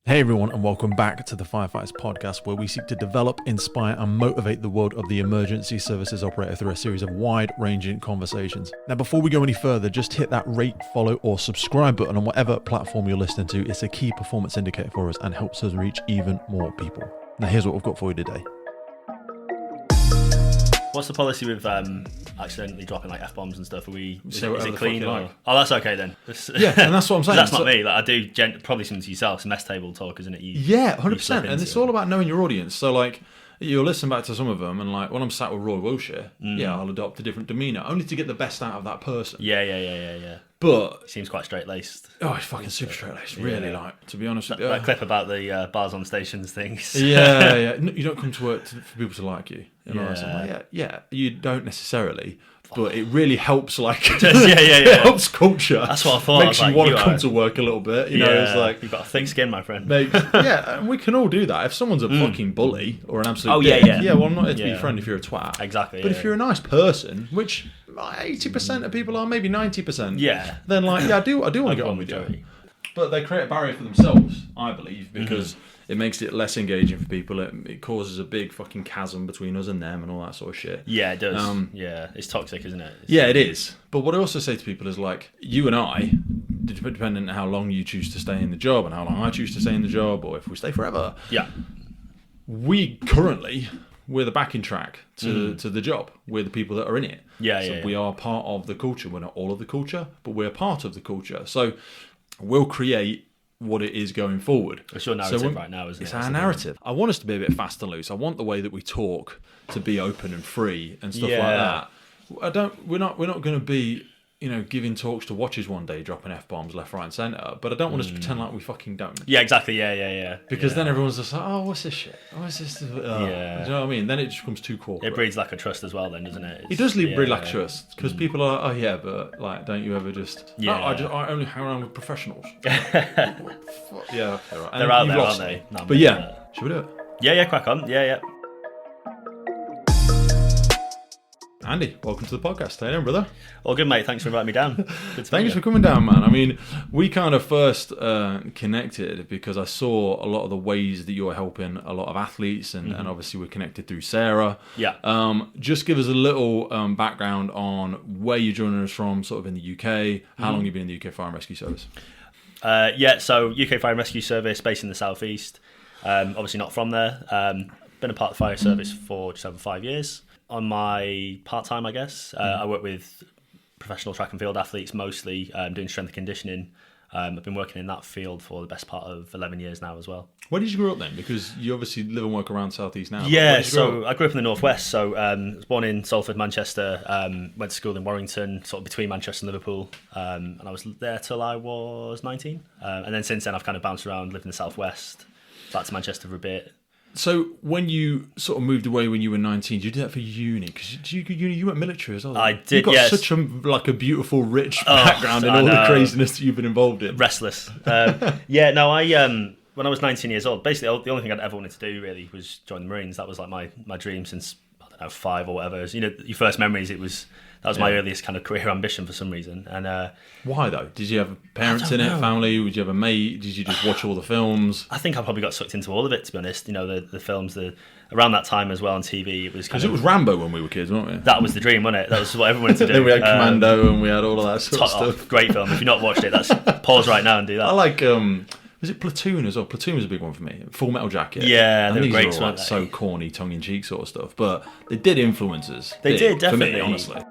Hey everyone, and welcome back to the Firefighters Podcast, where we seek to develop, inspire, and motivate the world of the emergency services operator through a series of wide-ranging conversations. Now, before we go any further, just hit that rate, follow, or subscribe button on whatever platform you're listening to. It's a key performance indicator for us and helps us reach even more people. Now, here's what we've got for you today. What's the policy with accidentally dropping like F-bombs and stuff? Is it clean? Like. Oh, that's okay then. Yeah, and that's what I'm saying. That's not me. Like I do probably something to yourself. It's mess table talk, isn't it? 100%. And it's all about knowing your audience. So like, you'll listen back to some of them, and like when I'm sat with Roy Wilshire, I'll adopt a different demeanour, only to get the best out of that person. Yeah. But he seems quite straight-laced. Oh, he's fucking super straight-laced, really, like, to be honest with you. That clip about the bars on stations things. Yeah. You don't come to work for people to like you. Yeah, you don't necessarily, but it really helps, like, it helps culture. That's what I thought. Makes you want to come to work a little bit, you know, it's like... You've got a thick skin, my friend. And we can all do that. If someone's a fucking bully or an absolute dick, well, I'm not here to be your friend if you're a twat. Exactly. But if you're a nice person, which 80% of people are, maybe 90%, then like, I do want to get on with you. But they create a barrier for themselves, I believe, because it makes it less engaging for people. It causes a big fucking chasm between us and them and all that sort of shit. Yeah, it does. It's toxic, isn't it? It is. But what I also say to people is like, you and I, depending on how long you choose to stay in the job and how long I choose to stay in the job, or if we stay forever, we're the backing track to the job. We're the people that are in it. We are part of the culture. We're not all of the culture, but we're part of the culture. So we'll create what it is going forward. It's your narrative right now, isn't it? It's our narrative. I want us to be a bit fast and loose. I want the way that we talk to be open and free and stuff like that. We're not going to be, giving talks to watches one day, dropping F-bombs left, right and centre, but I don't want us to pretend like we fucking don't. Yeah, exactly. Yeah. Because then everyone's just like, oh, what's this shit? What's this? Do you know what I mean? Then it just becomes too corporate. It breeds lack of trust as well then, doesn't it? It does breed lack of trust, because people are, but like, don't you ever just... I only hang around with professionals. Okay, right. They're out there, aren't they? No, but should we do it? Yeah, crack on. Yeah. Andy, welcome to the podcast. How you doing, brother? All good, mate. Thanks for inviting me down. Thanks for coming down, man. I mean, we kind of first connected because I saw a lot of the ways that you're helping a lot of athletes, and obviously we're connected through Sarah. Yeah. Just give us a little background on where you're joining us from, sort of in the UK, how long you've been in the UK Fire and Rescue Service. So UK Fire and Rescue Service, based in the southeast. Obviously not from there. Been a part of the fire service for just over 5 years. On my part-time, I guess, I work with professional track and field athletes mostly, doing strength and conditioning. I've been working in that field for the best part of 11 years now as well. Where did you grow up then? Because you obviously live and work around southeast now. Yeah, so I grew up in the northwest. So I was born in Salford, Manchester, went to school in Warrington, sort of between Manchester and Liverpool, and I was there till I was 19. And then since then I've kind of bounced around, lived in the southwest, back to Manchester for a bit. So when you sort of moved away when you were 19, did you do that for uni? Because you went military as well. I did, You've got such a beautiful, rich background in all the craziness that you've been involved in. Restless. I when I was 19 years old, basically the only thing I'd ever wanted to do really was join the Marines. That was like my dream since, I don't know, 5 or whatever. Your first memories, that was my earliest kind of career ambition for some reason. And why though? Did you have parents in it, family? Did you have a mate? Did you just watch all the films? I think I probably got sucked into all of it, to be honest. The films, around that time as well on TV, it was because it was Rambo when we were kids, weren't we? That was the dream, wasn't it? That was what everyone wanted to do. Then we had Commando and we had all of that sort of stuff. Great film. If you've not watched it, pause right now and do that. I like was it Platoon as well? Platoon was a big one for me. Full Metal Jacket. Yeah, and they were great. All like so corny, tongue-in-cheek sort of stuff, but they did influence us. They did, definitely. For me, honestly.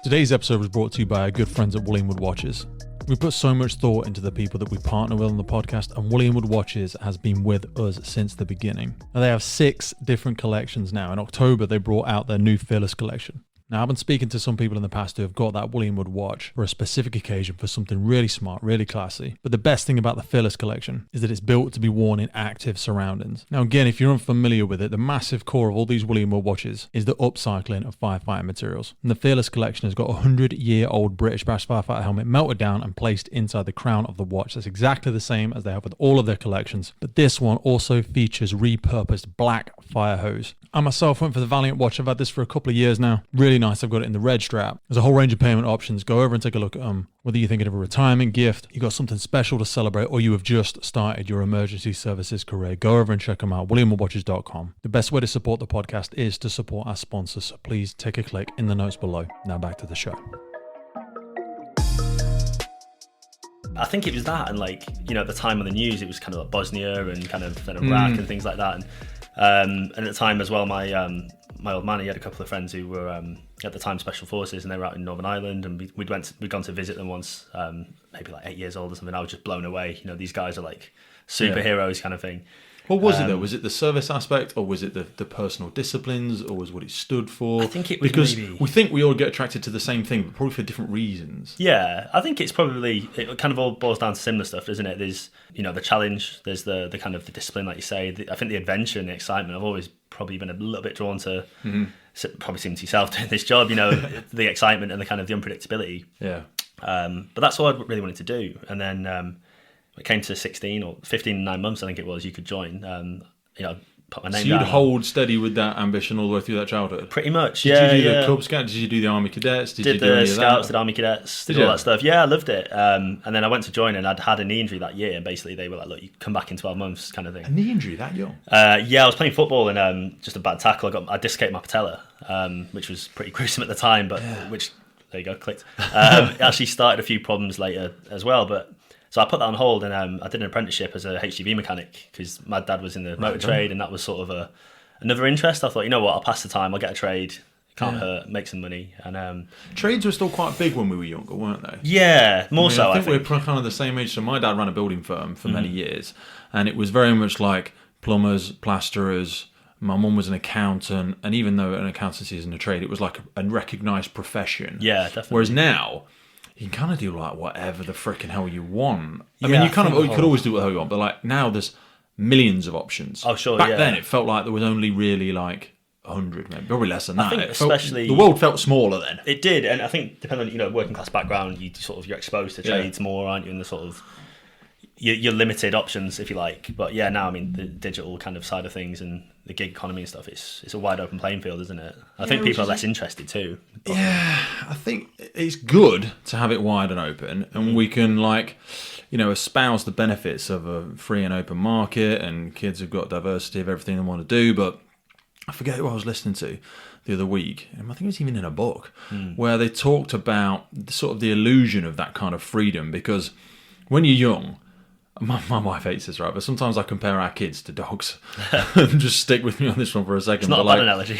Today's episode was brought to you by our good friends at Wood Watches. We put so much thought into the people that we partner with on the podcast, and Wood Watches has been with us since the beginning. Now, they have 6 different collections now. In October, they brought out their new Fearless collection. Now, I've been speaking to some people in the past who have got that Wood watch for a specific occasion for something really smart, really classy. But the best thing about the Fearless collection is that it's built to be worn in active surroundings. Now, again, if you're unfamiliar with it, the massive core of all these Wood watches is the upcycling of firefighting materials. And the Fearless collection has got a 100-year-old British Bash firefighter helmet melted down and placed inside the crown of the watch. That's exactly the same as they have with all of their collections. But this one also features repurposed black fire hose. I myself went for the Valiant watch. I've had this for a couple of years now. Really really nice. I've got it in the red strap. There's a whole range of payment options. Go over and take a look at them. Whether you're thinking of a retirement gift, you got something special to celebrate, or you have just started your emergency services career, go over and check them out. WilliamWoodWatches.com. The best way to support the podcast is to support our sponsors. So please take a click in the notes below. Now back to the show. I think it was that, and like, you know, at the time on the news, it was kind of like Bosnia and kind of Iraq and things like that. And at the time as well, my old man, he had a couple of friends who were at the time special forces, and they were out in Northern Ireland, and we'd gone to visit them once, maybe like 8 years old or something. I was just blown away. You know, these guys are like superheroes kind of thing. What was it though? Was it the service aspect, or was it the personal disciplines, or was what it stood for? I think it was because maybe... we think we all get attracted to the same thing, but probably for different reasons. Yeah, I think it's probably, it kind of all boils down to similar stuff, doesn't it? There's, you know, the challenge, there's the kind of the discipline, like you say. I think the adventure and the excitement, I've always probably been a little bit drawn to, probably similar to yourself doing this job, you know, the excitement and the kind of the unpredictability. Yeah. But that's all I really wanted to do. And then it came to 16 or 15, 9 months, I think it was, you could join. You know, put my name down. So you'd hold steady with that ambition all the way through that childhood? Pretty much, Did you do the Cub Scouts? Did you do the Army Cadets? Did you do the Scouts, did Army Cadets, did all that stuff. Yeah, I loved it. And then I went to join, and I'd had a knee injury that year, and basically they were like, look, you come back in 12 months kind of thing. A knee injury that young? Yeah, I was playing football, and just a bad tackle. I dislocated my patella, which was pretty gruesome at the time, but which, there you go, clicked. It actually started a few problems later as well, but... So I put that on hold, and I did an apprenticeship as a HGV mechanic because my dad was in the motor trade, and that was sort of another interest. I thought, you know what, I'll pass the time, I'll get a trade, can't hurt, make some money. And trades were still quite big when we were younger, weren't they? Yeah, more so. I think we're kind of the same age. So my dad ran a building firm for many years, and it was very much like plumbers, plasterers. My mum was an accountant, and even though an accountancy isn't a trade, it was like a recognised profession. Yeah, definitely. Whereas now, you can kind of do like whatever the frickin' hell you want. I mean, you could always do whatever you want, but like now there's millions of options. Oh, sure. Back then, it felt like there was only really like 100, maybe probably less than that. I think especially the world felt smaller then. It did, and I think depending on working class background, you're exposed to trades more, aren't you? In the sort of your limited options, if you like. But yeah, now I mean the digital kind of side of things and the gig economy and stuff, it's a wide open playing field, isn't it? I think people are less interested too. But... Yeah, I think it's good to have it wide and open, and we can espouse the benefits of a free and open market, and kids have got diversity of everything they want to do. But I forget who I was listening to the other week, and I think it was even in a book, where they talked about sort of the illusion of that kind of freedom, because when you're young, my wife hates this, right? But sometimes I compare our kids to dogs. Just stick with me on this one for a second. It's not a bad analogy.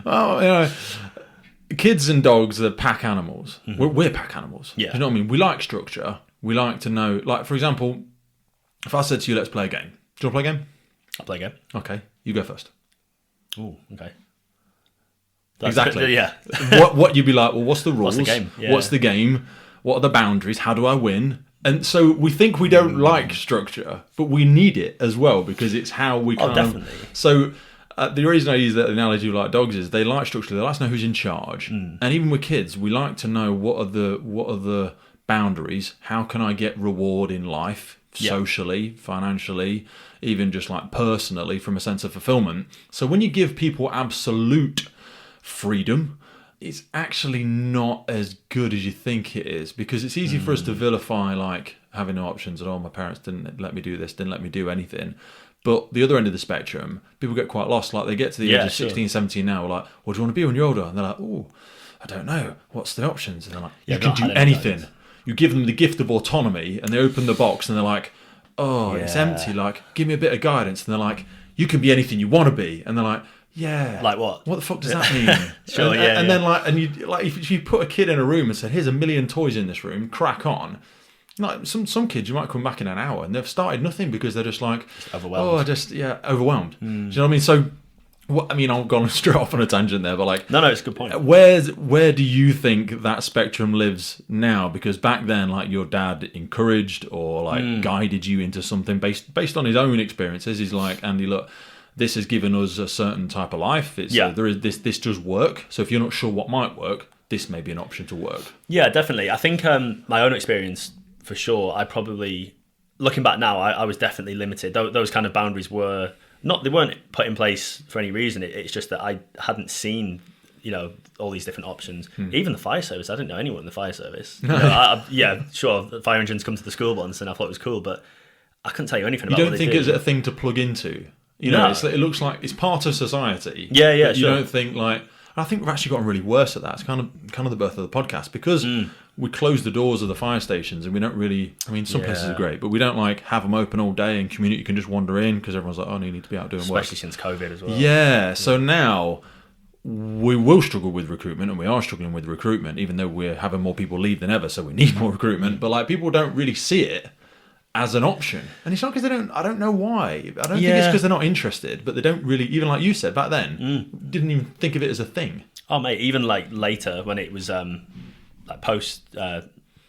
Well, kids and dogs are pack animals. We're pack animals. Yeah. You know what I mean? We like structure. We like to know, like, for example, if I said to you, let's play a game. Do you want to play a game? I'll play a game. Okay, you go first. Oh, okay. Exactly. Yeah. What you'd be like, well, what's the rules? What's the game? Yeah. What's the game? What are the boundaries? How do I win? And so we think we don't like structure, but we need it as well, because it's how we can. Oh, definitely. So the reason I use that analogy of like dogs is they like structure. They like to know who's in charge. And even with kids, we like to know what are the boundaries. How can I get reward in life, socially, financially, even just like personally, from a sense of fulfillment. So when you give people absolute freedom, it's actually not as good as you think it is, because it's easy for us to vilify like having no options at all. My parents didn't let me do this, didn't let me do anything. But the other end of the spectrum, people get quite lost. Like they get to the age of 16, 17 now, we're like, what do you want to be when you're older? And they're like, oh, I don't know. What's the options? And they're like, you can do anything. You give them the gift of autonomy, and they open the box and they're like, oh, it's empty. Like, give me a bit of guidance. And they're like, you can be anything you want to be. And they're like, yeah. Like what? What the fuck does that mean? Sure, and then if you put a kid in a room and said, here's a million toys in this room, crack on. Like some kids, you might come back in an hour and they've started nothing because they're just like, overwhelmed. Overwhelmed. Do you know what I mean? So, I've gone straight off on a tangent there, but like, no, it's a good point. Where do you think that spectrum lives now? Because back then, like your dad encouraged or like guided you into something based on his own experiences. He's like, Andy, look, this has given us a certain type of life. There is this does work. So if you're not sure what might work, this may be an option to work. Yeah, definitely. I think my own experience, for sure, I probably, looking back now, I was definitely limited. Those kind of boundaries weren't put in place for any reason. It's just that I hadn't seen all these different options. Even the fire service, I didn't know anyone in the fire service. Sure, the fire engines come to the school once, and I thought it was cool, but I couldn't tell you anything about it. You don't think it's a thing to plug into? It looks like it's part of society. Yeah, You don't think like... I think we've actually gotten really worse at that. It's kind of the birth of the podcast, because we close the doors of the fire stations and we don't really... I mean, some places are great, but we don't like have them open all day and community can just wander in because everyone's like, you need to be out doing work. Especially since COVID as well. Yeah, so now we will struggle with recruitment, and we are struggling with recruitment, even though we're having more people leave than ever, so we need more recruitment. But like, people don't really see it as an option, and it's not because they don't. I don't know why. I don't think it's because they're not interested, but they don't really. Even like you said back then, didn't even think of it as a thing. Oh mate, even like later when it was like post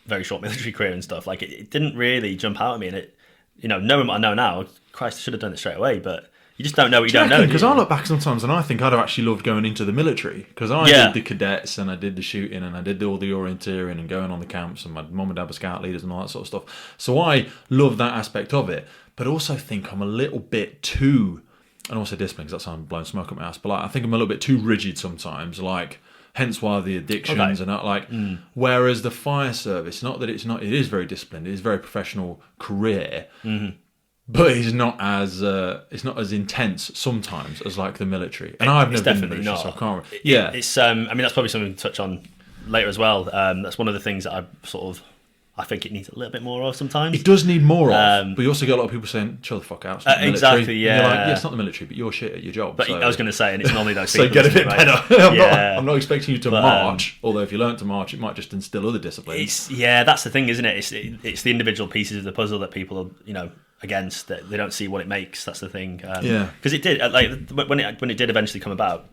very short military career and stuff, like it didn't really jump out at me, and it, knowing what I know now, Christ, I should have done it straight away, but. You just don't know what you don't know. Because I look back sometimes and I think I'd have actually loved going into the military, because I did the cadets and I did the shooting and I did all the orienteering and going on the camps, and my mum and dad were scout leaders and all that sort of stuff. So I love that aspect of it, but also think I'm a little bit too, and also discipline, because that sounds blowing smoke up my ass, but like, I think I'm a little bit too rigid sometimes, like hence why the addictions and that, like whereas the fire service, not that it's not, it is very disciplined, it is a very professional career. But it's not as intense sometimes as like the military, and I've never been in the military, so I can't. It's I mean, that's probably something to touch on later as well. That's one of the things that I think it needs a little bit more of sometimes. It does need more of, but you also get a lot of people saying, "Chill the fuck out." It's not the military. Exactly, yeah. And you're like, it's not the military, but you're shit at your job. But so. I was going to say, and it's normally those so people. So get a bit better. I'm not expecting you to but, march, although if you learn to march, it might just instill other disciplines. That's the thing, isn't it? It's the individual pieces of the puzzle that people are, against, that they don't see what it makes. That's the thing. Because it did, like when it did eventually come about.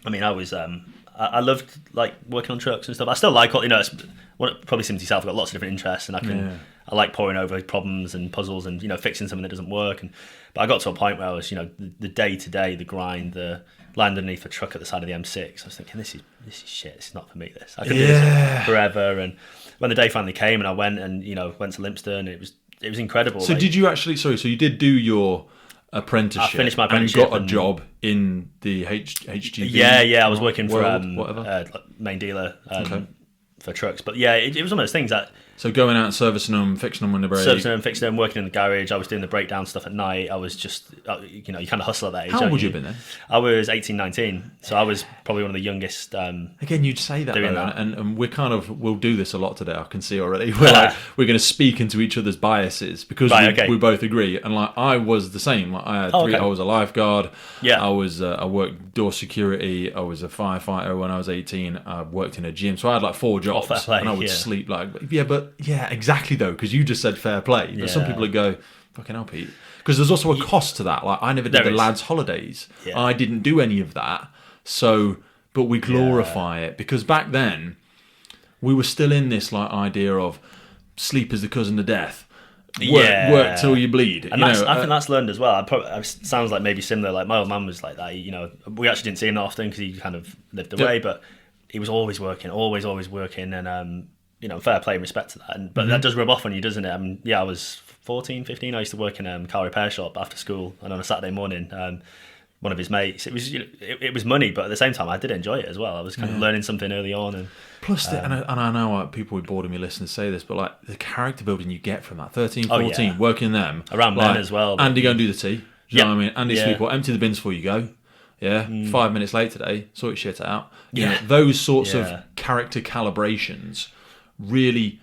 I mean, I was I loved like working on trucks and stuff. I still like, it's probably similar to yourself. I've got lots of different interests, and I like poring over problems and puzzles and fixing something that doesn't work. But I got to a point where I was, the day to day, the grind, the lying underneath a truck at the side of the M6. I was thinking, this is shit. This is not for me. I could do this forever. And when the day finally came, and I went and went to Lympstone, it was incredible. So did you actually? Sorry, so you did do your apprenticeship? I finished my apprenticeship and got a job in the HGV. Yeah. I was working for main dealer for trucks, but it was one of those things that. So going out, servicing them, fixing them when they break. Servicing them, fixing them, working in the garage. I was doing the breakdown stuff at night. I was just, you kind of hustle at that age. How old would you have been then? I was 18, 19. So I was probably one of the youngest. Again, you'd say that, though, and we're we'll do this a lot today. I can see already. We're going to speak into each other's biases because we both agree. And like I was the same. Like I had I was a lifeguard. Yeah. I worked door security. I was a firefighter when I was 18. I worked in a gym. So I had like 4 jobs, and I would sleep exactly though, because you just said fair play. But some people would go, fucking hell, Pete. Because there's also a cost to that. Like I never did the lads' holidays. Yeah. I didn't do any of that. So, but we glorify it because back then we were still in this like idea of sleep is the cousin to death. Work till you bleed. And I think that's learned as well. It sounds like maybe similar. Like my old man was like that. We actually didn't see him often because he kind of lived away, but he was always working, always working, and fair play and respect to that. But that does rub off on you, doesn't it? I was 14, 15. I used to work in a car repair shop after school, and on a Saturday morning, one of his mates. It was it was money, but at the same time, I did enjoy it as well. I was kind of learning something early on, and plus, and I know people would bored of me listening to say this, but like the character building you get from that 13, 14, working them around men as well. Andy, go and do the tea. Do you know what I mean? Andy, sleep well, empty the bins before you go. 5 minutes late today, sort your shit out. You know, those sorts of character calibrations really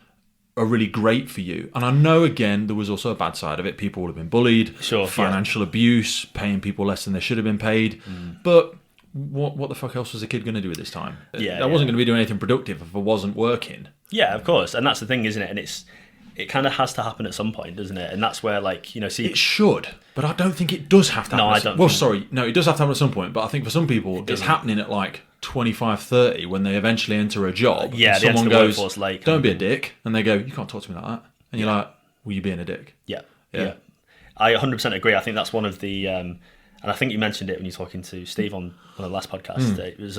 are really great for you. And I know, again, there was also a bad side of it. People would have been bullied, financial abuse, paying people less than they should have been paid. But what the fuck else was a kid going to do at this time? I wasn't going to be doing anything productive if I wasn't working. Yeah, of course. And that's the thing, isn't it? And it kind of has to happen at some point, doesn't it? And that's where, it should, but I don't think it does have to happen. No, I don't. Well, sorry, no, it does have to happen at some point, but I think for some people, it's happening at like 25, 30 when they eventually enter a job. Yeah, someone goes, late. Don't be a dick. And they go, you can't talk to me like that. And you're like, well, you being a dick. Yeah. I 100% agree. I think that's one of the, and I think you mentioned it when you're talking to Steve on one of the last podcasts. It was,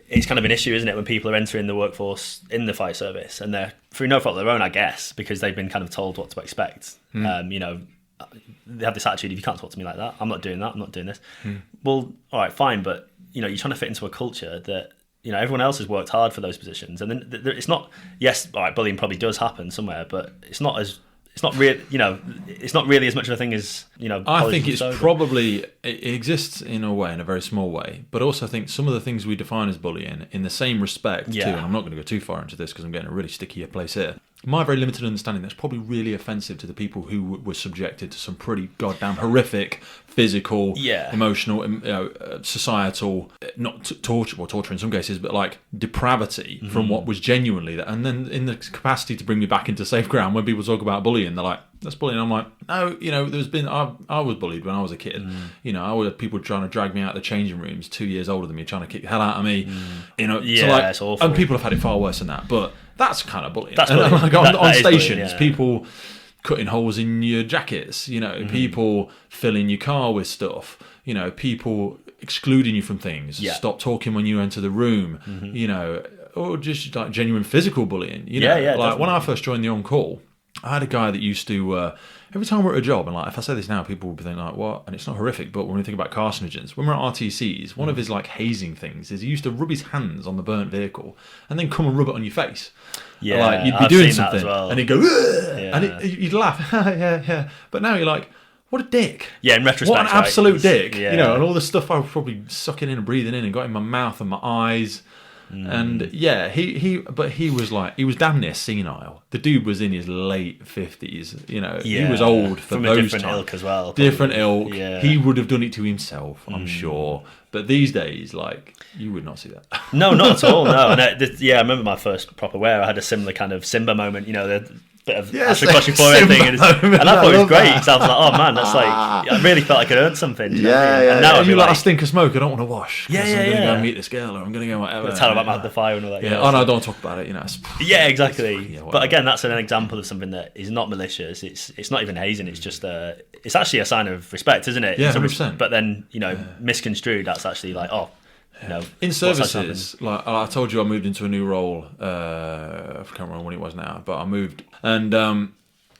it's kind of an issue, isn't it, when people are entering the workforce in the fire service and they're through no fault of their own, I guess, because they've been kind of told what to expect. They have this attitude: if you can't talk to me like that, I'm not doing that. I'm not doing this. Well, all right, fine, but you're trying to fit into a culture that, everyone else has worked hard for those positions. And then it's not, yes, all right, bullying probably does happen somewhere, but it's not really as much of a thing as, I think it's probably, it exists in a way, in a very small way, but also I think some of the things we define as bullying in the same respect too, and I'm not going to go too far into this because I'm getting a really sticky place here. My very limited understanding, that's probably really offensive to the people who were subjected to some pretty goddamn horrific physical, emotional, societal, not torture in some cases, but like depravity from what was genuinely that. And then in the capacity to bring me back into safe ground, when people talk about bullying, they're like, that's bullying. I'm like, no, there's been, I was bullied when I was a kid. I was people trying to drag me out of the changing rooms 2 years older than me, trying to kick the hell out of me. It's awful. And people have had it far worse than that, but that's kind of bullying. That's bullying. Like on stations, bullying, people cutting holes in your jackets, people filling your car with stuff, people excluding you from things, stop talking when you enter the room, or just like genuine physical bullying. Like when I first joined the on-call, I had a guy that used to, every time we're at a job, and like if I say this now, people will be thinking like, what? And it's not horrific, but when we think about carcinogens, when we're at RTCs, one of his like hazing things is he used to rub his hands on the burnt vehicle and then come and rub it on your face. Yeah, like you'd be doing something, and he'd go, and you'd laugh, yeah. But now you're like, what a dick. Yeah, in retrospect, what an absolute dick. Yeah. And all the stuff I was probably sucking in and breathing in and got in my mouth and my eyes. And he was damn near senile. The dude was in his late 50s. He was old for from those a different times. ilk as well. Different ilk. Yeah. He would have done it to himself, I'm sure. But these days, like, you would not see that. No, not at all. No, and I remember my first proper wear. I had a similar kind of Simba moment. The bit of acid across your forehead thing, and I thought it was great. So I was like, oh man, that's like, I really felt like I'd earned something. And now you're like, I stink of smoke. I don't want to wash. Yeah. I'm going to go meet this girl, or I'm going to go whatever. Tell her about the fire and all that. Yeah. Oh no, don't talk about it. Yeah, exactly. But again, that's an example of something that is not malicious. It's not even hazing. It's just it's actually a sign of respect, isn't it? Yeah, 100%. But then misconstrued, that's actually like, in services, like I told you, I moved into a new role. I can't remember when it was now, but I moved, and I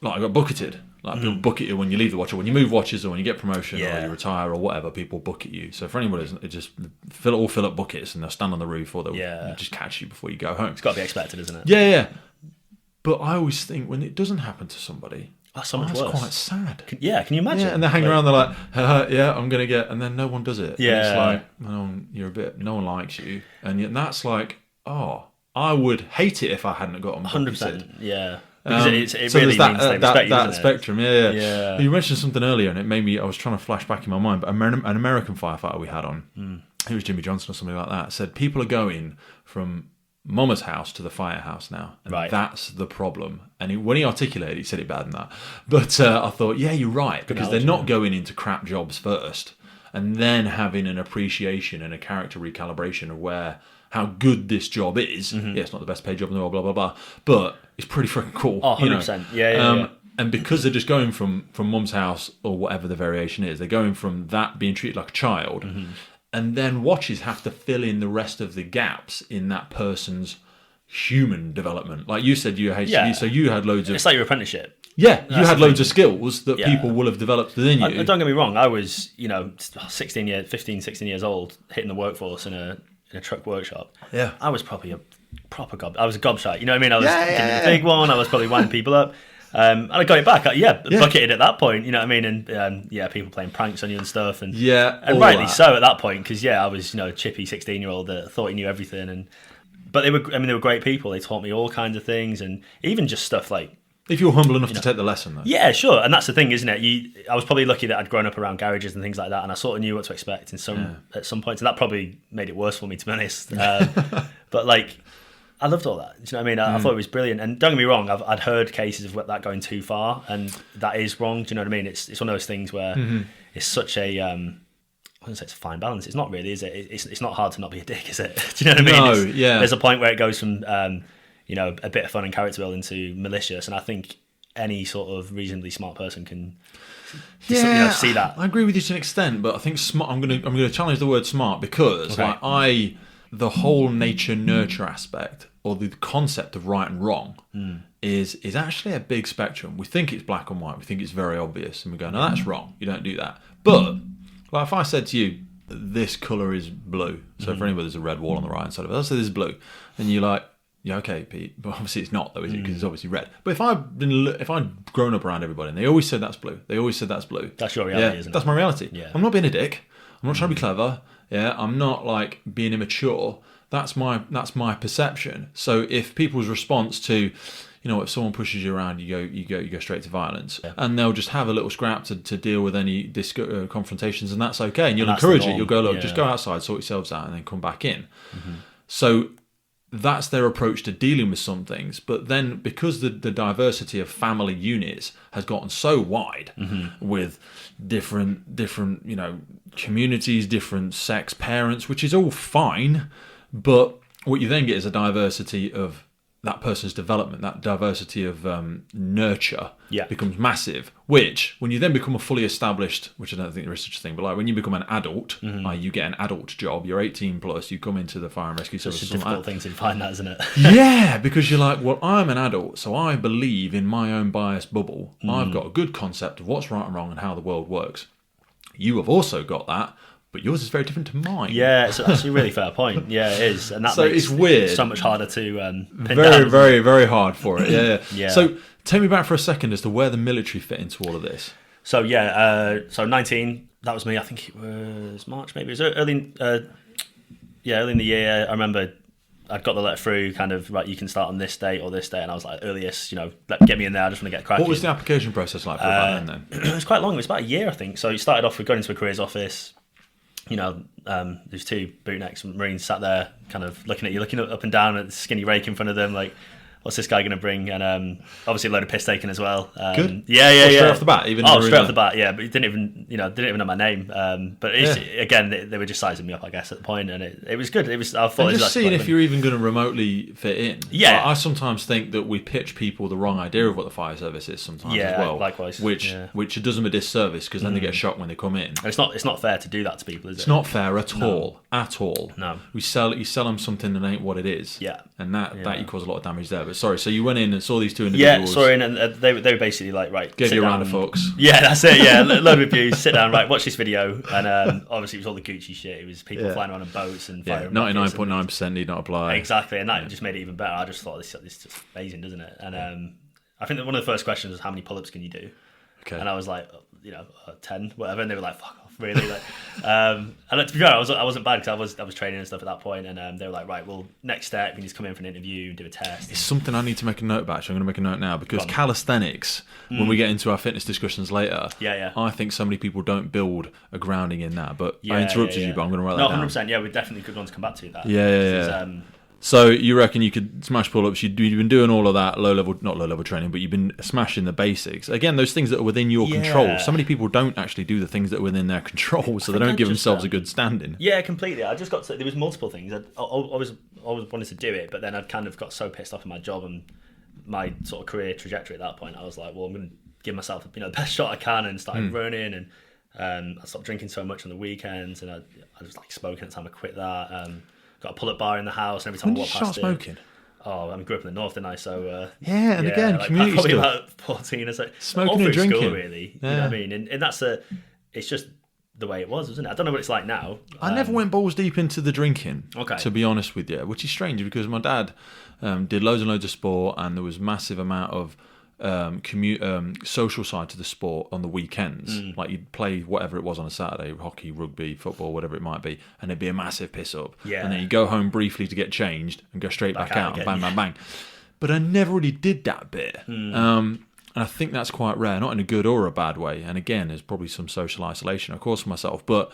got bucketed. Like people bucket you when you leave the watch, or when you move watches, or when you get promotion, or you retire, or whatever. People bucket you. So for anybody, it just fill up buckets, and they'll stand on the roof, or they'll just catch you before you go home. It's got to be expected, isn't it? Yeah. But I always think when it doesn't happen to somebody, that's so much worse. Quite sad. Can you imagine? Yeah, and they hang around, they're like, I'm going to get, and then no one does it. Yeah. And it's like, no one likes you. And that's like, I would hate it if I hadn't got on 100%, yeah. Because it really means that spectrum, yeah. You mentioned something earlier, and it made me, I was trying to flash back in my mind, but an American firefighter we had on, it was Jimmy Johnson or something like that, said people are going from Mama's house to the firehouse now. And that's the problem. And when he articulated, he said it better than that. But I thought, yeah, you're right. Because they're not going into crap jobs first and then having an appreciation and a character recalibration of how good this job is. Yeah, it's not the best paid job in the world, blah, blah, blah. But it's pretty freaking cool. Oh, 100%. Yeah. And because they're just going from mum's house or whatever the variation is, they're going from that being treated like a child. And then watches have to fill in the rest of the gaps in that person's human development. Like you said, you had HCV, so you had loads of... It's like your apprenticeship. Yeah, you had loads of skills that people will have developed within you. Don't get me wrong, I was, 16 years old, hitting the workforce in a truck workshop. Yeah. I was probably a proper I was a gobshite, you know what I mean? I was getting the big one, I was probably winding people up. And I got it back. Bucketed at that point, you know what I mean? And people playing pranks on you and stuff. And rightly so at that point, because I was chippy 16-year-old that thought he knew everything. But they were great people. They taught me all kinds of things, and even just stuff like, if you were humble enough to take the lesson, though. Yeah, sure. And that's the thing, isn't it? I was probably lucky that I'd grown up around garages and things like that, and I sort of knew what to expect at some points, and that probably made it worse for me, to be honest. But I loved all that. Do you know what I mean? I thought it was brilliant. And don't get me wrong, I'd heard cases of that going too far, and that is wrong. Do you know what I mean? It's one of those things where it's such a I wouldn't say it's a fine balance. It's not really, is it? It's not hard to not be a dick, is it? Do you know what I mean? No, there's a point where it goes from a bit of fun and character building to malicious, and I think any sort of reasonably smart person can see that. I agree with you to an extent, but I think smart. I'm going to challenge the word smart because the whole nature nurture aspect, or the concept of right and wrong, is actually a big spectrum. We think it's black and white. We think it's very obvious, and we go, no, that's wrong. You don't do that. But if I said to you, this colour is blue. So for anybody, there's a red wall on the right hand side of it. Let's say this is blue. And you're like, yeah, okay, Pete. But obviously it's not, though, is it? Because it's obviously red. But if I'd grown up around everybody and they always said that's blue, That's your reality, isn't it? That's my reality. Yeah. I'm not being a dick. I'm not trying to be clever. Yeah, I'm not like being immature. That's my perception. So if people's response to, if someone pushes you around, you go straight to violence, and they'll just have a little scrap to deal with any confrontations, and that's okay. And you'll encourage it. You'll go, look, just go outside, sort yourselves out, and then come back in. So that's their approach to dealing with some things. But then because the diversity of family units has gotten so wide with different communities, different sex parents, which is all fine, but what you then get is a diversity of that person's development, that diversity of nurture becomes massive, which when you then become a fully established, which I don't think there is such a thing, but like when you become an adult, you get an adult job, you're 18 plus, you come into the fire and rescue service. It's a difficult thing to find that, isn't it? Yeah, because you're like, well, I'm an adult, so I believe in my own biased bubble. I've got a good concept of what's right and wrong and how the world works. You have also got that, but yours is very different to mine. Yeah, it's actually a really fair point. Yeah, it is. And that makes it's weird. So much harder to pin very, down. very, very hard for it. Yeah. Yeah. So take me back for a second as to where the military fit into all of this. So 19, that was me. I think it was March, maybe. It was early in the year. I remember I'd got the letter through, kind of, right, you can start on this date or this day, and I was like, earliest, get me in there, I just want to get cracking. What was the application process like for about then? It was quite long. It was about a year, I think. So you started off with going into a careers office. There's two bootnecks Marines sat there kind of looking at you, looking up and down at the skinny rake in front of them, like, what's this guy going to bring? And obviously a load of piss taken as well. Good. Yeah. Straight off the bat, even. Straight off the bat, yeah. But he didn't even know my name. But again, they were just sizing me up, I guess, at the point, and it was good. I thought just seeing if you're even going to remotely fit in. Yeah. I sometimes think that we pitch people the wrong idea of what the fire service is sometimes as well. Likewise. Which does them a disservice because then they get shocked when they come in. And it's not fair to do that to people, is it? It's not fair at all. At all. No. You sell them something that ain't what it is. Yeah. And that equals a lot of damage there. But sorry, so you went in and saw these two individuals. Yeah, sorry, and they were basically like, right, gave you a round of fucks. Yeah, that's it. Yeah, load of abuse. Sit down, right, watch this video, and obviously it was all the Gucci shit. It was people flying around on boats and fire. 99.9% need not apply. Exactly, and that just made it even better. I just thought this is just amazing, doesn't it? And I think that one of the first questions was, how many pull-ups can you do? Okay. And I was like, 10, whatever, and they were like, fuck off, really? Like, and to be fair, I wasn't bad because I was training and stuff at that point, and they were like, right, well, next step, you need to come in for an interview and do a test. It's something I need to make a note about. Actually, I'm going to make a note now because calisthenics, when we get into our fitness discussions later, I think so many people don't build a grounding in that. But I interrupted you, but I'm going to write that down. 100%. Yeah, we're definitely good ones to come back to that. Yeah. So you reckon you could smash pull-ups? You've been doing all of that not low-level training, but you've been smashing the basics. Again, those things that are within your control. So many people don't actually do the things that are within their control, so they don't give themselves a good standing. Yeah, completely. I just got to, there was multiple things. I always wanted to do it, but then I'd kind of got so pissed off in my job and my sort of career trajectory at that point. I was like, well, I'm going to give myself the best shot I can, and started running, and I stopped drinking so much on the weekends, and I was like smoking at the time I quit that. Got a pull-up bar in the house, and every time I walk past smoking? Oh, I grew up in the north, didn't I? So again, community probably stuff. About 14 or so. Smoking all through and drinking, school, really. Yeah. You know what I mean? And that's it's just the way it was, isn't it? I don't know what it's like now. I never went balls deep into the drinking. Okay. To be honest with you, which is strange because my dad did loads and loads of sport, and there was massive amount of social side to the sport on the weekends. Like you'd play whatever it was on a Saturday, hockey, rugby, football, whatever it might be, and it'd be a massive piss up. Yeah. And then you go home briefly to get changed and go straight back out and bang, bang, bang. But I never really did that bit. And I think that's quite rare, not in a good or a bad way. And again, there's probably some social isolation, of course, for myself. But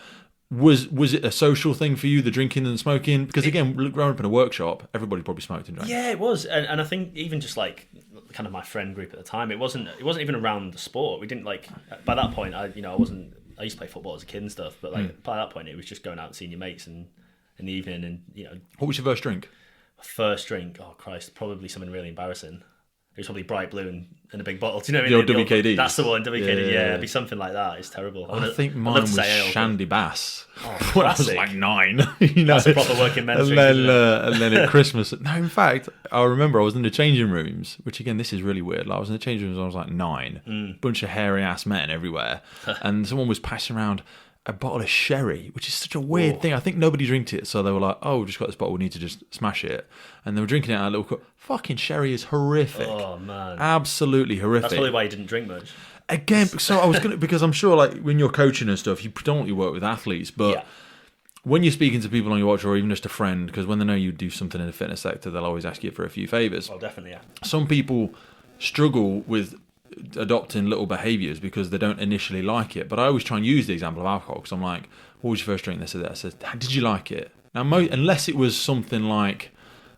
was it a social thing for you, the drinking and smoking? Because again, growing up in a workshop, everybody probably smoked and drank. Yeah, it was, and I think even just like kind of my friend group at the time, it wasn't even around the sport. We didn't like by that point. I used to play football as a kid and stuff, but like by that point, it was just going out and seeing your mates and in the evening, and What was your first drink? First drink, oh Christ, probably something really embarrassing. It was probably bright blue in a big bottle. Do you know what I mean? The old WKD. That's the one, WKD. Yeah, it'd be something like that. It's terrible. I think mine was Shandy Bass. When I was like 9. That's a proper working men's drink. And then at Christmas. No, in fact, I remember I was in the changing rooms, which again, this is really weird. Like, I was in the changing rooms when I was like 9. Bunch of hairy ass men everywhere. And someone was passing around a bottle of sherry, which is such a weird thing. I think nobody drinks it, so they were like, "Oh, we've just got this bottle. We need to just smash it." And they were drinking it out of a little cup. Fucking sherry is horrific. Oh man, absolutely horrific. That's probably why you didn't drink much. Again, so I was gonna because I'm sure like when you're coaching and stuff, you predominantly work with athletes, but when you're speaking to people on your watch or even just a friend, because when they know you do something in the fitness sector, they'll always ask you for a few favours. Oh, definitely, yeah. Some people struggle with adopting little behaviours because they don't initially like it. But I always try and use the example of alcohol because I'm like, what was your first drink? They said that. I said, did you like it? Now, unless it was something like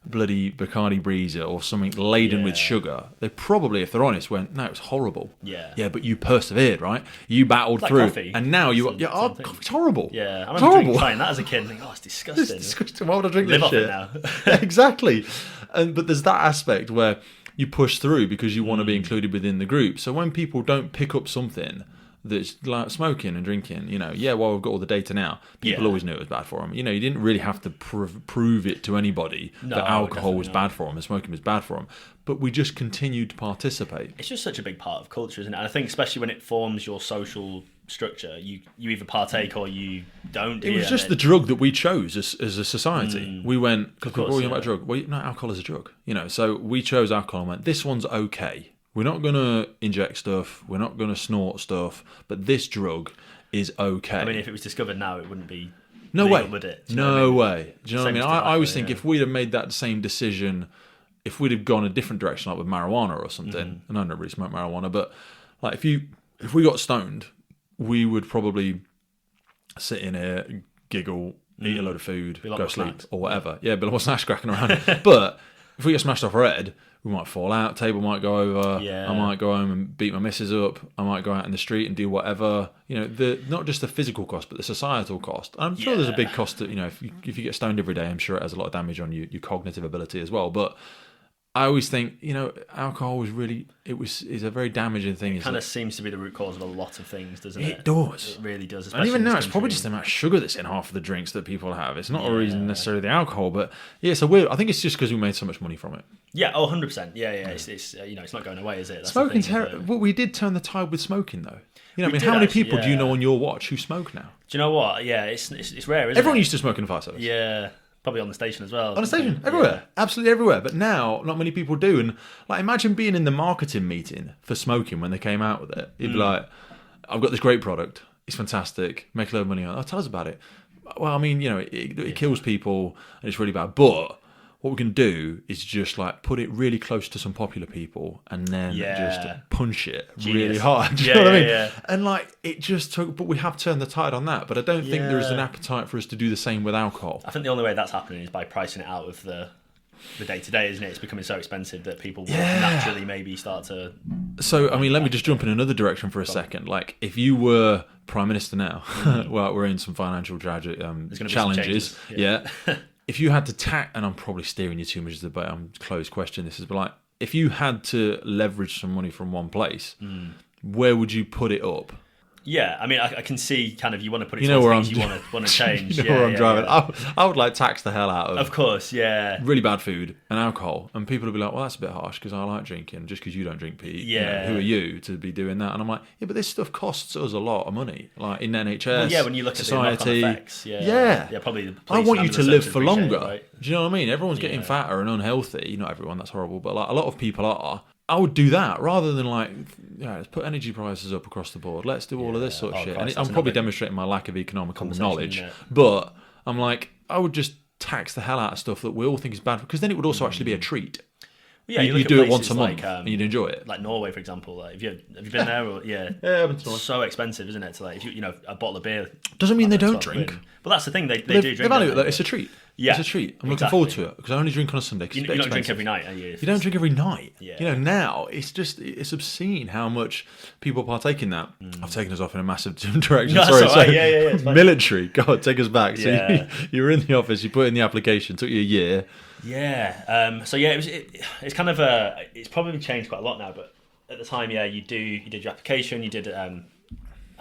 bloody Bacardi Breezer or something laden with sugar, they probably, if they're honest, went, no, it was horrible. Yeah, but you persevered, right? You battled through. Coffee. And now coffee's horrible. Yeah, I remember trying that as a kid and thinking, it's disgusting. It's disgusting. Why would I drink Live this off shit? It now. Exactly. But there's that aspect where you push through because you want to be included within the group. So when people don't pick up something that's like smoking and drinking, we've got all the data now. People always knew it was bad for them. You didn't really have to prove it to anybody that alcohol was bad for them and smoking was bad for them. But we just continued to participate. It's just such a big part of culture, isn't it? And I think especially when it forms your social structure, you either partake or you don't. It was just the drug that we chose as a society. We went, because we're talking about a drug. Well, no, alcohol is a drug. So we chose alcohol and went, this one's okay. We're not going to inject stuff. We're not going to snort stuff. But this drug is okay. I mean, if it was discovered now, it wouldn't be legal, way. Would it? No way. Do you know what I mean? I always think if we'd have made that same decision, if we'd have gone a different direction, like with marijuana or something, and I don't really smoke marijuana, but like if we got stoned, we would probably sit in here, giggle, eat a load of food, go sleep, or whatever. Yeah, but I wasn't cracking around. But if we get smashed off our head, we might fall out, table might go over, I might go home and beat my missus up, I might go out in the street and do whatever. Not just the physical cost, but the societal cost. I'm sure there's a big cost that, if you get stoned every day, I'm sure it has a lot of damage on your cognitive ability as well. But I always think, alcohol is a very damaging thing. It kind of seems to be the root cause of a lot of things, doesn't it? It does. It really does. And even now, it's probably just the amount of sugar that's in half of the drinks that people have. It's not a reason necessarily the alcohol, but I think it's just because we made so much money from it. Yeah, 100%. Yeah. It's not going away, is it? That's Smoking's terrible. Well, we did turn the tide with smoking, though. How many people do you know on your watch who smoke now? Do you know what? Yeah, it's rare, isn't it? Everyone used to smoke in the fire service. Yeah. Probably on the station as well. On the station, everywhere. Absolutely everywhere. But now, not many people do. And imagine being in the marketing meeting for smoking when they came out with it. You'd be like, I've got this great product. It's fantastic. Make a load of money on it. Tell us about it. Well, I mean, it kills people and it's really bad. But what we can do is just put it really close to some popular people and then just punch it really hard. Do you know what I mean? Yeah. And it just took, but we have turned the tide on that. But I don't think there is an appetite for us to do the same with alcohol. I think the only way that's happening is by pricing it out of the day to day, isn't it? It's becoming so expensive that people will naturally maybe start to. So, I mean, let me just jump in another direction for a second. If you were Prime Minister now, well, we're in some financial challenges. Yeah. If you had to and I'm probably steering you too much to the closed question, this is, but if you had to leverage some money from one place, where would you put it up? Yeah, I mean, I can see kind of you want to put it towards things you want to change. Where I'm driving. Yeah. I would tax the hell out of course, yeah. Really bad food and alcohol. And people would be like, well, that's a bit harsh because I like drinking. Just because you don't drink, Pete. Yeah. Who are you to be doing that? And I'm like, yeah, but this stuff costs us a lot of money. In NHS, when you look society, at the knock-on effects. Yeah, probably the I want you to live for longer. Right? Do you know what I mean? Everyone's getting fatter and unhealthy. Not everyone, that's horrible. But a lot of people are. I would do that rather than let's put energy prices up across the board. Let's do all of this sort of shit. Christ, and I'm probably demonstrating my lack of economical knowledge. But I'm I would just tax the hell out of stuff that we all think is bad because then it would also actually be a treat. Yeah, you do it once a month and you'd enjoy it. Like Norway, for example. Have you been there? Or, yeah, I've been to Norway. So expensive, isn't it? If a bottle of beer doesn't mean they don't drink. Well, that's the thing. They do drink. They value it. It's a treat. Yeah, it's a treat. I'm looking forward to it because I only drink on a Sunday. You don't drink every night, are you? You don't drink every night. Yeah. Now it's obscene how much people partake in that. I've taken us off in a massive direction. No, sorry. Yeah. Military. God, take us back. So you were in the office. You put in the application. Took you a year. Yeah. It's kind of it's probably changed quite a lot now. But at the time, you did your application. You did. I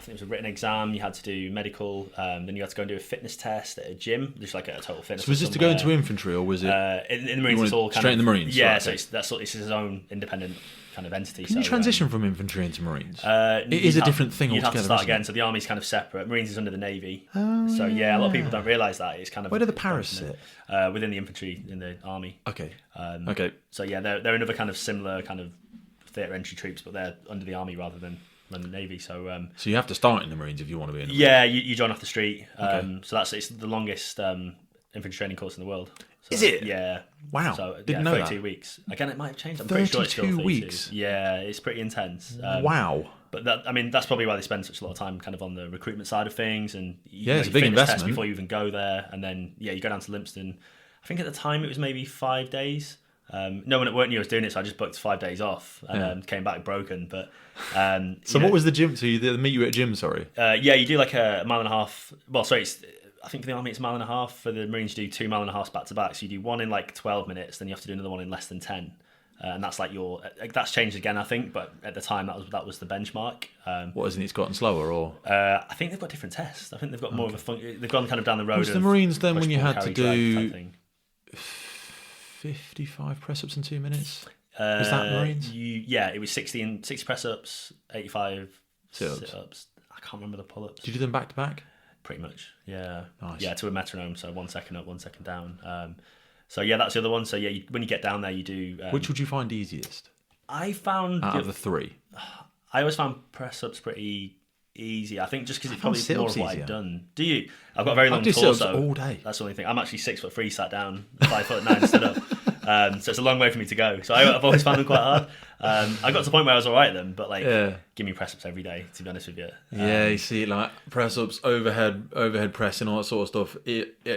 think it was a written exam. You had to do medical. Then you had to go and do a fitness test at a gym, just like a total fitness. So was this to go into infantry, or was it in the Marines? It's all kind straight in the Marines? Yeah, right, so okay. it's his own independent kind of entity. Can you transition from infantry into Marines? It is a different thing you'd altogether. Have to start again. So the Army's kind of separate. Marines is under the Navy. So yeah, a lot of people don't realise that. It's kind of where do the paras sit? Within the infantry in the Army. Okay. Okay. So yeah, they're another kind of similar kind of theatre entry troops, but they're under the Army rather than the Navy. So so you have to start in the Marines if you want to be in the Marines. Yeah, you join off the street. Okay. So it's the longest infantry training course in the world. So, is it? Yeah. Wow. So Didn't know 32 that. weeks. Again, it might have changed. I'm pretty sure it's still 32 weeks. Yeah, it's pretty intense. Wow. But that's probably why they spend such a lot of time kind of on the recruitment side of things, and it's a big investment before you even go there, and then you go down to Lympstone. I think at the time it was maybe 5 days. No one at work knew I was doing it, so I just booked 5 days off and came back broken. But so what was the gym? So they meet you at a gym? Sorry. You do like a mile and a half. Well, sorry, I think for the Army it's a mile and a half. For the Marines, you do 2 mile and a half back to back. So you do one in like 12 minutes, then you have to do another one in less than 10. And that's like that's changed again, I think. But at the time, that was the benchmark. What, isn't it gotten slower, or? I think they've got different tests. I think they've got more of a they've gone kind of down the road. Was the Marines then when you had to do 55 press ups in 2 minutes? Was that Marines? It was 60 press ups, 85 sit-ups. I can't remember the pull-ups. Did you do them back to back? Pretty much, yeah. Nice. Yeah, to a metronome, so 1 second up, 1 second down. So yeah, that's the other one. So yeah, when you get down there, you do. Which would you find easiest? I found out of the three. I always found press ups pretty easy. I think just because it's probably more of what I've done. Do you? I've got a very long torso. All day. That's the only thing. I'm actually 6'3" sat down, 5'9" stood up. So it's a long way for me to go. So I've always found them quite hard. I got to the point where I was all right at them, but give me press ups every day. To be honest with you. You see, like press ups, overhead pressing, all that sort of stuff.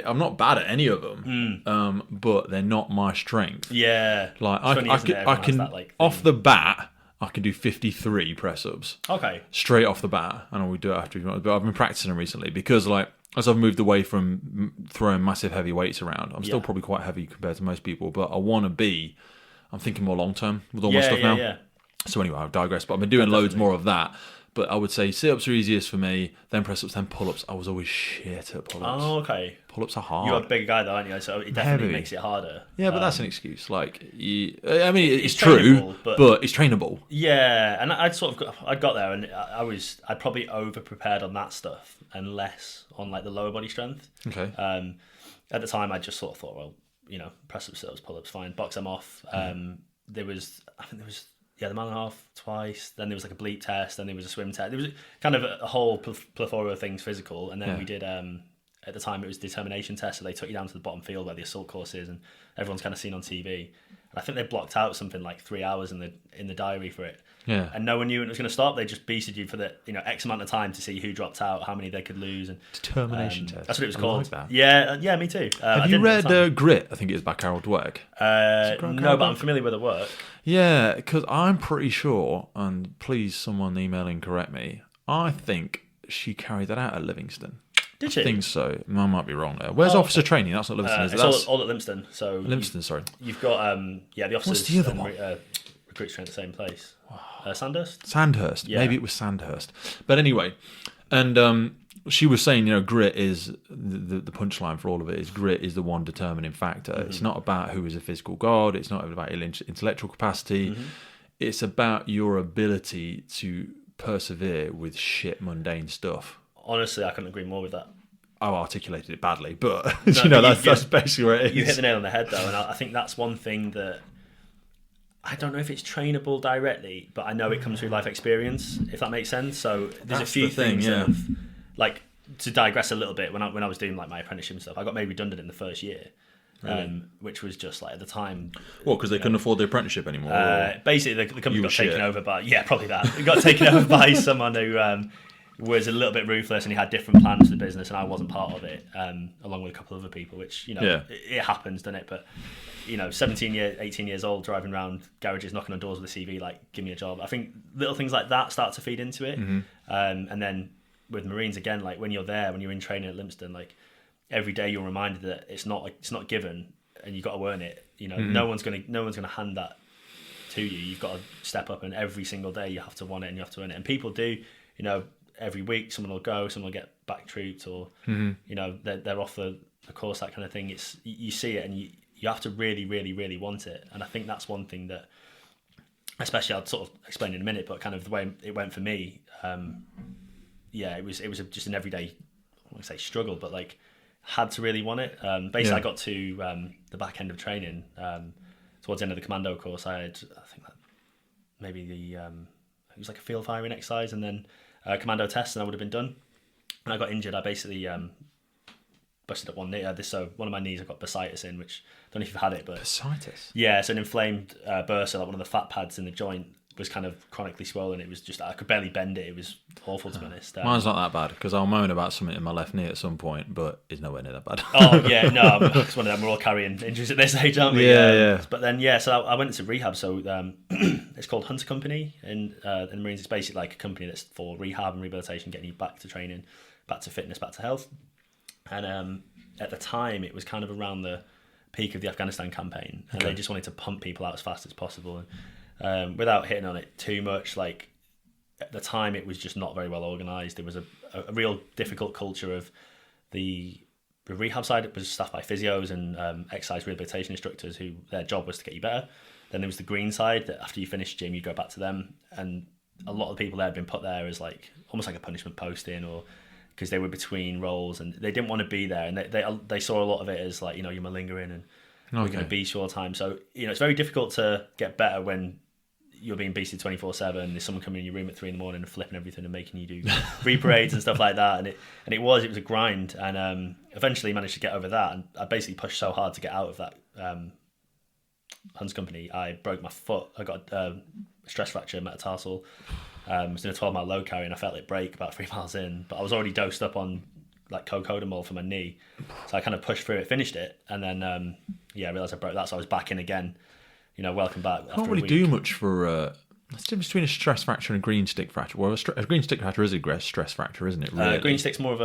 I'm not bad at any of them, but they're not my strength. Yeah, like I can off the bat. I can do 53 press ups. Okay. Straight off the bat. I know we do it after, but I've been practicing them recently because, like, as I've moved away from throwing massive heavy weights around, I'm still probably quite heavy compared to most people, but I want to be. I'm thinking more long term with all my stuff now. Yeah. So anyway, I've digressed, but I've been doing loads more of that. But I would say sit-ups are easiest for me, then press-ups, then pull-ups. I was always shit at pull-ups. Oh, okay. Pull-ups are hard. You're a bigger guy though, aren't you? So it definitely makes it harder. Yeah, but that's an excuse. Like, it's true, but it's trainable. Yeah, and I got there, and I'd probably over-prepared on that stuff and less on like the lower body strength. Okay. At the time, I just sort of thought, well, press-ups, sit-ups, pull-ups, fine, box them off. I think there was the mile and a half twice, then there was like a bleep test, then there was a swim test. There was kind of a whole plethora of things physical, and then we did, at the time it was determination test, so they took you down to the bottom field where the assault course is, and everyone's kind of seen on TV. And I think they blocked out something like 3 hours in the diary for it. Yeah. And no one knew when it was going to stop. They just beasted you for the X amount of time to see who dropped out, how many they could lose. And determination test. That's what it was called. Like that. Yeah, me too. Have you read Grit? I think it is by Carol Dweck. No, but I'm familiar with her work. Yeah, because I'm pretty sure, and please someone email and correct me, I think she carried that out at Livingston. Did she? I think so. I might be wrong there. Where's officer training? That's not Livingston, is it? It's all at Lympstone. So Lympstone, sorry. You've got the officers. What's the other one? Recruits train at the same place. Sandhurst? Sandhurst. Yeah. Maybe it was Sandhurst. But anyway, and she was saying, grit is the punchline for all of it is grit is the one determining factor. Mm-hmm. It's not about who is a physical god. It's not about intellectual capacity. Mm-hmm. It's about your ability to persevere with shit, mundane stuff. Honestly, I couldn't agree more with that. I articulated it badly, but that's basically where it is. You hit the nail on the head, though, and I think that's one thing that I don't know if it's trainable directly, but I know it comes through life experience, if that makes sense. So there's a few things that have, like, to digress a little bit, when I was doing like my apprenticeship and stuff, I got made redundant in the first year. Really? Which was just like at the time. Well, because they couldn't afford the apprenticeship anymore. Basically, the company got taken over by probably that. It got taken over by someone who was a little bit ruthless, and he had different plans for the business, and I wasn't part of it, along with a couple of other people. Which it happens, doesn't it? But 18 years old, driving around garages, knocking on doors with a CV, like, give me a job. I think little things like that start to feed into it, and then with Marines again, like when you're there, when you're in training at Lympstone, like, every day you're reminded that it's not given, and you've got to earn it. No one's gonna hand that to you. You've got to step up, and every single day you have to want it and you have to earn it. And people do, every week someone will go, someone will get back trooped, or you know, they're off the course, that kind of thing. It's, you see it and you have to really, really, really want it. And I think that's one thing that, especially I'll sort of explain in a minute, but kind of the way it went for me, it was just an everyday, I won't say struggle, but like had to really want it. Basically, I got to the back end of training, towards the end of the commando course. I had, I think that maybe it was like a field firing exercise and then a commando test, and I would have been done. And I got injured. I basically busted up one knee. So one of my knees, I got bursitis in, which I don't know if you've had it, but bursitis. Yeah, it's an inflamed bursa. Like one of the fat pads in the joint was kind of chronically swollen. It was just, I could barely bend it. It was awful, to be honest. Mine's not that bad, because I'll moan about something in my left knee at some point, but it's nowhere near that bad. Oh yeah, no, it's one of them. We're all carrying injuries at this age, aren't we? Yeah. But then so I went into rehab. So it's called Hunter Company in the Marines. It's basically like a company that's for rehab and rehabilitation, getting you back to training, back to fitness, back to health. And at the time, it was kind of around the peak of the Afghanistan campaign, and they just wanted to pump people out as fast as possible. And without hitting on it too much, like at the time it was just not very well organised. There was a real difficult culture of the rehab side. It was staffed by physios and exercise rehabilitation instructors who their job was to get you better. Then there was the green side, that after you finished gym you go back to them, and a lot of the people there had been put there as like almost like a punishment posting, or because they were between roles and they didn't want to be there, and they saw a lot of it as like, you know, you're malingering and we're going to beast you all the time. So, you know, it's very difficult to get better when you're being beasted 24/7. There's someone coming in your room at 3 a.m. and flipping everything and making you do re-parades and stuff like that. And it was a grind. And eventually managed to get over that. And I basically pushed so hard to get out of that Hunts Company. I broke my foot. I got a stress fracture, metatarsal. I was in a 12-mile load carry and I felt it break about 3 miles in. But I was already dosed up on like cocodamol for my knee. So I kind of pushed through it, finished it. And then, I realised I broke that. So I was back in again. You know, welcome back. Can't really do much for. What's the difference between a stress fracture and a green stick fracture? Well, a green stick fracture is a stress fracture, isn't it? Really? Green stick's more of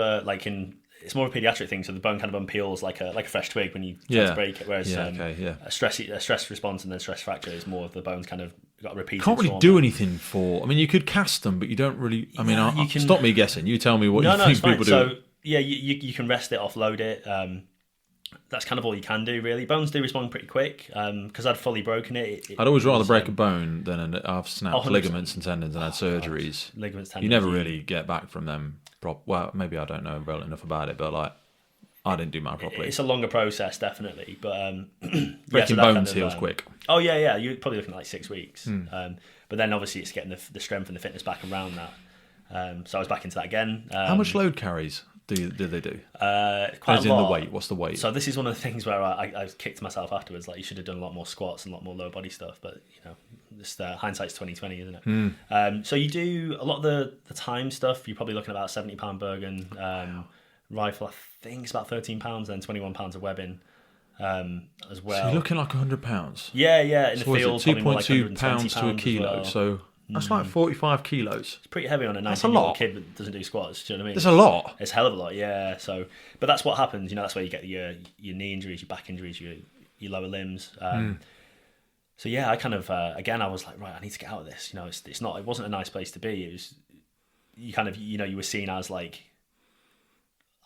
it's more of a paediatric thing. So the bone kind of unpeels like a fresh twig when you try to break it. Whereas a stress response and then stress fracture is more of the bone's kind of got a repeated. Can't really do anything for. I mean, you could cast them, but you don't really. I mean, you can, stop me guessing. You tell me what you think people do. So yeah, you can rest it, offload it. That's kind of all you can do, really. Bones do respond pretty quick, because I'd fully broken it. I'd always rather break a bone than I've snapped ligaments and tendons and had surgeries. Ligaments, tendons. You never really get back from them. Well, maybe I don't know well enough about it, but like I didn't do mine properly. It's a longer process, definitely. But breaking bones heals quick. Oh yeah. You're probably looking at like 6 weeks. But then obviously it's getting the strength and the fitness back around that. So I was back into that again. How much load carries do they do? Quite As a in lot. the weight. What's the weight? So this is one of the things where I kicked myself afterwards. Like, you should have done a lot more squats and a lot more low body stuff. But you know, just hindsight's 20/20, isn't it? So you do a lot of the time stuff. You're probably looking at about 70-pound Bergen rifle. I think it's about 13 pounds, then 21 pounds of webbing as well. So you're looking like 100 pounds. Yeah. In the field, 2.2 pounds to a kilo. Well. So. That's like 45 kilos. It's pretty heavy on a 19-year-old kid that doesn't do squats. Do you know what I mean? That's a lot. It's a hell of a lot, yeah. So, but that's what happens. You know, that's where you get your knee injuries, your back injuries, your lower limbs. So yeah, I kind of again, I was like, right, I need to get out of this. You know, it wasn't a nice place to be. It was, you kind of, you know, you were seen as like,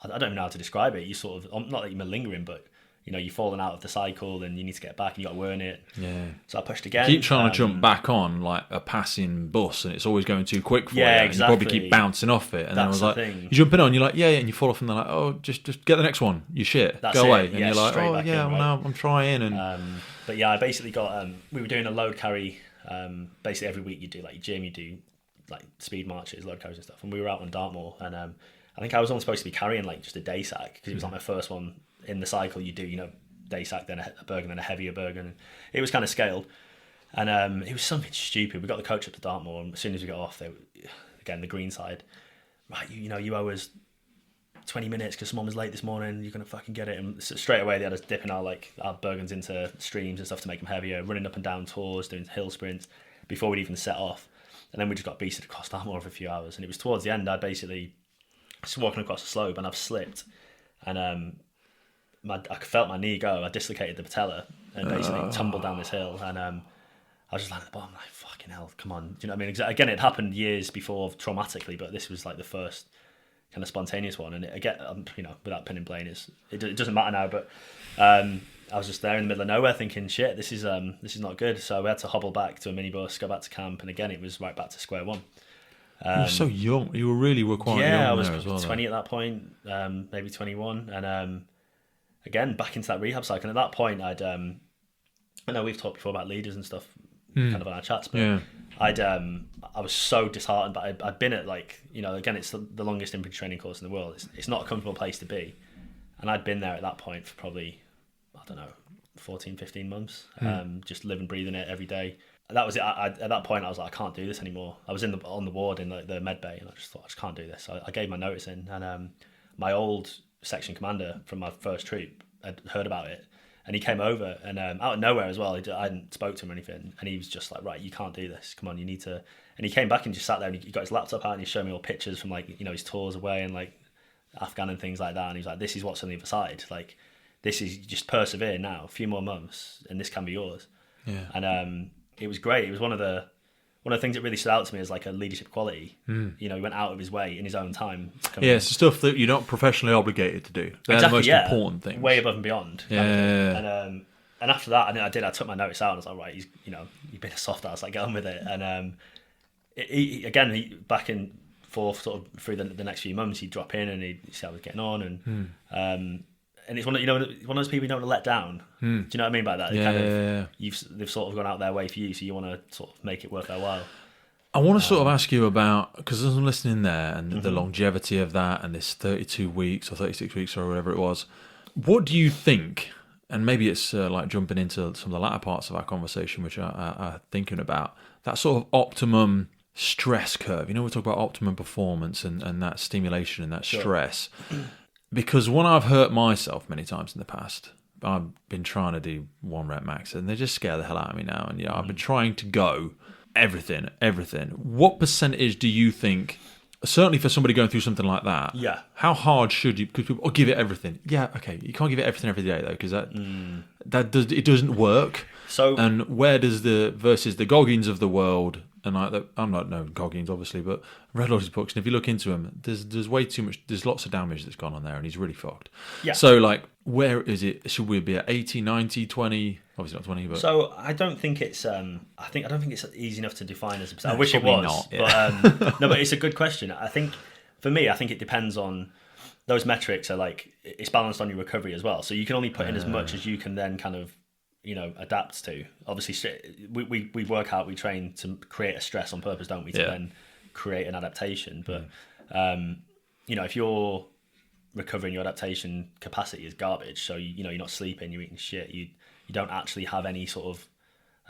I don't even know how to describe it. You sort of, not that you're malingering, but you know, you've fallen out of the cycle and you need to get back and you got to earn it. Yeah. So I pushed again. You keep trying to jump back on like a passing bus and it's always going too quick for you. And you probably keep bouncing off it. And then I was like, you jump in on, you're like, yeah, and you fall off and they're like, oh, just get the next one. You shit. Go away. And you're like, oh, yeah, well, now I'm trying. And but yeah, I basically got, we were doing a load carry. Basically every week you do like your gym, you do like speed marches, load carries and stuff. And we were out on Dartmoor and I think I was only supposed to be carrying like just a day sack because it was like my first one in the cycle. You do, you know, day sack, then a Bergen, then a heavier Bergen. It was kind of scaled, and it was something stupid. We got the coach up to Dartmoor, and as soon as we got off, again the green side, right? You owe us 20 minutes because someone was late this morning. You're gonna fucking get it. And so straight away they had us dipping our Bergens into streams and stuff to make them heavier, running up and down tours, doing hill sprints before we'd even set off. And then we just got beasted across Dartmoor for a few hours. And it was towards the end, I basically was walking across the slope and I've slipped, and I felt my knee go. I dislocated the patella and basically tumbled down this hill. And I was just lying at the bottom, like, fucking hell, come on. Do you know what I mean? Again, it happened years before traumatically, but this was like the first kind of spontaneous one. And again, you know, without pin and blame, it doesn't matter now, but I was just there in the middle of nowhere thinking, shit, this is not good. So we had to hobble back to a minibus, go back to camp, and again, it was right back to square one. You were so young. You were quite young. Yeah, I was there as well, 20 at that point, maybe 21, and again back into that rehab cycle. And at that point, I know we've talked before about leaders and stuff, kind of on our chats, but I was so disheartened. But I'd been at, like, you know, again, it's the longest infantry training course in the world. It's not a comfortable place to be, and I'd been there at that point for probably, I don't know, 14, 15 months, just living, breathing it every day. And that was it. At that point, I was like, I can't do this anymore. I was on the ward in the med bay, and I just thought, I just can't do this. So I gave my notice in, and my old section commander from my first troop had heard about it, and he came over, and out of nowhere as well. I hadn't spoke to him or anything, and he was just like, right, you can't do this. Come on, you need to. And he came back and just sat there, and he got his laptop out, and he showed me all pictures from, like, you know, his tours away and like Afghan and things like that. And he's like, this is what's on the other side. Like, this is, just persevere now, a few more months, and this can be yours. Yeah. And it was great. It was one of the things that really stood out to me as like a leadership quality. You know, he went out of his way in his own time. It's stuff that you're not professionally obligated to do. They're the most important things. Way above and beyond. Yeah. And after that, I took my notice out, and I was like, right, you've been a soft ass, like, get on with it. And he back and forth sort of through the next few months, he'd drop in and he'd see how I was getting on, and it's one of those people you don't want to let down. Do you know what I mean by that? They've sort of gone out their way for you, so you want to sort of make it worth their while. I want to sort of ask you about, because as I'm listening there, and the longevity of that, and this 32 weeks or 36 weeks or whatever it was, what do you think? And maybe it's like jumping into some of the latter parts of our conversation, which I'm thinking about, that sort of optimum stress curve. You know, we talk about optimum performance and that stimulation and that stress. Because when I've hurt myself many times in the past, I've been trying to do 1 rep max, and they just scare the hell out of me now. And I've been trying to go everything. What percentage do you think, certainly for somebody going through something like that, how hard should you, because people give it everything? Yeah, okay, you can't give it everything every day though, because it doesn't work. So, and where does versus the Goggins of the world, and like I'm not no Goggins obviously, but read all his books, and if you look into him, there's way too much. There's lots of damage that's gone on there, and he's really fucked. Yeah. So like, where is it? Should we be at 80, 90, 20? Obviously not 20, but so I don't think it's. I don't think it's easy enough to define as a percent. I wish it was, not, yeah. But no, but it's a good question. I think for me, it depends on those metrics. Are like, it's balanced on your recovery as well. So you can only put in as much as you can then kind of, you know, adapt to. Obviously, we work out, we train to create a stress on purpose, don't we? To then create an adaptation. But you know, if your recovering, your adaptation capacity is garbage, so you know, you're not sleeping, you're eating shit, you don't actually have any sort of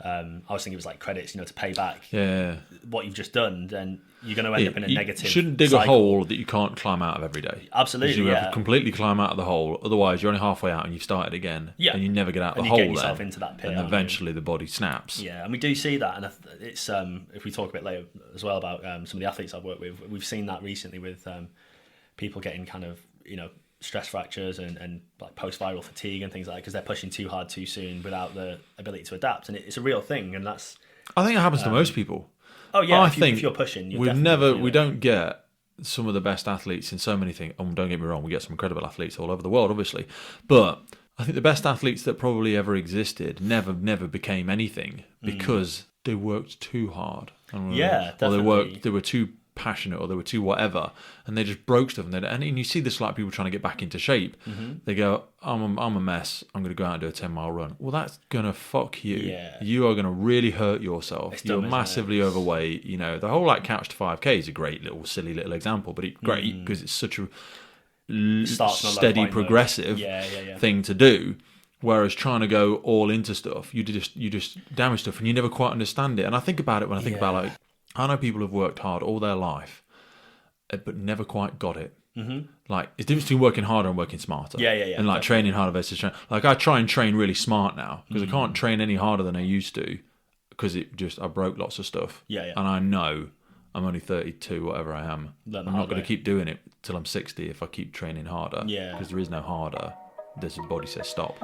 I was thinking it was like credits, you know, to pay back what you've just done, then you're going to end up in a negative. You shouldn't dig cycle. A hole that you can't climb out of every day. Absolutely, you have to completely climb out of the hole. Otherwise, you're only halfway out and you've started again. Yeah, and you never get out of the hole. And you get yourself into that pit, and eventually the body snaps. Yeah, and we do see that, and it's if we talk a bit later as well about some of the athletes I've worked with, we've seen that recently with people getting kind of, you know, stress fractures and like post-viral fatigue and things like that, because they're pushing too hard too soon without the ability to adapt, and it's a real thing, and that's. I think it happens to most people. Oh yeah, if you're pushing, we don't get some of the best athletes in so many things. Don't get me wrong, we get some incredible athletes all over the world, obviously, but I think the best athletes that probably ever existed never became anything because they worked too hard. Yeah, definitely. Or they were too passionate, or they were too whatever, and they just broke stuff, and you see this, like, people trying to get back into shape. They go, I'm a mess, I'm going to go out and do a 10-mile run. Well, that's going to fuck you. You are going to really hurt yourself. You're massively overweight. You know, the whole like couch to 5K is a great little silly little example, but it's great because it's such a steady progressive thing to do. Whereas trying to go all into stuff, you just damage stuff, and you never quite understand it. And I think about it when I think about, like, I know people have worked hard all their life, but never quite got it. Like, it's the difference between working harder and working smarter. And like training harder versus training. Like, I try and train really smart now because I can't train any harder than I used to, because I broke lots of stuff. And I know I'm only 32, whatever I am. I'm not going to keep doing it till I'm 60 if I keep training harder. Because there is no harder. The body says stop.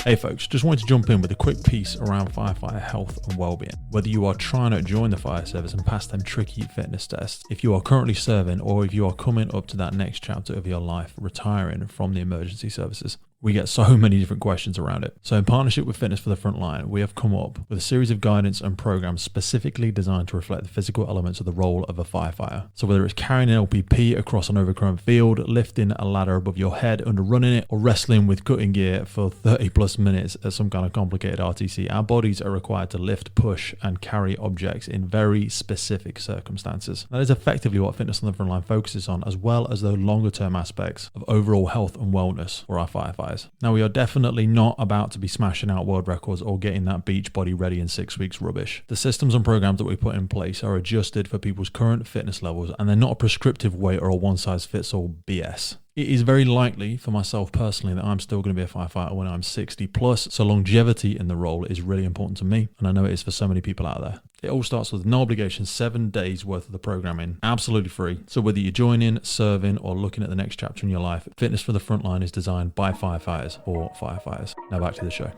Hey folks, just wanted to jump in with a quick piece around firefighter health and well-being. Whether you are trying to join the fire service and pass them tricky fitness tests, if you are currently serving, or if you are coming up to that next chapter of your life, retiring from the emergency services, we get so many different questions around it. So in partnership with Fitness for the Frontline, we have come up with a series of guidance and programs specifically designed to reflect the physical elements of the role of a firefighter. So whether it's carrying an LPP across an overgrown field, lifting a ladder above your head under running it, or wrestling with cutting gear for 30 plus minutes at some kind of complicated RTC, our bodies are required to lift, push, and carry objects in very specific circumstances. That is effectively what Fitness on the Frontline focuses on, as well as the longer term aspects of overall health and wellness for our firefighters. Now, we are definitely not about to be smashing out world records or getting that beach body ready in 6 weeks rubbish. The systems and programs that we put in place are adjusted for people's current fitness levels, and they're not a prescriptive weight or a one-size-fits-all BS. It is very likely for myself personally that I'm still going to be a firefighter when I'm 60 plus, so longevity in the role is really important to me, and I know it is for so many people out there. It all starts with no obligation, 7 days worth of the programming, absolutely free. So whether you're joining, serving, or looking at the next chapter in your life, Fitness for the Frontline is designed by firefighters for firefighters. Now back to the show.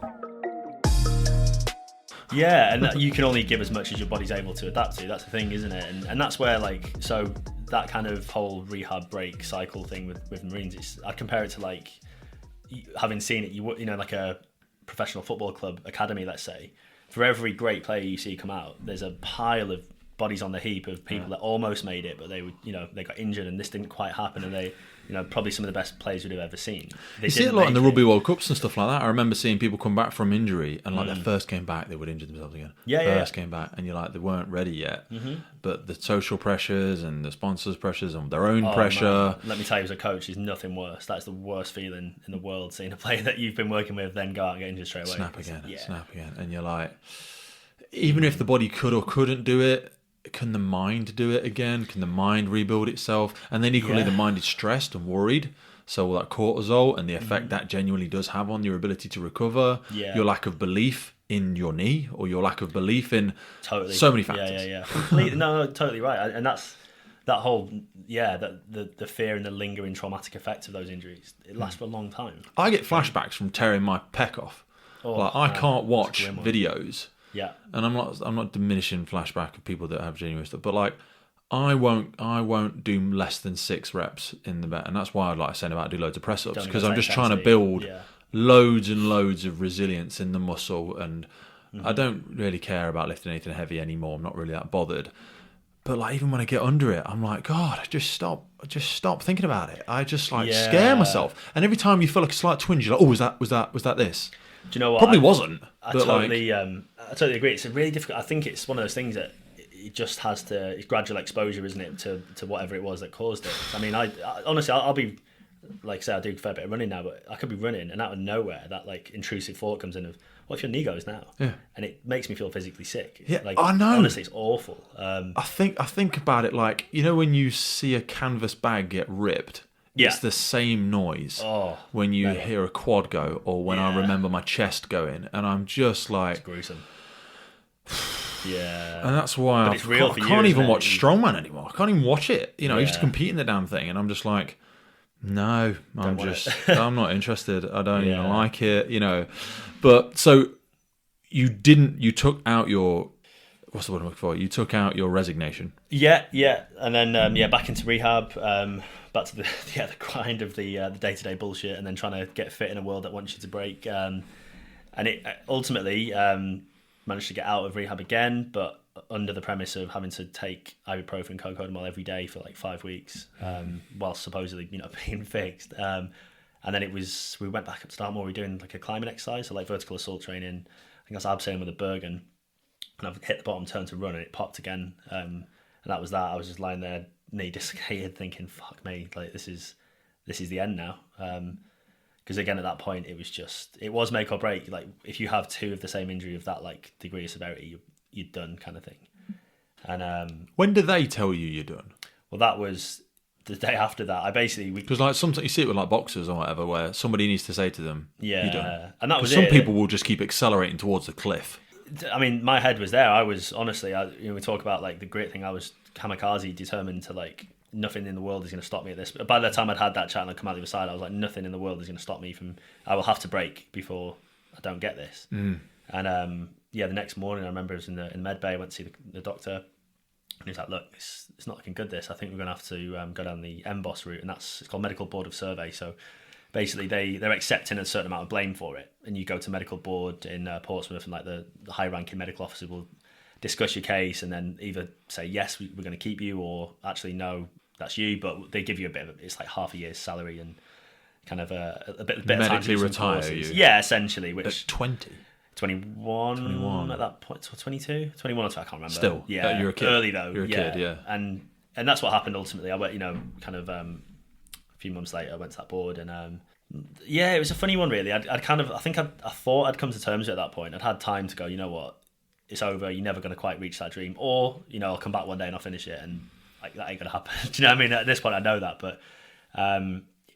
Yeah, and you can only give as much as your body's able to adapt to. That's the thing, isn't it? And that's where, like, so that kind of whole rehab break cycle thing with Marines, I'd compare it to, like, having seen it, you know, like a professional football club academy, let's say. For every great player you see come out, there's a pile of bodies on the heap of people that almost made it, but they would, you know, they got injured and this didn't quite happen, and they, you know, probably some of the best players we'd have ever seen. You see it a lot in the Rugby World Cups and stuff like that. I remember seeing people come back from injury and like they first came back, they would injure themselves again. First came back and you're like, they weren't ready yet. But the social pressures and the sponsors' pressures and their own pressure. Man. Let me tell you, as a coach, there's nothing worse. That's the worst feeling in the world, seeing a player that you've been working with then go out and get injured straight away. Snap again. And you're like, even if the body could or couldn't do it, can the mind do it again? Can the mind rebuild itself? And then equally, the mind is stressed and worried. So all that cortisol and the effect that genuinely does have on your ability to recover, your lack of belief in your knee, or your lack of belief in so many factors. No, totally right. And that's that whole, the fear and the lingering traumatic effects of those injuries. It lasts for a long time. I get flashbacks from tearing my pec off. I can't watch videos. Yeah, and I'm not diminishing flashback of people that have genuine stuff, but like I won't do less than 6 reps in the bed, and that's why I'd like saying about do loads of press ups, because I'm just trying to build loads and loads of resilience in the muscle, and I don't really care about lifting anything heavy anymore. I'm not really that bothered. But like even when I get under it, I'm like, God, just stop thinking about it. I just scare myself, and every time you feel like a slight twinge, you're like, oh, was that this? Do you know what? Probably wasn't. I totally agree. It's really difficult. I think it's one of those things that it just has to. It's gradual exposure, isn't it, to whatever it was that caused it. I mean, I honestly, I'll be like, say, I do a fair bit of running now, but I could be running and out of nowhere that like intrusive thought comes in of, what if your knee goes now? Yeah. And it makes me feel physically sick. Yeah, like, I know. Honestly, it's awful. I think about it like, you know, when you see a canvas bag get ripped. It's the same noise when you hear a quad go, or when I remember my chest going, and I'm just like, it's gruesome. And that's why I can't even watch Strongman anymore. I can't even watch it. You know, I used to compete in the damn thing, and I'm just like, no, I'm not interested. I don't even like it. You know, but so you took out your. What's the word I'm looking for? You took out your resignation. Yeah, and then back into rehab. Back to the grind of the day-to-day bullshit, and then trying to get fit in a world that wants you to break. And it ultimately managed to get out of rehab again, but under the premise of having to take ibuprofen, cocodamol every day for like 5 weeks, while supposedly being fixed. And then we went back up to Dartmoor. We were doing like a climbing exercise, so like vertical assault training. I think I was abseiling with a Bergen, and I've hit the bottom turn to run, and it popped again. And that was that. I was just lying there, knee dislocated, thinking, "Fuck me! Like this is the end now." Because again, at that point, it was make or break. Like if you have 2 of the same injury of that like degree of severity, you're done, kind of thing. And when did they tell you you're done? Well, that was the day after that. I basically because like sometimes you see it with like boxers or whatever, where somebody needs to say to them, "You're done." And that was some people will just keep accelerating towards the cliff. I mean, my head was there. I was honestly, we talk about like the great thing. I was kamikaze, determined to like nothing in the world is going to stop me at this. But by the time I'd had that chat and I'd come out the other side, I was like, nothing in the world is going to stop me from. I will have to break before I don't get this. And the next morning I remember I was in med bay. I went to see the doctor, and he's like, look, it's not looking good, this. I think we're going to have to go down the MBOS route, and it's called Medical Board of Survey. So basically they're accepting a certain amount of blame for it, and you go to medical board in Portsmouth, and like the high-ranking medical officer will discuss your case and then either say, yes, we're going to keep you, or actually, no, that's you, but they give you a bit of, it's like half a year's salary and kind of a bit of time. Medically retire you? Yeah, essentially. Which at 20? 21 at that point, or 22? 21 or 22, I can't remember. Still, yeah, you're a kid. Early though. You're a kid, yeah. And that's what happened ultimately. I went, kind of a few months later, I went to that board, and it was a funny one really. I thought I'd come to terms with it at that point. I'd had time to go, you know what, it's over. You're never going to quite reach that dream, or I'll come back one day and I'll finish it, and like that ain't going to happen. Do you know what I mean? At this point, I know that, but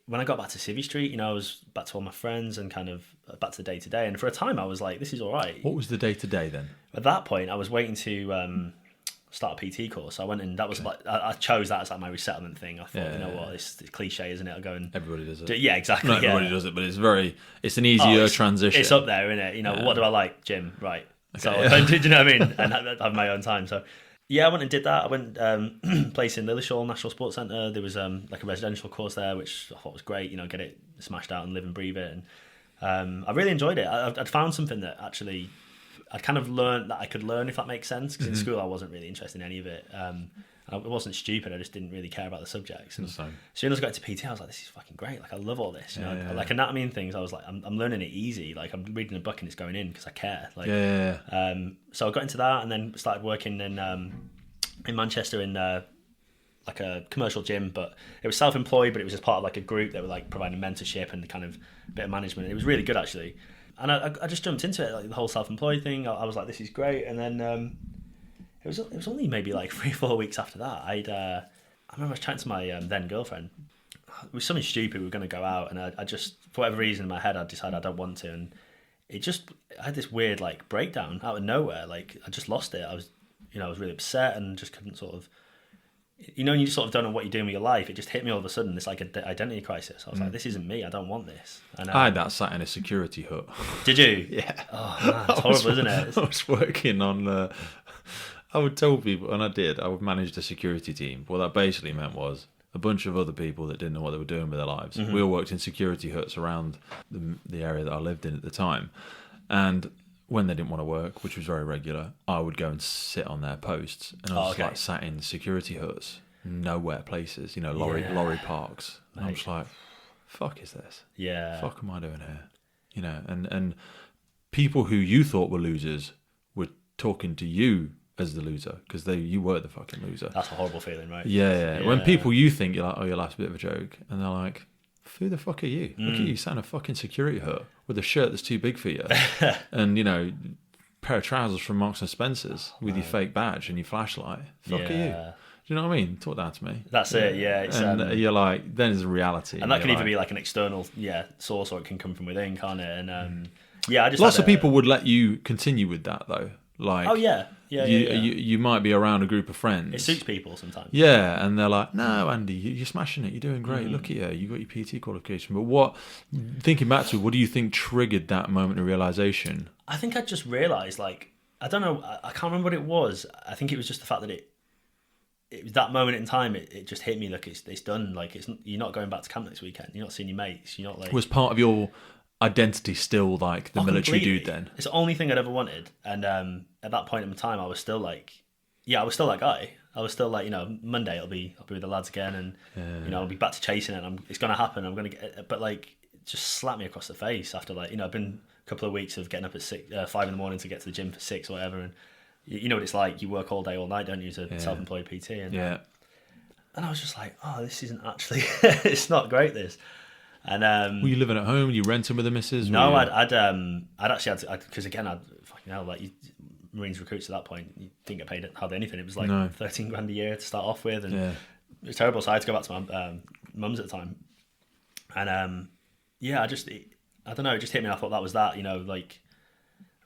when I got back to Civvy Street, I was back to all my friends and kind of back to the day-to-day. And for a time, I was like, this is all right. What was the day-to-day then? At that point, I was waiting to start a PT course. I went and that was like, I chose that as like my resettlement thing. I thought, what, it's cliche, isn't it? I'll go and... Everybody does it. Yeah, exactly. Not everybody does it, but it's an easier transition. It's up there, isn't it? What do I like? Gym, right. Okay, so, do you know what I mean? And I have my own time. So, yeah, I went and did that. I went place in Lilleshall National Sports Centre. There was like a residential course there, which I thought was great. Get it smashed out and live and breathe it. And I really enjoyed it. I'd found something that actually I'd kind of learned that I could learn, if that makes sense. Because in school I wasn't really interested in any of it. I wasn't stupid. I just didn't really care about the subjects. And as soon as I got to PT, I was like, this is fucking great. Like, I love all this. Like anatomy and things. I was like, I'm learning it easy. Like, I'm reading a book and it's going in because I care. Like, so I got into that and then started working in Manchester in like a commercial gym, but it was self-employed, but it was as part of like a group that were like providing mentorship and kind of a bit of management. It was really good actually. And I just jumped into it, like the whole self-employed thing. I was like, this is great. And then it was only maybe like 3-4 weeks after that. I remember I was chatting to my then girlfriend. It was something stupid. We were going to go out, and I just, for whatever reason in my head, I decided I don't want to. And I had this weird like breakdown out of nowhere. Like I just lost it. I was really upset and just couldn't sort of, you just sort of don't know what you're doing with your life. It just hit me all of a sudden, this like identity crisis. I was like, this isn't me. I don't want this. And I had that sat in a security hut. Did you? Yeah. Oh man, it's horrible, isn't it? I was working on I would tell people, and I would manage the security team. What that basically meant was a bunch of other people that didn't know what they were doing with their lives. We all worked in security huts around the area that I lived in at the time. And when they didn't want to work, which was very regular, I would go and sit on their posts. And I was like sat in security huts, nowhere places, lorry parks. And I'm just like, fuck is this? Yeah. Fuck am I doing here? And people who you thought were losers were talking to you as the loser, because you were the fucking loser. That's a horrible feeling, right? Yeah. When people you think, you're like, oh, your life's a bit of a joke. And they're like, who the fuck are you? Look at you sat in a fucking security hut with a shirt that's too big for you. And, pair of trousers from Marks and Spencer's with your fake badge and your flashlight. Fuck are you? Do you know what I mean? Talk that to me. That's it, yeah. It's, and you're like, then there's a reality. And that can either be like an external source, or it can come from within, can't it? And I just lots of people would let you continue with that though. Like, oh yeah. You might be around a group of friends. It suits people sometimes. Yeah, and they're like, no, Andy, you're smashing it. You're doing great. Look at you. You got your PT qualification. But thinking back to it, what do you think triggered that moment of realization? I think I just realized, like, I don't know, I can't remember what it was. I think it was just the fact that it was that moment in time. It just hit me, like, it's done. Like, you're not going back to camp next weekend. You're not seeing your mates. You're not like. Was part of your identity still like the military completely. dude then? It's the only thing I'd ever wanted. And at that point in time, I was still like, I was still that guy. I was still like, Monday I'll be with the lads again, and I'll be back to chasing it. And it's going to happen. I'm going to get, but like, it just slapped me across the face after like, I've been a couple of weeks of getting up at 5 in the morning to get to the gym for 6 or whatever, and you know what it's like. You work all day, all night, don't you, as a self-employed PT? And I was just like, oh, this isn't actually, it's not great. This. And were you living at home? Were you renting with the missus? No, I'd actually had to, because again, I'd fucking hell, like Marines recruits at that point, you didn't get paid hardly anything. It was like 13 grand a year to start off with, and it was terrible. So I had to go back to my mum's at the time, and I don't know, it just hit me. I thought that was that, like,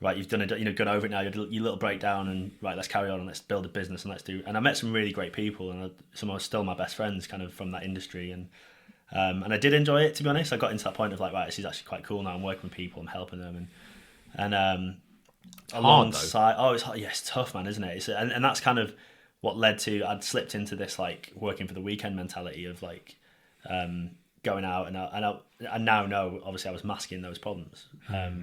right, you've done it, gone over it now. Your little breakdown, and right, let's carry on and let's build a business and let's do. And I met some really great people, and some are still my best friends, kind of from that industry, and I did enjoy it, to be honest. I got into that point of like, right, this is actually quite cool now. I'm working with people, I'm helping them, And alongside, it's tough, man, isn't it? And that's kind of what led to I'd slipped into this like working for the weekend mentality of like going out, and I now know obviously I was masking those problems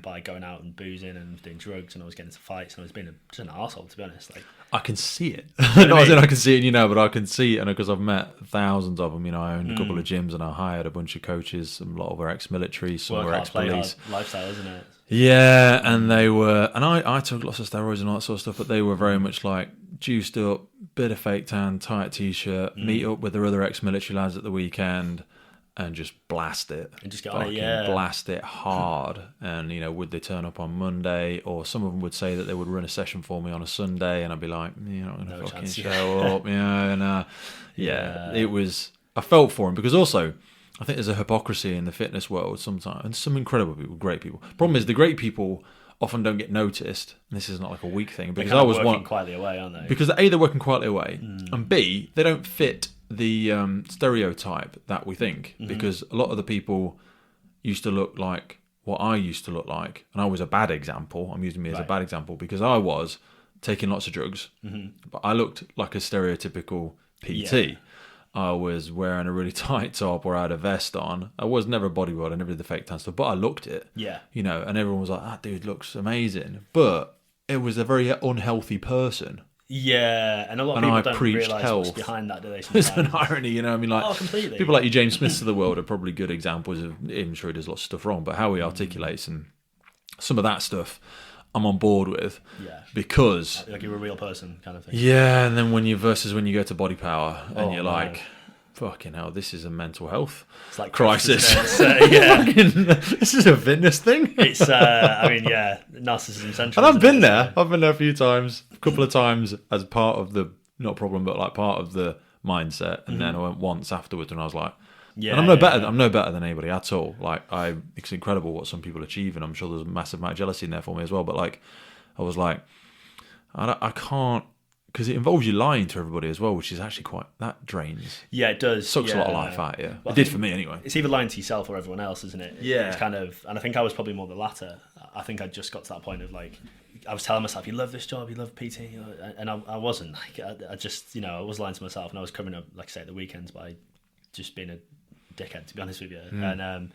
by going out and boozing and doing drugs, and I was getting into fights, and I was being just an arsehole, to be honest. Like, I can see it. I can see it, but I can see it, and because I've met thousands of them. I owned a couple of gyms, and I hired a bunch of coaches. A lot of were ex-military, some were ex-police. Lifestyle, isn't it? Yeah, and they were, and I took lots of steroids and all that sort of stuff, but they were very much like juiced up, bit of fake tan, tight t-shirt, meet up with their other ex-military lads at the weekend, and just blast it. And just get on it, blast it hard. And, would they turn up on Monday? Or some of them would say that they would run a session for me on a Sunday, and I'd be like, you're not going to fucking show up. It was, I felt for them, because also, I think there's a hypocrisy in the fitness world sometimes, and some incredible people, great people. Problem is, the great people often don't get noticed. And this is not like a weak thing, because I was working quietly away, aren't they? Because A, they're working quietly away, and B, they don't fit the stereotype that we think, because a lot of the people used to look like what I used to look like, and I was a bad example. I'm using me as a bad example because I was taking lots of drugs, but I looked like a stereotypical PT. Yeah. I was wearing a really tight top or I had a vest on. I was never a bodybuilder, I never did the fake tan stuff, but I looked it. Yeah. And everyone was like, that dude looks amazing. But it was a very unhealthy person. Yeah, and a lot of people don't realise what's behind that, do they? It's an irony, completely. People like you, James Smiths of the world, are probably good examples of, I'm sure he does lots of stuff wrong, but how he articulates and some of that stuff I'm on board with. Yeah. Because like you're a real person kind of thing. Yeah, and then when you go to Body Power and you're like, fucking hell, this is a mental health crisis. This is a fitness thing. It's, narcissism central. And I've been there. I've been there a few times, a couple of times as part of the, not problem, but like part of the mindset. And then I went once afterwards and I was like, and I'm no better than anybody at all. Like, it's incredible what some people achieve, and I'm sure there's a massive amount of jealousy in there for me as well. But like, I was like, I can't, because it involves you lying to everybody as well, which is actually that drains. Yeah, it does. Sucks a lot of life out of you. It did for me anyway. It's either lying to yourself or everyone else, isn't it? Yeah. It's kind of, and I think I was probably more the latter. I think I just got to that point of like, I was telling myself, you love this job, you love PT, and I wasn't. Like, I just, I was lying to myself, and I was covering up, like I say, at the weekends by just being a dickhead, to be honest with you. And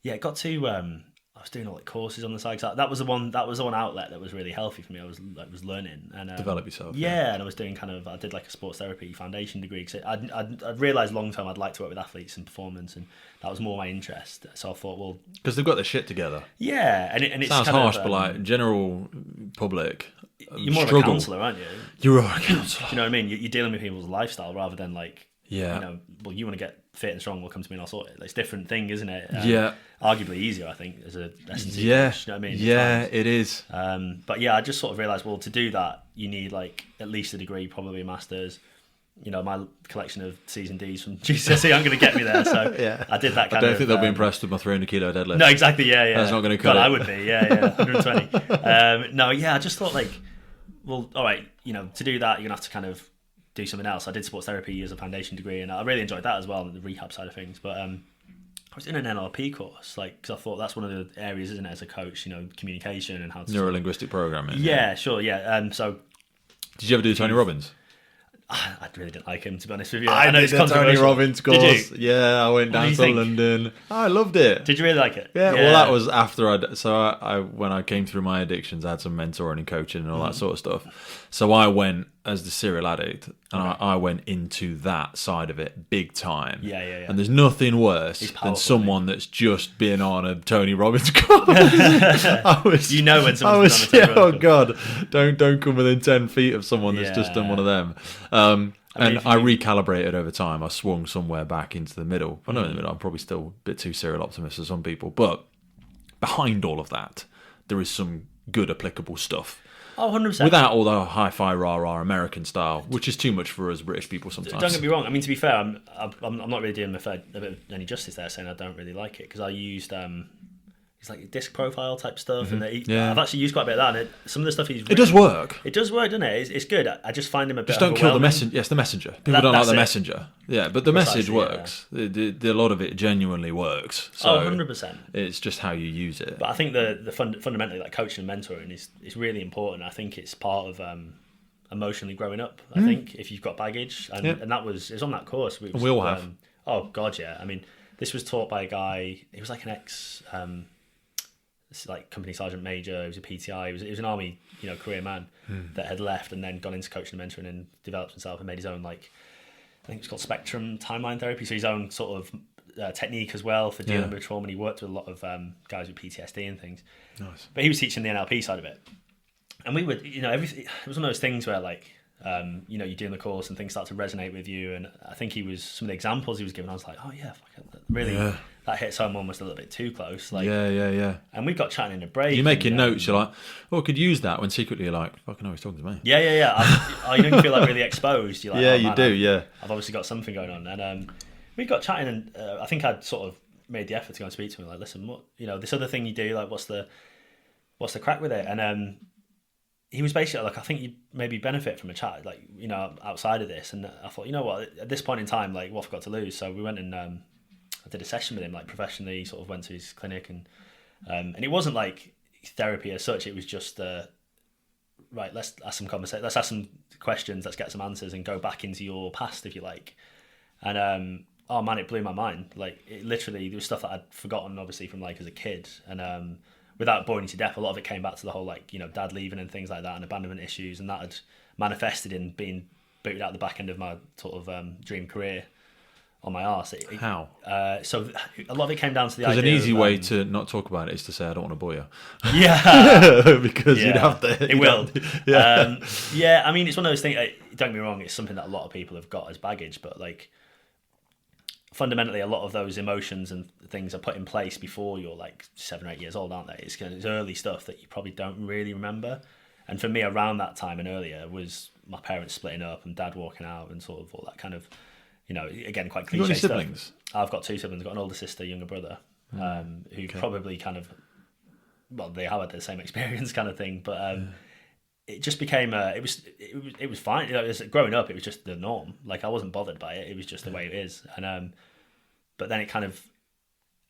it got to I was doing all like courses on the side. That was the one outlet that was really healthy for me. I was learning and develop yourself. Yeah, and I was doing I did like a sports therapy foundation degree because I'd realised long term I'd like to work with athletes and performance, and that was more my interest. So I thought, well, because they've got their shit together. Yeah, and it sounds kind harsh, of, but like general public, you're more of a counsellor, aren't you? You're a counsellor. Do you know what I mean? You're dealing with people's lifestyle rather than like, yeah, well, you want to get fit and strong, well, come to me and I'll sort it. It's a different thing, isn't it? Yeah. Arguably easier, I think, as a S&C yeah. coach, you know what I mean? Yeah, it is. But yeah, I just sort of realised, well, to do that, you need like at least a degree, probably a master's. My collection of C's and D's from GCSE aren't going to get me there. So yeah. I did that kind of... I don't think they'll be impressed with my 300 kilo deadlift. No, exactly, yeah. That's not going to cut it. I would be, 120. I just thought like, well, all right, to do that, you're going to have to kind of do something else. I did sports therapy as a foundation degree, and I really enjoyed that as well, the rehab side of things. But I was in an NLP course, because I thought that's one of the areas, isn't it, as a coach, communication and how to... Neuro-linguistic programming. Yeah, sure, yeah. So, did you ever do Tony Robbins? I really didn't like him, to be honest with you. I know it's Tony Robbins course. Did you? Yeah, I went down to London. I loved it. Did you really like it? Yeah. Well, that was after I when I came through my addictions, I had some mentoring and coaching and all that sort of stuff. So I went as the serial addict, and I went into that side of it big time. Yeah. And there's nothing worse than someone that's just been on a Tony Robbins course. When someone's been on a Tony Robbins course. Oh God, don't come within 10 feet of someone that's just done one of them. And I recalibrated over time. I swung somewhere back into the middle. I know in the middle, I'm probably still a bit too serial optimist for some people, but behind all of that, there is some good applicable stuff. Oh, 100%. Without all the hi-fi, rah-rah American style, which is too much for us British people sometimes. Don't get me wrong. I mean, to be fair, I'm not really doing a bit of any justice there, saying I don't really like it, because I used it's like disc profile type stuff, and I've actually used quite a bit of that. And some of the stuff it does work. It does work, doesn't it? It's good. I just find him a bit. Just don't kill the messenger. Yes, the messenger. People don't like the messenger. Yeah, but the message works. Yeah. A lot of it genuinely works. So 100%. It's just how you use it. But I think the fundamentally, like, coaching and mentoring is really important. I think it's part of emotionally growing up. I think if you've got baggage, and it was on that course. We all have. Oh God, yeah. I mean, this was taught by a guy. He was like an ex. Like company sergeant major, he was a PTI, he was an army, career man that had left and then gone into coaching and mentoring and developed himself and made his own, like, I think it's called spectrum timeline therapy, so his own sort of technique as well for dealing with trauma. And he worked with a lot of guys with PTSD and things. Nice. But he was teaching the NLP side of it, and we would, everything. It was one of those things where, like, you're doing the course and things start to resonate with you. And I think some of the examples he was giving, I was like, oh yeah, really. Yeah. That hits home almost a little bit too close. Like, yeah. And we got chatting in a break. You make your notes, you're like, I could use that, when secretly you're like, fucking hell, he's talking to me. Yeah. You feel like really exposed. You're like, yeah, you do, yeah. I've obviously got something going on. And we got chatting, and I think I'd sort of made the effort to go and speak to him. Like, listen, what, this other thing you do, like, what's the crack with it? And he was basically like, I think you'd maybe benefit from a chat, like, outside of this. And I thought, you know what, at this point in time, like, what have I got to lose? So we went and I did a session with him, like, professionally, sort of went to his clinic, and it wasn't like therapy as such. It was just right, let's ask some questions, let's get some answers, and go back into your past, if you like. And oh man, it blew my mind. Like, it literally, there was stuff that I'd forgotten, obviously, from, like, as a kid, and without boring you to death, a lot of it came back to the whole, like, dad leaving and things like that, and abandonment issues, and that had manifested in being booted out the back end of my sort of dream career on my arse. How? So a lot of it came down to the idea. Because an easy way to not talk about it is to say, I don't want to bore you. Yeah. Because you'd have to. It will. Yeah. I mean, it's one of those things, don't get me wrong, it's something that a lot of people have got as baggage, but, like, fundamentally, a lot of those emotions and things are put in place before you're, like, 7 or 8 years old, aren't they? It's early stuff that you probably don't really remember. And for me, around that time and earlier was my parents splitting up and dad walking out and sort of all that kind of, again, quite cliche you got any stuff. siblings? I've got 2 siblings. I've got an older sister, younger brother, who probably kind of, well, they have had the same experience kind of thing, but it just became it was fine. Growing up, it was just the norm. Like, I wasn't bothered by it. It was just the way it is. And but then it kind of,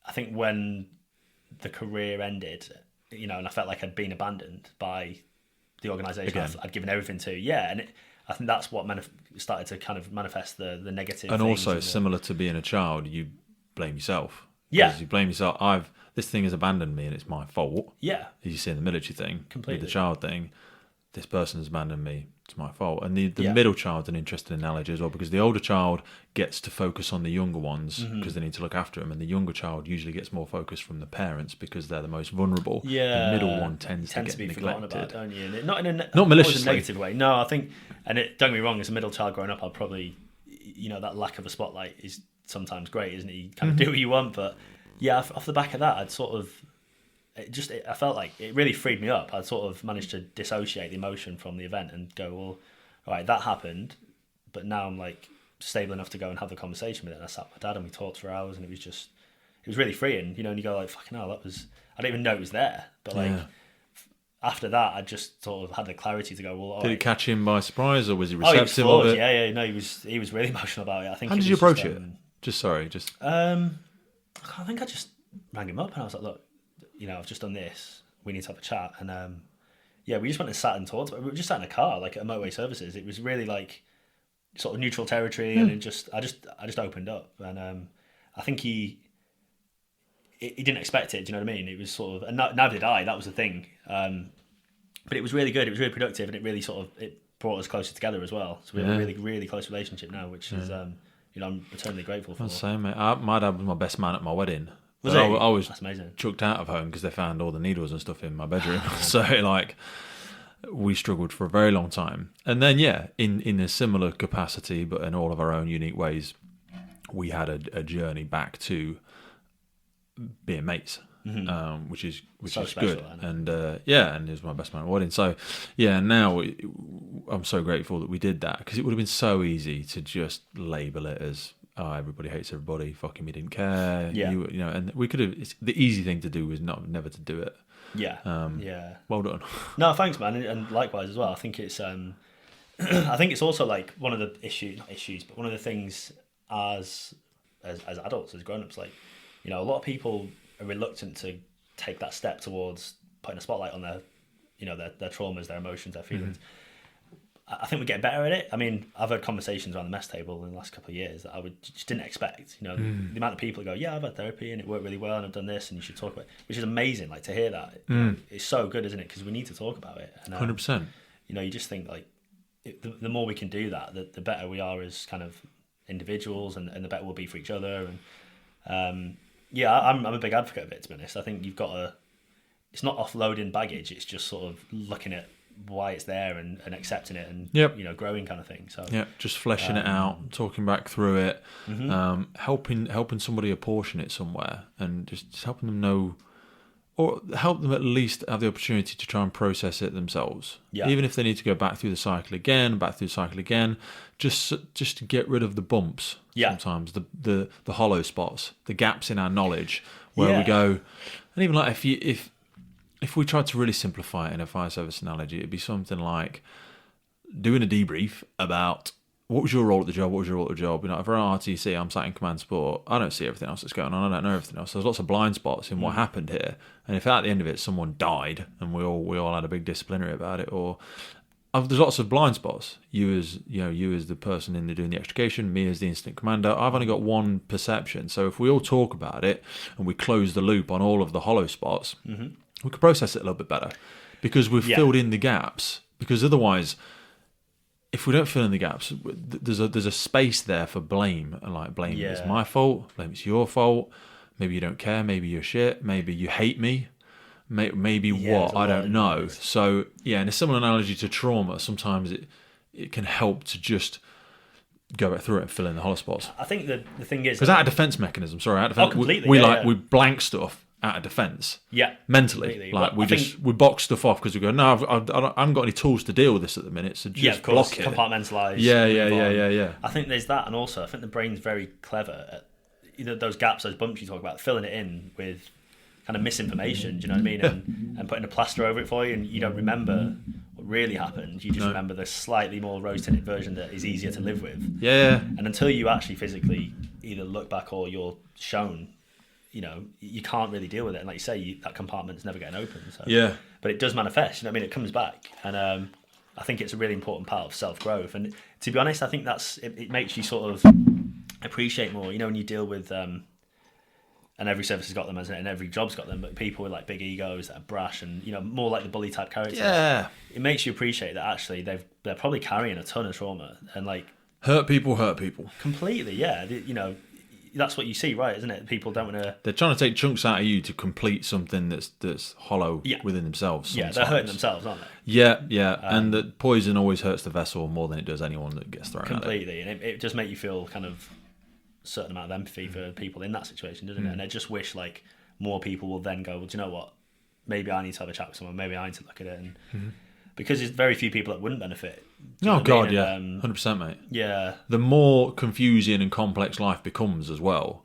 I think when the career ended, and I felt like I'd been abandoned by the organisation I'd given everything to. Yeah, and I think that's what started to kind of manifest the negative. And also, similar to being a child, you blame yourself. Yeah, you blame yourself. This thing has abandoned me, and it's my fault. Yeah, as you see in the military thing, completely. With the child thing, this person has abandoned me. It's my fault. And the middle child's an interesting analogy as well, because the older child gets to focus on the younger ones because they need to look after them, and the younger child usually gets more focus from the parents because they're the most vulnerable. Yeah, the middle one tends to be neglected. forgotten about, don't you? And not in not maliciously, a negative way. No, I think, and don't get me wrong, as a middle child growing up, I'd probably, that lack of a spotlight is sometimes great, isn't it? You kind of do what you want, but yeah, off the back of that, I'd sort of. I felt like it really freed me up. I'd sort of managed to dissociate the emotion from the event and go, well, all right, that happened, but now I'm, like, stable enough to go and have the conversation with it. And I sat with my dad and we talked for hours, and it was really freeing, and you go, like, fucking hell, I didn't even know it was there. But, like, after that, I just sort of had the clarity to go, well, all Did right. it catch him by surprise, or was he receptive of it? Yeah, no, he was really emotional about it. I think. How did you approach it? I think I just rang him up and I was like, look, I've just done this. We need to have a chat. And we just went and sat and talked. We were just sat in a car, like, at Motorway Services. It was really, like, sort of neutral territory, and I just opened up. And I think he didn't expect it. Do you know what I mean? It was sort of, and neither did I. That was the thing. But it was really good. It was really productive, and it really it brought us closer together as well. So we have a really, really close relationship now, which is I'm eternally grateful for. I'm the same, mate. My dad was my best man at my wedding. Was he? I was That's amazing. Chucked out of home because they found all the needles and stuff in my bedroom. So, like, we struggled for a very long time. And then, in a similar capacity, but in all of our own unique ways, we had a journey back to being mates, which is special, good. And and he was my best man at my wedding. So, now I'm so grateful that we did that, because it would have been so easy to just label it as everybody hates everybody. Fucking, we didn't care. Yeah. You know, and we could have. The easy thing to do was never to do it. Yeah. Well done. No, thanks, man, and likewise as well. I think it's I think it's also like one of the not issues, but one of the things as adults, as grown-ups, like, you know, a lot of people are reluctant to take that step towards putting a spotlight on their, you know, their traumas, their emotions, their feelings. I think we're getting better at it. I mean, I've had conversations around the mess table in the last couple of years that I just didn't expect. You know, the amount of people who go, yeah, I've had therapy and it worked really well and I've done this and you should talk about it, which is amazing. Like, to hear that, you know, it's so good, isn't it? Because we need to talk about it. And, 100%. You know, you just think like the more we can do that, the better we are as kind of individuals, and the better we'll be for each other. And I'm a big advocate of it, to be honest. I think you've got to. It's not offloading baggage. It's just sort of looking at why it's there and accepting it and you know, growing, kind of thing. So just fleshing it out, talking back through it, helping somebody apportion it somewhere, and just helping them know, or help them at least have the opportunity to try and process it themselves. Even if they need to go back through the cycle again, just to get rid of the bumps. Sometimes the hollow spots, the gaps in our knowledge, where we go, and even like if we tried to really simplify it in a fire service analogy, it'd be something like doing a debrief about what was your role at the job, You know, if we're on RTC, I'm sat in command support, I don't see everything else that's going on, I don't know everything else. There's lots of blind spots in what happened here. And if at the end of it someone died and we all had a big disciplinary about it, or there's lots of blind spots. You as the person doing the extrication, me as the incident commander, I've only got one perception. So if we all talk about it and we close the loop on all of the hollow spots, we could process it a little bit better, because we've filled in the gaps. Because otherwise, if we don't fill in the gaps, there's a space there for blame. Like, blame is my fault, blame it's your fault. Maybe you don't care. Maybe you're shit. Maybe you hate me. Maybe what, I don't know. So in a similar analogy to trauma, sometimes it can help to just go back through it and fill in the hollow spots. I think the thing is, because out of defense mechanism. Completely. We blank stuff out of defence. Mentally, like we box stuff off because we go, no, I haven't got any tools to deal with this at the minute, so just block it. Compartmentalise. Yeah. I think there's that, and also I think the brain's very clever at, you know, those gaps, those bumps you talk about, filling it in with kind of misinformation. Do you know what I mean? And putting a plaster over it for you, and you don't remember what really happened. You just remember the slightly more rose-tinted version that is easier to live with. And until you actually physically either look back or you're shown, you know, you can't really deal with it. And like you say, that compartment's never getting open. So. But it does manifest. You know what I mean? It comes back. And I think it's a really important part of self-growth. And to be honest, I think it makes you sort of appreciate more. You know, when you deal with, and every service has got them, hasn't it? And every job's got them. But people with like big egos that are brash and, you know, more like the bully type characters. It makes you appreciate that actually they're probably carrying a ton of trauma and like hurt people. Completely, you know. That's what you see, right? Isn't it? People don't want to. They're trying to take chunks out of you to complete something that's hollow within themselves. Sometimes. They're hurting themselves, aren't they? Yeah. And the poison always hurts the vessel more than it does anyone that gets thrown completely. At it. And it just makes you feel kind of a certain amount of empathy for people in that situation, doesn't it? And I just wish like more people will then go, well, do you know what? Maybe I need to have a chat with someone. Maybe I need to look at it, and because there's very few people that wouldn't benefit. Oh God, 100%, mate. Yeah. The more confusing and complex life becomes as well,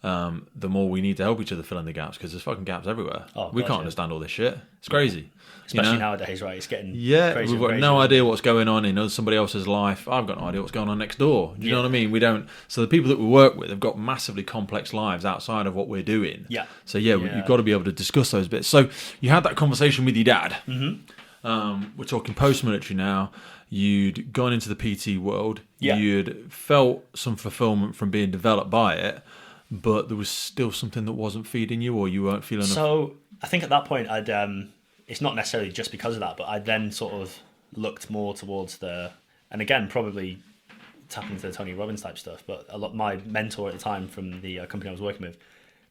the more we need to help each other fill in the gaps, because there's fucking gaps everywhere. We can't understand all this shit. It's crazy. Especially nowadays, right? It's getting crazy. We've got no idea what's going on in somebody else's life. I've got no idea what's going on next door. Do you know what I mean? We don't. So the people that we work with have got massively complex lives outside of what we're doing. So you've got to be able to discuss those bits. So you had that conversation with your dad. We're talking post-military now. You'd gone into the PT world. You'd felt some fulfillment from being developed by it, but there was still something that wasn't feeding you, or you weren't feeling. So I think at that point, I'd. It's not necessarily just because of that, but I then sort of looked more towards and again probably tapping into the Tony Robbins type stuff. But my mentor at the time from the company I was working with,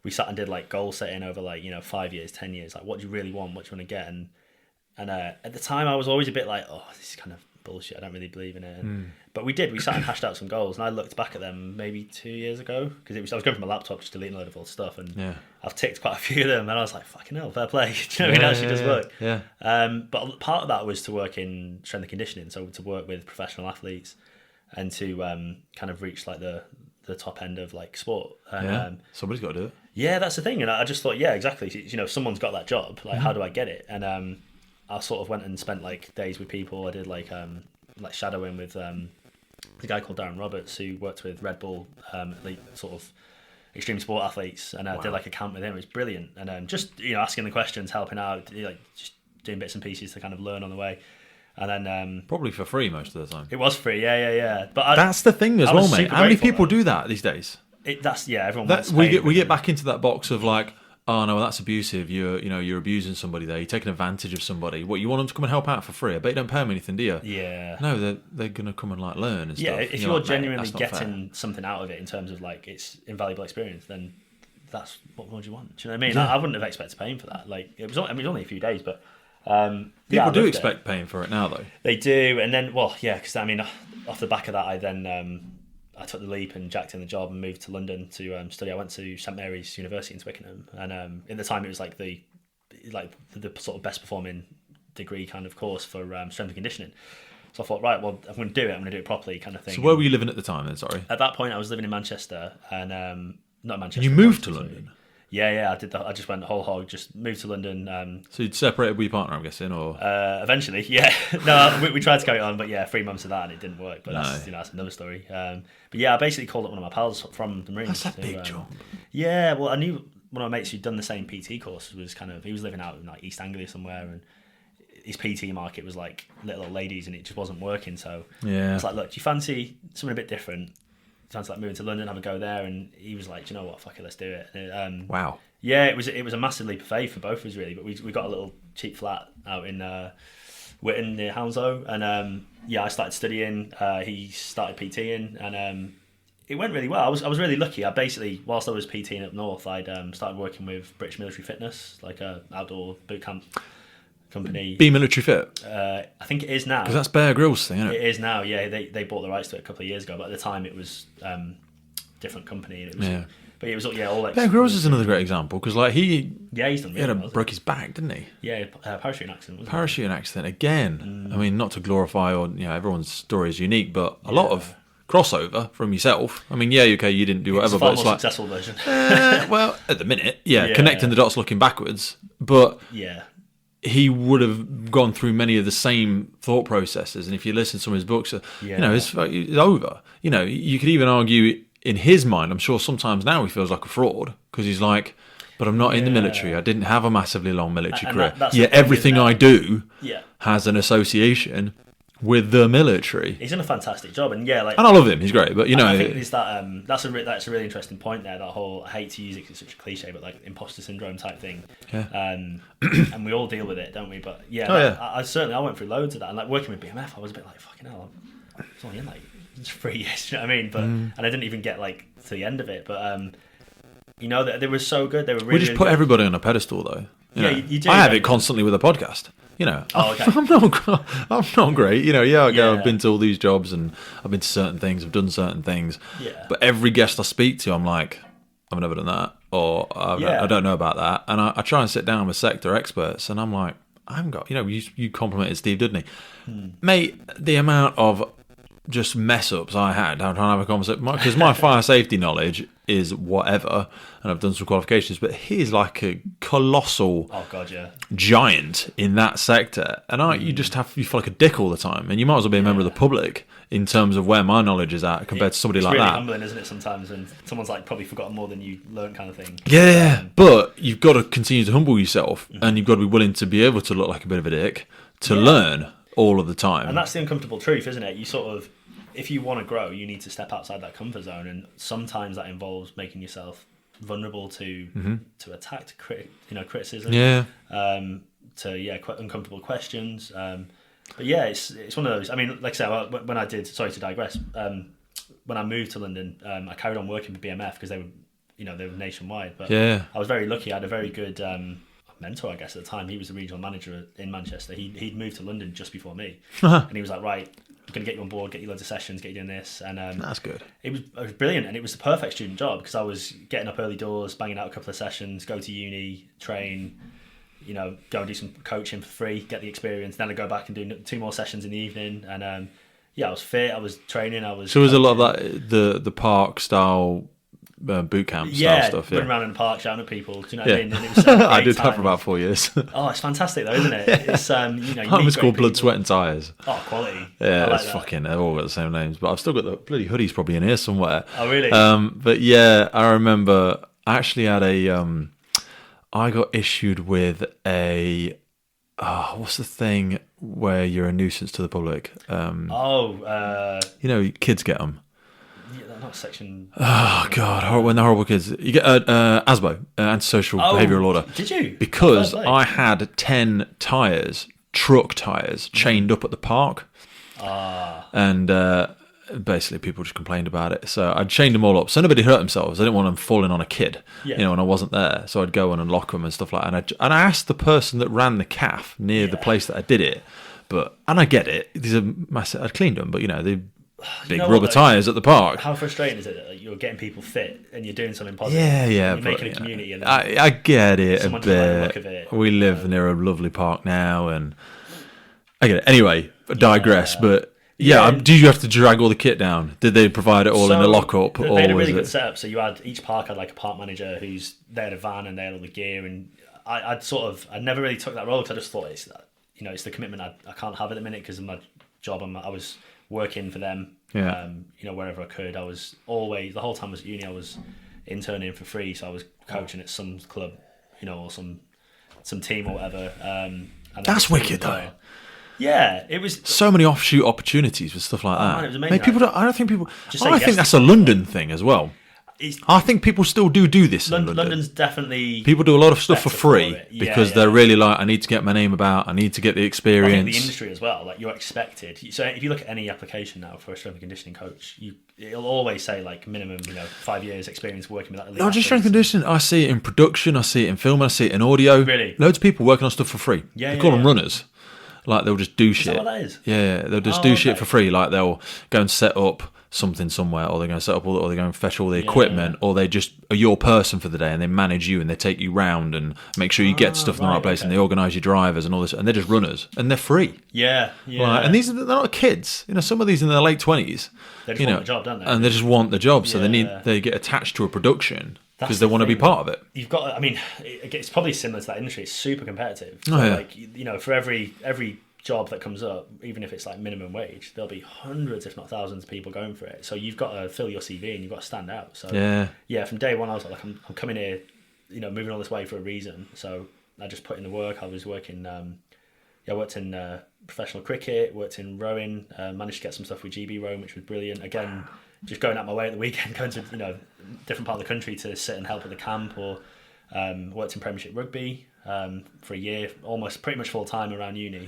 we sat and did like goal setting over 5 years, 10 years. Like, what do you really want? What do you want to get? And at the time, I was always a bit like, oh, this is kind of bullshit. I don't really believe in it. But we sat and hashed out some goals, and I looked back at them maybe 2 years ago, because I was going from my laptop just deleting a load of old stuff, and I've ticked quite a few of them, and I was like, fucking hell, fair play. Do you know what I mean? It actually does work. But part of that was to work in strength and conditioning, so to work with professional athletes and to kind of reach like the the top end of like sport. And, yeah, somebody's got to do it. Yeah, that's the thing. And I just thought, yeah, exactly. You know, someone's got that job. Like, how do I get it? And I sort of went and spent like days with people. I did like shadowing with the guy called Darren Roberts, who worked with Red Bull, sort of extreme sport athletes, and I did like a camp with him. It was brilliant. And just, you know, asking the questions, helping out, like just doing bits and pieces to kind of learn on the way. And then probably for free most of the time. It was free, yeah. But that's the thing as well, mate. How many people do that these days? Everyone. We get back into that box of like, oh no, well, that's abusive. You're abusing somebody there. You're taking advantage of somebody. What, you want them to come and help out for free? I bet you don't pay them anything, do you? Yeah. No, they're gonna come and like learn and stuff. Yeah, if you're like, genuinely getting something out of it in terms of like it's invaluable experience, then that's what more do you want? Do you know what I mean? Yeah. I wouldn't have expected paying for that. Like it was only a few days, but. People do expect paying for it now, though. They do, and then, because I mean, off the back of that, I then I took the leap and jacked in the job and moved to London to study. I went to St Mary's University in Twickenham, and at the time it was like the sort of best performing degree kind of course for strength and conditioning. So I thought, right, well, I'm going to do it. I'm going to do it properly, kind of thing. So where were you living at the time then? Sorry. At that point, I was living in Manchester, and not Manchester. And you moved to London. Yeah, I did that. I just went whole hog, just moved to London. So you'd separated with your partner, I'm guessing, or eventually, yeah. No, we tried to carry on, but yeah, 3 months of that and it didn't work. But that's another story. But yeah, I basically called up one of my pals from the Marines. That's a big job. Yeah, well, I knew one of my mates who'd done the same PT course. He was living out in like East Anglia somewhere, and his PT market was like little old ladies, and it just wasn't working. So I was like, look, do you fancy something a bit different? Sounds like moving to London, have a go there, and he was like, do you know what, fuck it, let's do it. And, wow. Yeah, it was a massive leap of faith for both of us really, but we got a little cheap flat out in Witten near Hounslow, and I started studying. He started PTing, and it went really well. I was really lucky. I basically, whilst I was PTing up north, I'd started working with British Military Fitness, like a outdoor boot camp company. Be Military Fit? I think it is now. Because that's Bear Grylls' thing, isn't it? It is now, yeah. They bought the rights to it a couple of years ago, but at the time it was different company. And it was, but it was all like... Bear Grylls is another great example, because like he's done really well. Broke his back, didn't he? Yeah, parachuting accident. Parachuting accident, again. I mean, not to glorify or, everyone's story is unique, but a lot of crossover from yourself. I mean, you didn't do whatever, but it's a like... successful version. Well, at the minute, connecting the dots looking backwards, but... Yeah. He would have gone through many of the same thought processes, and if you listen to some of his books, it's over. You could even argue in his mind, I'm sure sometimes now he feels like a fraud because he's like, but I'm not in the military. I didn't have a massively long military career. Yet everything I do has an association with the military. He's done a fantastic job, and and I love him. He's great, but I think there's that's a really interesting point there. That whole, I hate to use it because it's such a cliche, but like imposter syndrome type thing. And we all deal with it, don't we? But I went through loads of that, and like working with BMF, I was a bit like, fucking hell, I was only in like 3 years. You know what I mean? But and I didn't even get like to the end of it. But they were so good. They were really. We just put everybody on a pedestal, though. You do. I have it constantly with a podcast. Oh, okay. I'm not great. I've been to all these jobs and I've been to certain things. I've done certain things. Yeah. But every guest I speak to, I'm like, I've never done that, or I don't know about that. And I try and sit down with sector experts, and I'm like, I haven't got. You complimented Steve, didn't he? Mate, the amount of just mess ups I had. I'm trying to have a conversation because my fire safety knowledge is whatever, and I've done some qualifications, but he's like a colossal giant in that sector, and you feel like a dick all the time, and you might as well be a member of the public in terms of where my knowledge is at compared to somebody like really that. It's really humbling, isn't it, sometimes when someone's like probably forgotten more than you learned, kind of thing. Yeah, but you've got to continue to humble yourself, and you've got to be willing to be able to look like a bit of a dick to learn all of the time. And that's the uncomfortable truth, isn't it? You sort of, if you want to grow, you need to step outside that comfort zone, and sometimes that involves making yourself vulnerable to attack, to criticism, to uncomfortable questions. But it's one of those. I mean, like I said, when I did, sorry to digress, when I moved to London, I carried on working with BMF because they were nationwide. But I was very lucky. I had a very good mentor, I guess, at the time. He was the regional manager in Manchester. He'd moved to London just before me, and he was like, right, I'm going to get you on board, get you loads of sessions, get you doing this. And that's good. It was brilliant, and it was the perfect student job because I was getting up early doors, banging out a couple of sessions, go to uni, train, go and do some coaching for free, get the experience. Then I go back and do 2 more sessions in the evening, and I was fit. I was training. I was. So was a lot of that the park style boot camp style stuff? Running around in the park shouting at people. Do you know what I mean? Yeah. And it was I did that for about 4 years. Oh, it's fantastic though, isn't it? It's It was called Blood, Sweat and Tyres. Oh, quality. Yeah, it's fucking. They've all got the same names, but I've still got the bloody hoodies probably in here somewhere. Oh, really? But yeah, I remember I actually had I got issued with a. What's the thing where you're a nuisance to the public? Kids get them. Yeah, not section. Oh God! When they're horrible kids, you get ASBO, antisocial behavioural order. Did you? Because I had 10 tyres, truck tyres, chained up at the park, and basically people just complained about it. So I'd chained them all up, so nobody hurt themselves. I didn't want them falling on a kid, when I wasn't there. So I'd go and unlock them and stuff like that. And I asked the person that ran the calf near the place that I did it, and I get it. These are massive. I'd cleaned them, but they. Big rubber tyres at the park. How frustrating is it that you're getting people fit and you're doing something positive? Yeah. You're making a community. And I get it a bit. Like the look of it, we live near a lovely park now, and I get it. Anyway, I digress. But did you have to drag all the kit down? Did they provide it all in a lockup? They had a really good setup. So each park had like a park manager they had a van and they had all the gear. And I never really took that role because I just thought it's the commitment I can't have at the minute because of my job. I was working for them, wherever I could. I was always, the whole time I was at uni, I was interning for free, so I was coaching at some club, or some team or whatever. That's wicked though. Yeah, it was so many offshoot opportunities with stuff like that. Man, it was amazing. I don't think people. I think that's a London thing as well. I think people still do this in London. London's definitely... People do a lot of stuff for free because they're really like, I need to get my name about, I need to get the experience. I think the industry as well, like you're expected. So if you look at any application now for a strength and conditioning coach, it'll always say like minimum, 5 years experience working with that. Not just strength and conditioning. I see it in production, I see it in film, I see it in audio. Really? Loads of people working on stuff for free. They call them runners. Like they'll just do shit. Is that what that is? Yeah, they'll just do shit for free. Like they'll go and set up something somewhere, or they're going to set up or they're going to fetch all the equipment, or they just are your person for the day and they manage you and they take you round and make sure you get stuff in the right place and they organise your drivers and all this, and they're just runners and they're free. Yeah. And they're not kids. Some of these in their late 20s. They just want the job, don't they? And they just want the job, so they get attached to a production because they want to be part of it. You've got. It's probably similar to that industry. It's super competitive. So for every job that comes up, even if it's like minimum wage, there'll be hundreds if not thousands of people going for it, so you've got to fill your CV and you've got to stand out. So from day one I was like, I'm coming here, moving all this way for a reason, so I just put in the work. I was working I worked in professional cricket, worked in rowing, managed to get some stuff with GB rowing, which was brilliant. Again, just going out my way at the weekend, going to different part of the country to sit and help at the camp, or worked in Premiership rugby for a year, almost pretty much full time around uni.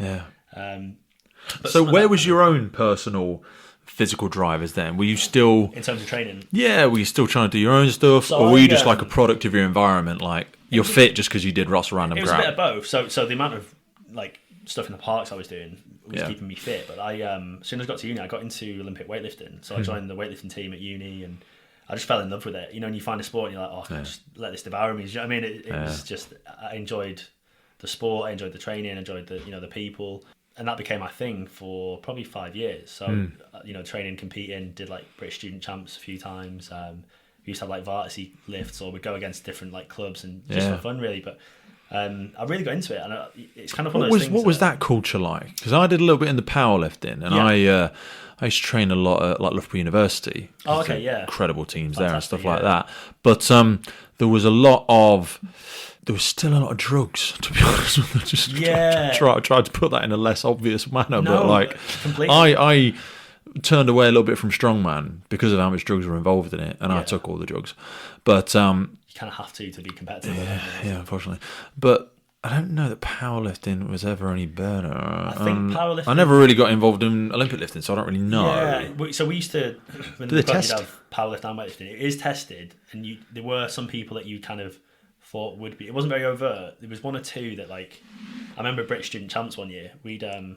So where was your own personal physical drivers then? Were you still in terms of training? Yeah, were you still trying to do your own stuff, or were you just like a product of your environment? Like you're fit just because you did lots of random crap? It was a bit of both. So the amount of like stuff in the parks I was doing was keeping me fit. But I as soon as I got to uni, I got into Olympic weightlifting. So I joined the weightlifting team at uni, and I just fell in love with it. And you find a sport and you're like, just let this devour me. You know what I mean? It was just, I enjoyed the sport, I enjoyed the training, I enjoyed the the people, and that became my thing for probably 5 years. So training, competing, did like British student champs a few times. We used to have like varsity lifts, or we'd go against different like clubs and just for fun really. But I really got into it, and it's kind of one of those things. What was that culture like? Because I did a little bit in the powerlifting, and I used to train a lot at like Loughborough University. Incredible teams there and stuff like that. But there was still a lot of drugs, to be honest with you. Just tried to put that in a less obvious manner. But like, completely. I turned away a little bit from strongman because of how much drugs were involved in it, and I took all the drugs. But you kind of have to be competitive. Yeah, unfortunately. But I don't know that powerlifting was ever any better. I think powerlifting... I never really got involved in Olympic lifting, so I don't really know. Yeah, so we used to... When Do they test? Have powerlifting and weightlifting, it is tested, and there were some people that you kind of thought would be... It wasn't very overt. There was one or two that, like... I remember British student champs one year. We'd... I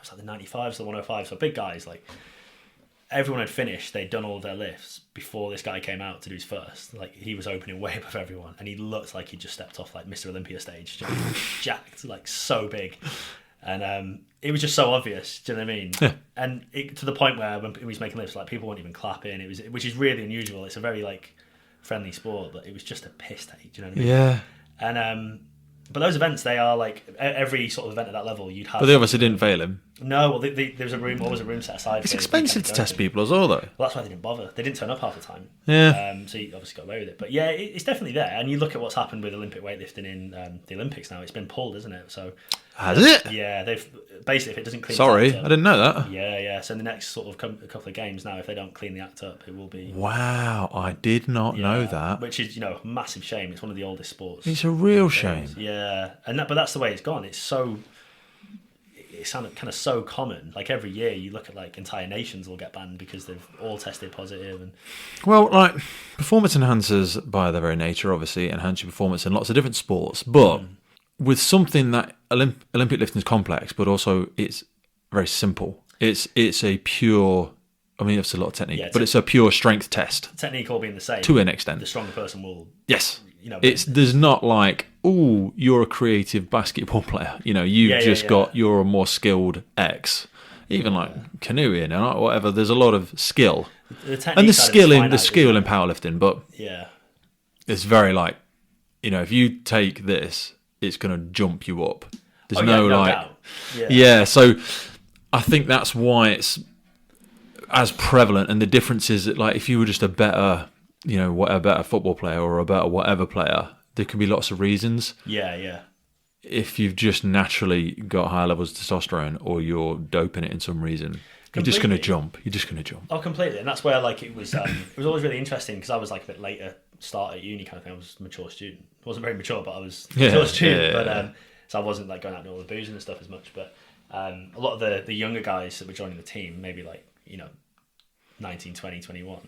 was like the 95s, the 105s, so big guys, like... Everyone had finished, they'd done all their lifts before this guy came out to do his first. Like, he was opening way above everyone, and he looked like he just stepped off like Mr. Olympia stage, just jacked, like so big. And it was just so obvious. Do you know what I mean? Yeah. And to the point where when he was making lifts, like people weren't even clapping. Which is really unusual. It's a very like friendly sport, but it was just a piss take. Do you know what I mean? Yeah. And but those events, they are like every sort of event at that level you'd have. But they obviously didn't fail him. No, well, there was a room. Always a room set aside. It's expensive to test people as well, though. Well, that's why they didn't bother. They didn't turn up half the time. Yeah. So you obviously got away with it. But yeah, it's definitely there. And you look at what's happened with Olympic weightlifting in the Olympics now. It's been pulled, isn't it? So has it? Yeah, they've basically, if it doesn't clean. Sorry, the act up, I didn't know that. Yeah. So in the next sort of couple of games now, if they don't clean the act up, it will be. Wow, I did not know that. Which is a massive shame. It's one of the oldest sports. It's a real shame. Yeah, but that's the way it's gone. It's sounded kind of so common. Like every year, you look at like entire nations will get banned because they've all tested positive. And well, like performance enhancers, by their very nature, obviously enhance your performance in lots of different sports. But with something that Olympic lifting is complex, but also it's very simple. It's a pure. I mean, it's a lot of technique, but it's a pure strength test. Technique all being the same to an extent. The stronger person will. Yes. There's not like, oh, you're a creative basketball player. You're a more skilled X. Even like canoeing and whatever. There's a lot of skill. The skill in powerlifting, but it's very like, if you take this, it's going to jump you up. There's no doubt. So I think that's why it's as prevalent, and the difference is that like if you were just a better football player or a better whatever player, there could be lots of reasons. Yeah. If you've just naturally got higher levels of testosterone or you're doping it in some reason, you're just going to jump. Oh, completely. And that's where like it was always really interesting because I was like a bit later start at uni kind of thing. I was a mature student. I wasn't very mature, but I was a mature student. But so I wasn't like going out and all the booze and stuff as much. But a lot of the younger guys that were joining the team, maybe like 19, 20, 21,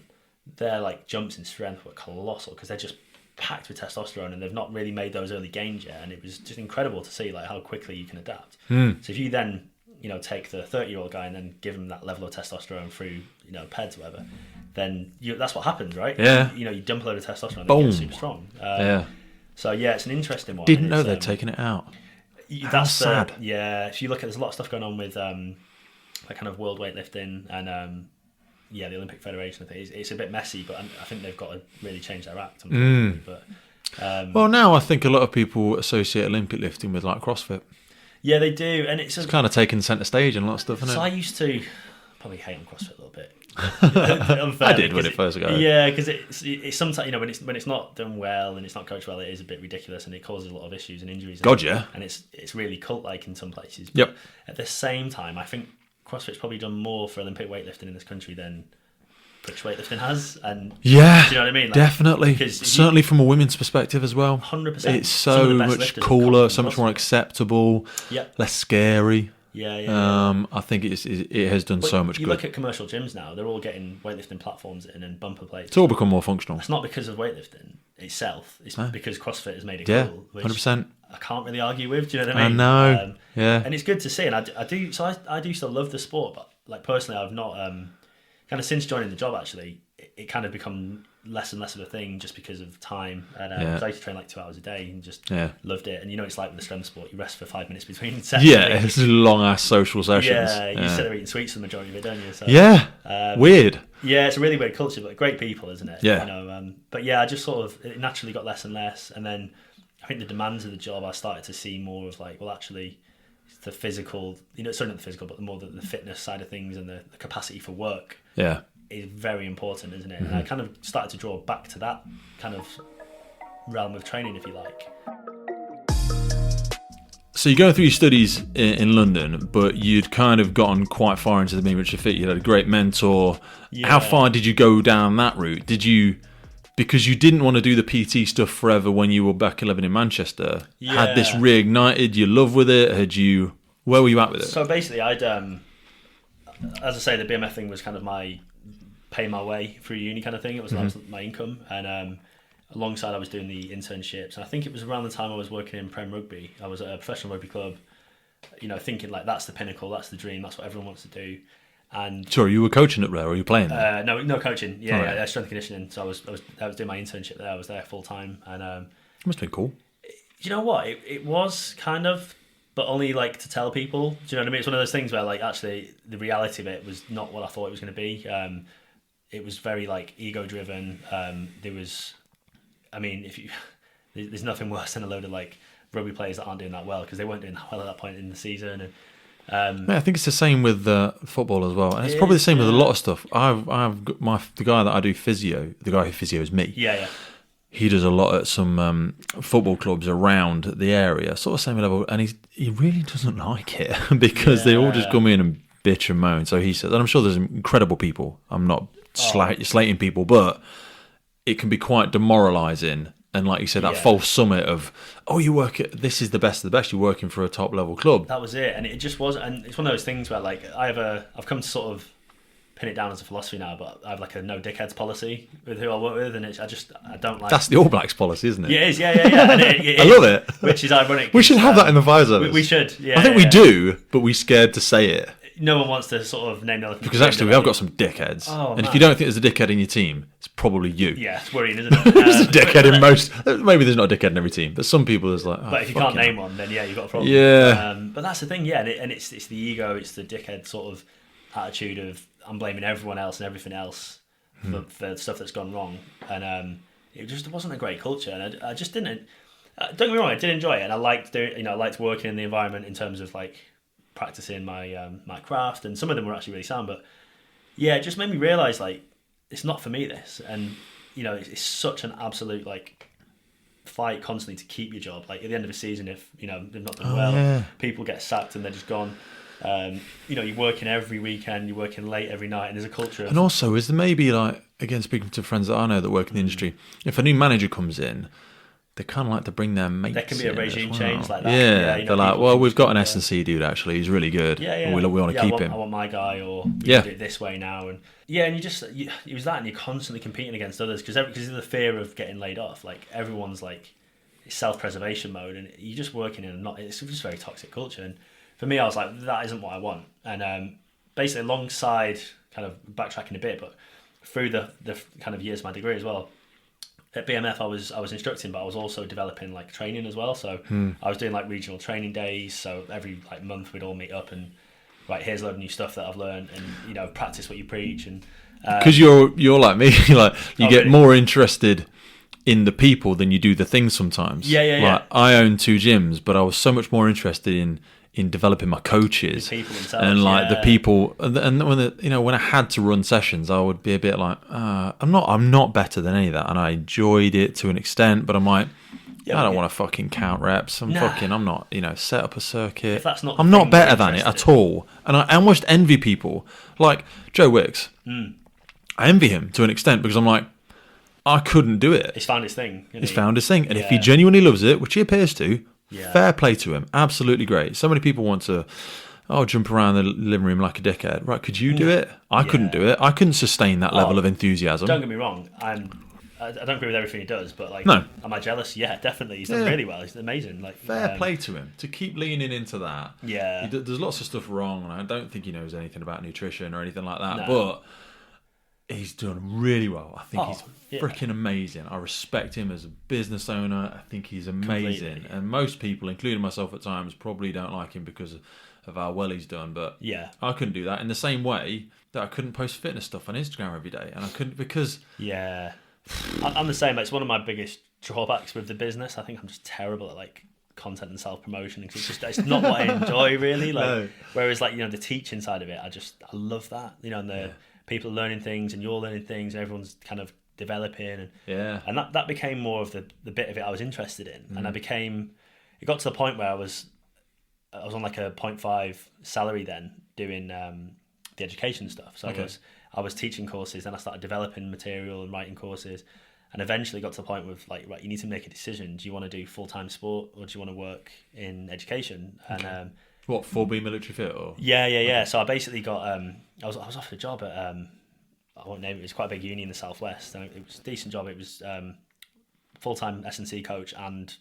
their like jumps in strength were colossal because they're just packed with testosterone and they've not really made those early gains yet, and it was just incredible to see like how quickly you can adapt. So if you then take the 30-year-old guy and then give him that level of testosterone through PEDs or whatever, then that's what happens, right? You dump a load of testosterone, and they get super strong. So it's an interesting one. Didn't know they're taking it out. That's sad. If you look at, there's a lot of stuff going on with like kind of world weightlifting and the Olympic Federation. I think it's a bit messy, but I think they've got to really change their act. But well, now I think a lot of people associate Olympic lifting with like CrossFit. Yeah, they do, and it's kind of taken centre stage and a lot of stuff. Isn't it? I used to probably hate on CrossFit a little bit. I did when it first got. Yeah, because it's sometimes when it's not done well and it's not coached well, it is a bit ridiculous and it causes a lot of issues and injuries. And it's really cult-like in some places. But at the same time, I think CrossFit's probably done more for Olympic weightlifting in this country than British weightlifting has, and do you know what I mean? Like, definitely. Certainly from a women's perspective as well. 100%. It's so much cooler, so much more acceptable, less scary. I think it has done so much good. You look at commercial gyms now; they're all getting weightlifting platforms in and bumper plates. It's all become more functional. It's not because of weightlifting itself; it's because CrossFit has made it cool. 100%. I can't really argue with. Do you know what I mean? I know. And it's good to see, and I do. So I do still love the sport, but like personally, I've not kind of since joining the job. Actually, it kind of become less and less of a thing just because of time. And I used to train like 2 hours a day and just loved it. And it's like with the strength sport, you rest for 5 minutes between sets. It's long ass social sessions. You sit there eating sweets for the majority of it, don't you? So, weird. Yeah, it's a really weird culture, but great people, isn't it? Yeah. But I just sort of it naturally got less and less, and then I think the demands of the job, I started to see more of like, well, actually, the physical, sorry, not the physical, but more the fitness side of things and the capacity for work. Is very important, isn't it? And I kind of started to draw back to that kind of realm of training, if you like. So you're going through your studies in London, but you'd kind of gotten quite far into the Being Rich Fit. You had a great mentor. How far did you go down that route? Because you didn't want to do the PT stuff forever when you were back living in Manchester. Had this reignited your love with it? Where were you at with it? So basically, I'd, as I say, the BMF thing was kind of my pay my way through uni kind of thing. It was, that was my income, and alongside I was doing the internships. And I think it was around the time I was working in Prem Rugby. I was at a professional rugby club, thinking like that's the pinnacle, that's the dream, that's what everyone wants to do. And sure, you were coaching it there, or were you playing there? No coaching. Yeah, strength and conditioning. So I was doing my internship there. I was there full time, and it must have been cool. You know what? It was kind of but only like to tell people. Do you know what I mean? It's one of those things where like actually the reality of it was not what I thought it was going to be. It was very like ego driven. There was, I mean, there's nothing worse than a load of like rugby players that aren't doing that well because they weren't doing that well at that point in the season. And I think it's the same with football as well, and it's probably the same with a lot of stuff. I've got the guy that I do physio, the guy who physios me. Yeah. He does a lot at some football clubs around the area, sort of same level, and he really doesn't like it because they all just come in and bitch and moan. So he says, and I'm sure there's incredible people. I'm not slating people, but it can be quite demoralising. And like you said, that false summit of, you work at, this is the best of the best. You're working for a top level club. That was it, and it just wasn't. And it's one of those things where like I've come to sort of pin it down as a philosophy now, but I have like a no dickheads policy with who I work with, and I don't like. That's the All Blacks policy, isn't it? Yeah, it is. Yeah. And I love it. Which is ironic. We should have that in the fire service. We should. Yeah, I think we do, but we're scared to say it. No one wants to sort of name the because actually we have got some dickheads, and if you don't think there's a dickhead in your team, it's probably you. Yeah, it's worrying, isn't it? There's a dickhead in most. Maybe there's not a dickhead in every team, but some people there's like. But if you can't name one, then you've got a problem. Yeah. But that's the thing, and it's the ego, it's the dickhead sort of attitude of I'm blaming everyone else and everything else for stuff that's gone wrong, and it just wasn't a great culture, and I just didn't. Don't get me wrong, I did enjoy it, and I liked doing. I liked working in the environment in terms of like practicing my my craft, and some of them were actually really sound, but it just made me realise like it's not for me this, and it's such an absolute like fight constantly to keep your job. Like at the end of the season, if they've not done people get sacked and they're just gone. You're working every weekend, you're working late every night, and there's a culture of... And also, is there maybe like, again, speaking to friends that I know that work in the industry, if a new manager comes in, they kind of like to bring their mates. There can be a regime change like that. Yeah, they're like, well, we've got an S&C dude actually, he's really good. Yeah. We want to keep him. I want my guy, or do it this way now, and and it was that, and you're constantly competing against others because of the fear of getting laid off. Like everyone's like self-preservation mode, and you're just working in it's just a very toxic culture. And for me, I was like, that isn't what I want. And basically, alongside kind of backtracking a bit, but through the kind of years of my degree as well. At BMF, I was instructing, but I was also developing like training as well. So I was doing like regional training days. So every like month we'd all meet up and right, here's a load of new stuff that I've learned, and practice what you preach. And because you're like me, like you get really more interested in the people than you do the things sometimes. Yeah. I own 2 gyms, but I was so much more interested in developing my coaches, the people themselves, and like the people, and when I had to run sessions, I would be a bit like, I'm not better than any of that, and I enjoyed it to an extent, but I'm like, I don't want to fucking count reps. I'm not, set up a circuit. If that's not I'm not better than it at all, and I almost envy people like Joe Wicks. I envy him to an extent because I'm like, I couldn't do it. He's found his thing. And if he genuinely loves it, which he appears to. Fair play to him. Absolutely great. So many people want to jump around the living room like a dickhead. Right, could you do it? I couldn't do it. I couldn't sustain that level of enthusiasm. Don't get me wrong. I don't agree with everything he does, but like, no. Am I jealous? Yeah, definitely. He's done really well. He's amazing. Like, fair play to him to keep leaning into that. Yeah. There's lots of stuff wrong, and I don't think he knows anything about nutrition or anything like that. No. But he's done really well. I think he's freaking amazing. I respect him as a business owner. I think he's amazing. Completely. And most people, including myself at times, probably don't like him because of how well he's done. But I couldn't do that in the same way that I couldn't post fitness stuff on Instagram every day. And I couldn't because... Yeah. I'm the same. It's one of my biggest drawbacks with the business. I think I'm just terrible at like content and self-promotion. It's not what I enjoy really. Like, no. Whereas like, the teaching side of it, I love that. And the... people learning things and you're learning things and everyone's kind of developing and that became more of the bit of it I was interested in. And it got to the point where I was on like a 0.5 salary then doing the education stuff. So I was teaching courses, then I started developing material and writing courses, and eventually got to the point with like, right, you need to make a decision. Do you want to do full-time sport or do you want to work in education? And what, 4B military fit or? Yeah. So I basically got I was offered a job at I won't name it. It was quite a big uni in the southwest. And it was a decent job. It was full-time S&C coach and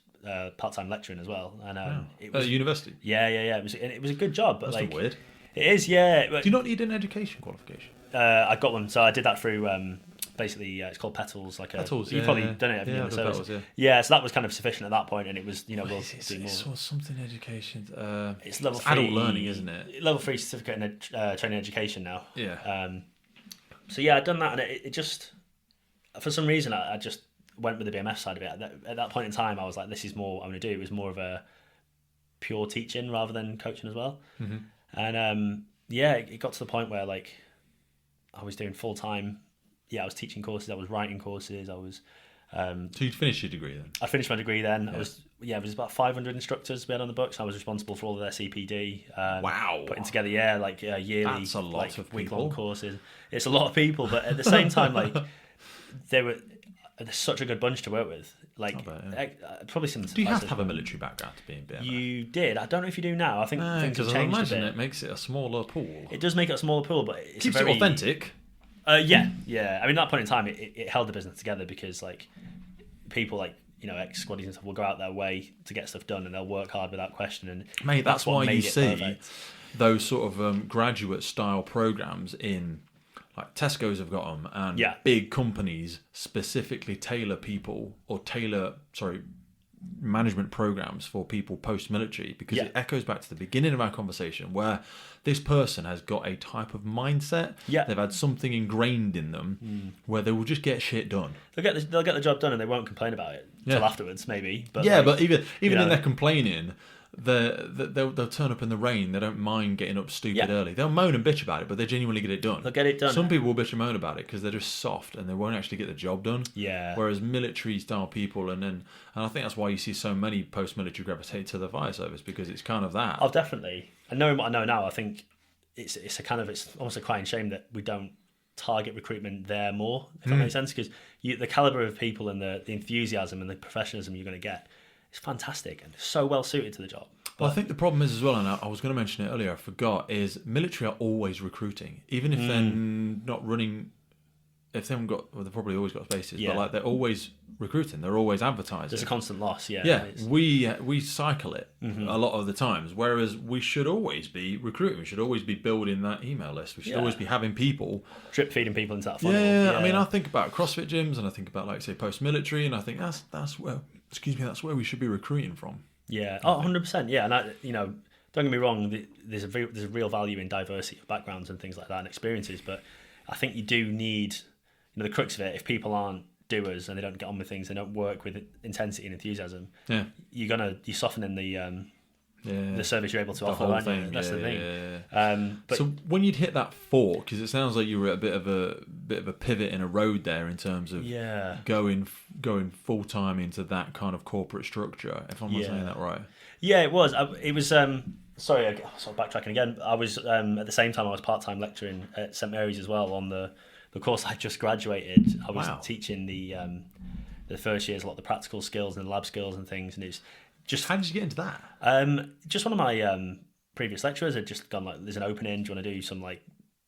part-time lecturing as well. And it was at university. Yeah. It was a good job, but that's weird. It is, yeah. Do you not need an education qualification? I got one, so I did that through basically it's called Petals. Petals, you've probably done it, haven't you? So Petals, so that was kind of sufficient at that point, and it was we'll do more. It's something education. It's level 3 adult learning, isn't it? Level 3 certificate in training education now. Yeah. So yeah, I'd done that, and it just for some reason I just went with the BMS side of it. At that point in time, I was like, this is more I'm going to do. It was more of a pure teaching rather than coaching as well. Mm-hmm. And it got to the point where like I was doing full time. Yeah, I was teaching courses. I was writing courses. I was. So you'd finished your degree then? I finished my degree then. Yeah. It was about 500 instructors we had on the books. I was responsible for all of their CPD. Wow. Putting together yearly, that's a lot of week-long courses. It's a lot of people, but at the same time, like they're such a good bunch to work with. Like probably some. Do you have to have a military background to be in BMS? You did. I don't know if you do now. I think things have changed a bit. It makes it a smaller pool. It does make it a smaller pool, but it's keeps it authentic. Yeah. I mean, at that point in time, it held the business together because like people like ex-squaddies and stuff will go out their way to get stuff done, and they'll work hard without question. And mate, that's why you see perfect. Those sort of graduate style programs in. Like Tesco's have got them, and big companies specifically tailor management programs for people post-military, because it echoes back to the beginning of our conversation where this person has got a type of mindset. They've had something ingrained in them where they will just get shit done. They'll get the job done and they won't complain about it until afterwards, maybe. But but even in their complaining, they'll turn up in the rain. They don't mind getting up stupid early. They'll moan and bitch about it, but they genuinely get it done. They'll get it done. Some people will bitch and moan about it because they're just soft and they won't actually get the job done. Yeah. Whereas military style people, and I think that's why you see so many post-military gravitate to the fire service, because it's kind of that. Oh, definitely. And knowing what I know now, I think it's almost a crying shame that we don't target recruitment there more, if that makes sense, because the caliber of people and the enthusiasm and the professionalism you're going to get. It's fantastic and so well suited to the job. Well, I think the problem is as well, and I was going to mention it earlier, I forgot, is military are always recruiting. Even if they're not running, if they haven't got, well, they've probably always got spaces, but like they're always recruiting, they're always advertising. There's a constant loss, Yeah, we cycle it a lot of the times, whereas we should always be recruiting. We should always be building that email list. We should always be having people. Drip feeding people into that funnel. Yeah, I mean, I think about CrossFit gyms and I think about, like, say, post-military, and I think that's where we should be recruiting from. Yeah, 100%. Yeah, and don't get me wrong. There's a real value in diversity of backgrounds and things like that and experiences. But I think you do need, the crux of it. If people aren't doers and they don't get on with things, they don't work with intensity and enthusiasm. Yeah, you're softening the service you're able to offer. Aren't you? That's the thing. Yeah. But so when you'd hit that fork, because it sounds like you were at a bit of a pivot in a road there in terms of going full time into that kind of corporate structure. If I'm not saying that right. Yeah, it was. Sorry, I'm sort of backtracking again. I was at the same time I was part-time lecturing at St Mary's as well on the course I just graduated. I was teaching the first years a lot of the practical skills and the lab skills and things, and it's just. How did you get into that? Just one of my previous lecturers had just gone like, "There's an opening. Do you want to do some like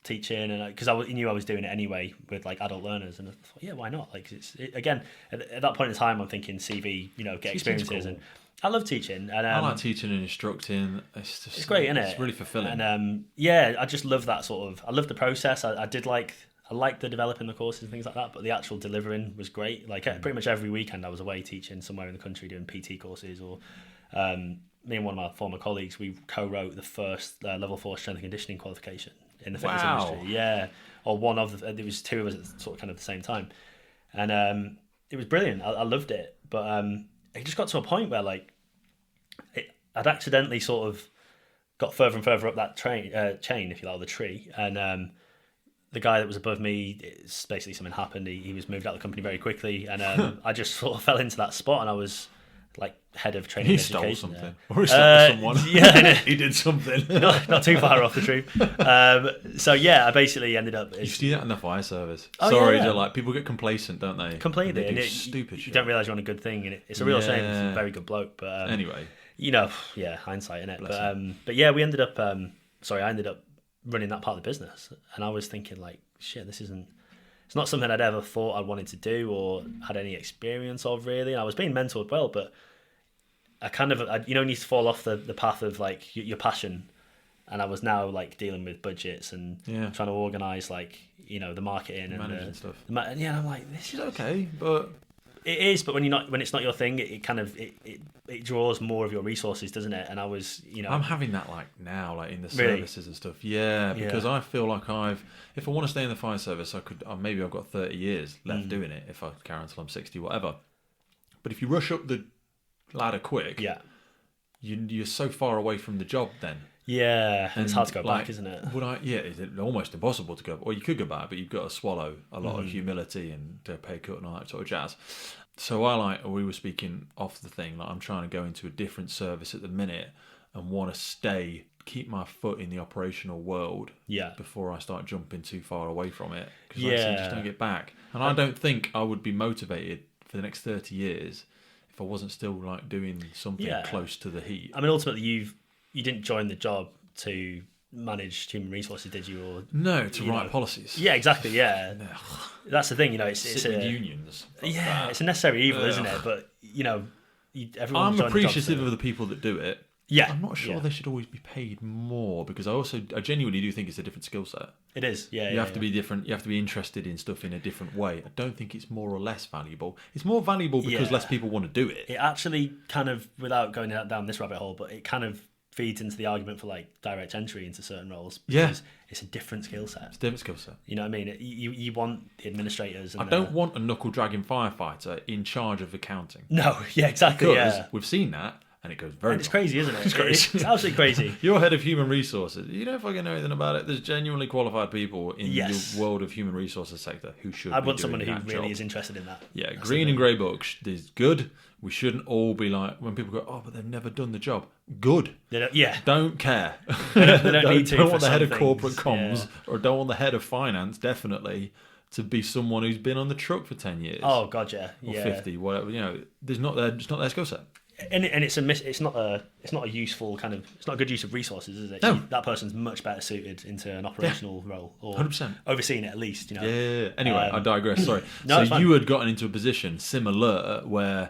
teaching?" And because he knew I was doing it anyway with like adult learners, and I thought, yeah, why not? Like again at that point in time, I'm thinking CV, get experiences, and I love teaching. And I like teaching and instructing. It's great, isn't it? It's really fulfilling. And I just love that sort of. I love the process. I liked the developing the courses and things like that, but the actual delivering was great. Like pretty much every weekend I was away teaching somewhere in the country doing PT courses, or me and one of my former colleagues, we co-wrote the first level 4 strength and conditioning qualification in the fitness industry. Yeah, or one of there was two of us at sort of kind of the same time, and it was brilliant. I loved it, but it just got to a point where like I'd accidentally sort of got further and further up that chain, if you like, the tree, and the guy that was above me, it's basically something happened. He was moved out of the company very quickly, and I just sort of fell into that spot, and I was like head of training and education. He stole something. Or he stole someone. Yeah, he did something. not too far off the truth. So yeah, I basically ended up. You see that in the fire service. Oh, Sorry, yeah. like people get complacent, don't they? Completely, and they do stupid shit. You don't realise you're on a good thing, and it's a real shame. He's a very good bloke, but anyway, hindsight, innit? But yeah, we ended up. I ended up running that part of the business, and I was thinking like, shit, it's not something I'd ever thought I wanted to do or had any experience of really. And I was being mentored well, but I kind of, need to fall off the path of like your passion and I was now like dealing with budgets and trying to organise like the marketing and managing stuff. And I'm like, this is okay, but it is. But when it's not your thing, it kind of it draws more of your resources, doesn't it? And I was I'm having that like now, like in the services and stuff. Yeah, because I feel like if I want to stay in the fire service, I could maybe I've got 30 years left doing it if I carry on until I'm 60, whatever. But if you rush up the ladder quick, you're so far away from the job then. Yeah, and it's hard to go back, isn't it? It's almost impossible to go. Or you could go back, but you've got to swallow a lot of humility and a pay cut and all that sort of jazz. So we were speaking off the thing, like I'm trying to go into a different service at the minute and want to keep my foot in the operational world before I start jumping too far away from it. Because I just don't get back. And I don't think I would be motivated for the next 30 years if I wasn't still like doing something close to the heat. I mean, ultimately, you didn't join the job to manage human resources, did you? Or no, to write policies. Yeah, exactly. Yeah, that's the thing. It's a unions. It's a necessary evil, isn't it? But everyone. I'm appreciative of the people that do it. Yeah, I'm not sure they should always be paid more because I genuinely do think it's a different skill set. It is. Yeah, you have to be different. You have to be interested in stuff in a different way. I don't think it's more or less valuable. It's more valuable because less people want to do it. It actually kind of, without going down this rabbit hole, but it kind of feeds into the argument for like direct entry into certain roles because it's a different skill set. It's a different skill set. You know what I mean? You want the administrators. And I don't want a knuckle dragging firefighter in charge of accounting. No, yeah, exactly. Because we've seen that. And it goes very It's crazy, isn't it? It's crazy. It's absolutely crazy. You're head of human resources. You don't fucking know anything about it. There's genuinely qualified people in the world of human resources sector who should I want someone who really is interested in that. Yeah, that's green and grey books is good. We shouldn't all be like, when people go, oh, but they've never done the job. Good. Don't care. They don't need to. Don't want the head of corporate comms or don't want the head of finance, definitely, to be someone who's been on the truck for 10 years. Oh, God, Or 50, whatever. It's not their skill set. And it's not a useful kind of, it's not a good use of resources, is it? No. That person's much better suited into an operational role or 100%. overseeing it at least, Yeah. Anyway, I digress. Sorry. No, so you had gotten into a position similar where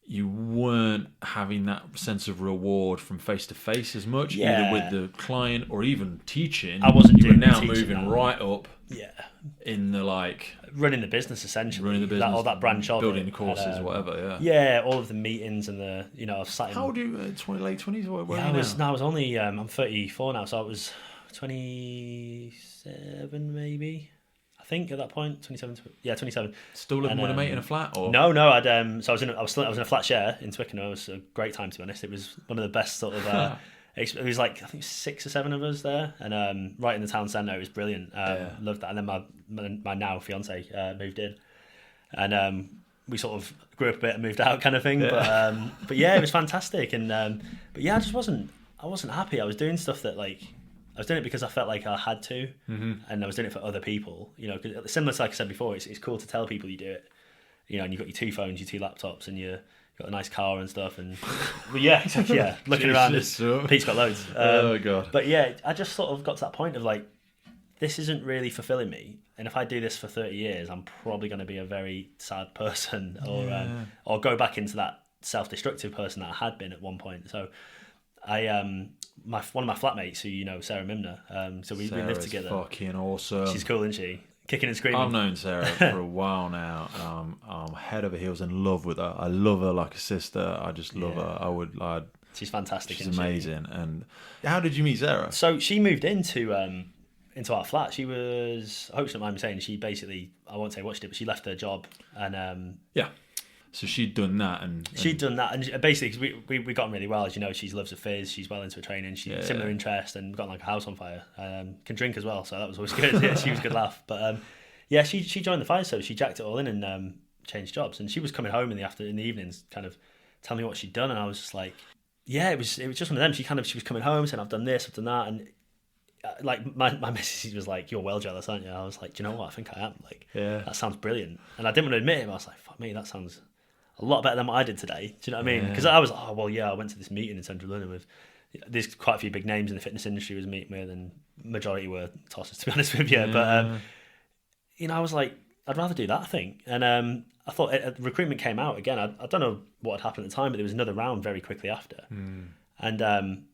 you weren't having that sense of reward from face to face as much, either with the client or even teaching. I wasn't. You were now moving right up. Yeah. In the running the business essentially, running the business, all that branch of building courses, whatever. Yeah, all of the meetings and the I've sat in. How old are you? Late 20s? Where are you now? I was only I'm 34 now, so I was 27 maybe. I think at that point, 27. Yeah, 27. Still living with a mate in a flat, or no? I'd so I was in a flat share in Twickenham. It was a great time, to be honest. It was one of the best sort of. It was like I think 6 or 7 of us there, and right in the town centre. It was brilliant. Loved that. And then my now fiance moved in, and we sort of grew up a bit and moved out, kind of thing. Yeah. But yeah, it was fantastic. And but yeah, I wasn't happy. I was doing stuff that I was doing it because I felt like I had to, and I was doing it for other people. Cause similar to like I said before, it's cool to tell people you do it. And you've got your 2 phones, your 2 laptops, and you've got a nice car and stuff. And but yeah, looking around, Pete's got loads. Oh god. But yeah, I just sort of got to that point of like, this isn't really fulfilling me. And if I do this for 30 years, I'm probably going to be a very sad person, or go back into that self-destructive person that I had been at one point. So I one of my flatmates, who Sarah Mimner, so we lived together. Fucking awesome. She's cool, isn't she? Kicking and screaming. I've known Sarah for a while now, and I'm head over heels in love with her. I love her like a sister. I just love her. She's fantastic. She's amazing. And how did you meet Sarah? So she moved into our flat. She was, I hope she don't mind me saying, she basically, I won't say what she did, but she left her job and so she'd done that, and basically we got on really well. As you know, she loves a fizz. She's well into her training. She's similar interest, and got like a house on fire. Can drink as well, so that was always good. Yeah, she was a good laugh. But she joined the fire service. She jacked it all in and changed jobs. And she was coming home in the evenings, kind of telling me what she'd done, and I was just like, it was just one of them. She was coming home saying, I've done this, I've done that, and like my message was like, you're well jealous, aren't you? I was like, do you know what? I think I am. Like, that sounds brilliant. And I didn't want to admit it. I was like, fuck me, that sounds a lot better than what I did today. Do you know what I mean? Because I was like, I went to this meeting in Central London with, there's quite a few big names in the fitness industry I was meeting with, and majority were tossers, to be honest with you. But I was like, I'd rather do that, I think. And I thought recruitment came out again. I don't know what had happened at the time, but there was another round very quickly after. And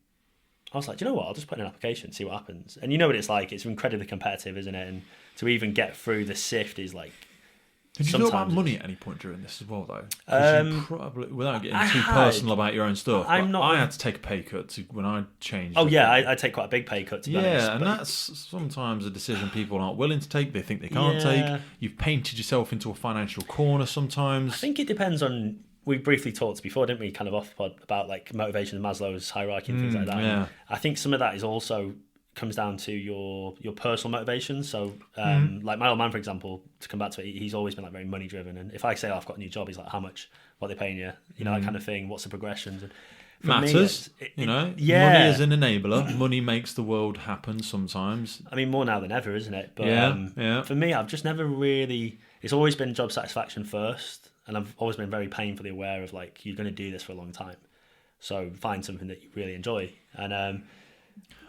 I was like, do you know what? I'll just put in an application, see what happens. And you know what it's like. It's incredibly competitive, isn't it? And to even get through the sift is like. Did you talk about money at any point during this as well, though? You probably, without getting too personal about your own stuff, I had to take a pay cut when I changed. Oh yeah, I take quite a big pay cut to be honest. Yeah, and that's sometimes a decision people aren't willing to take. They think they can't take. You've painted yourself into a financial corner sometimes. I think it depends on. We briefly talked before, didn't we? Kind of off the pod about like motivation and Maslow's hierarchy and things like that. Yeah. I think some of that is also comes down to your personal motivation. So like my old man, for example, to come back to it, he's always been like very money driven, and if I say I've got a new job, he's like, how much, what are they paying you, that kind of thing, what's the progressions. And matters, money is an enabler. Money makes the world happen sometimes. I mean, more now than ever, isn't it? But for me, I've just never really, it's always been job satisfaction first, and I've always been very painfully aware of like, you're going to do this for a long time, so find something that you really enjoy. And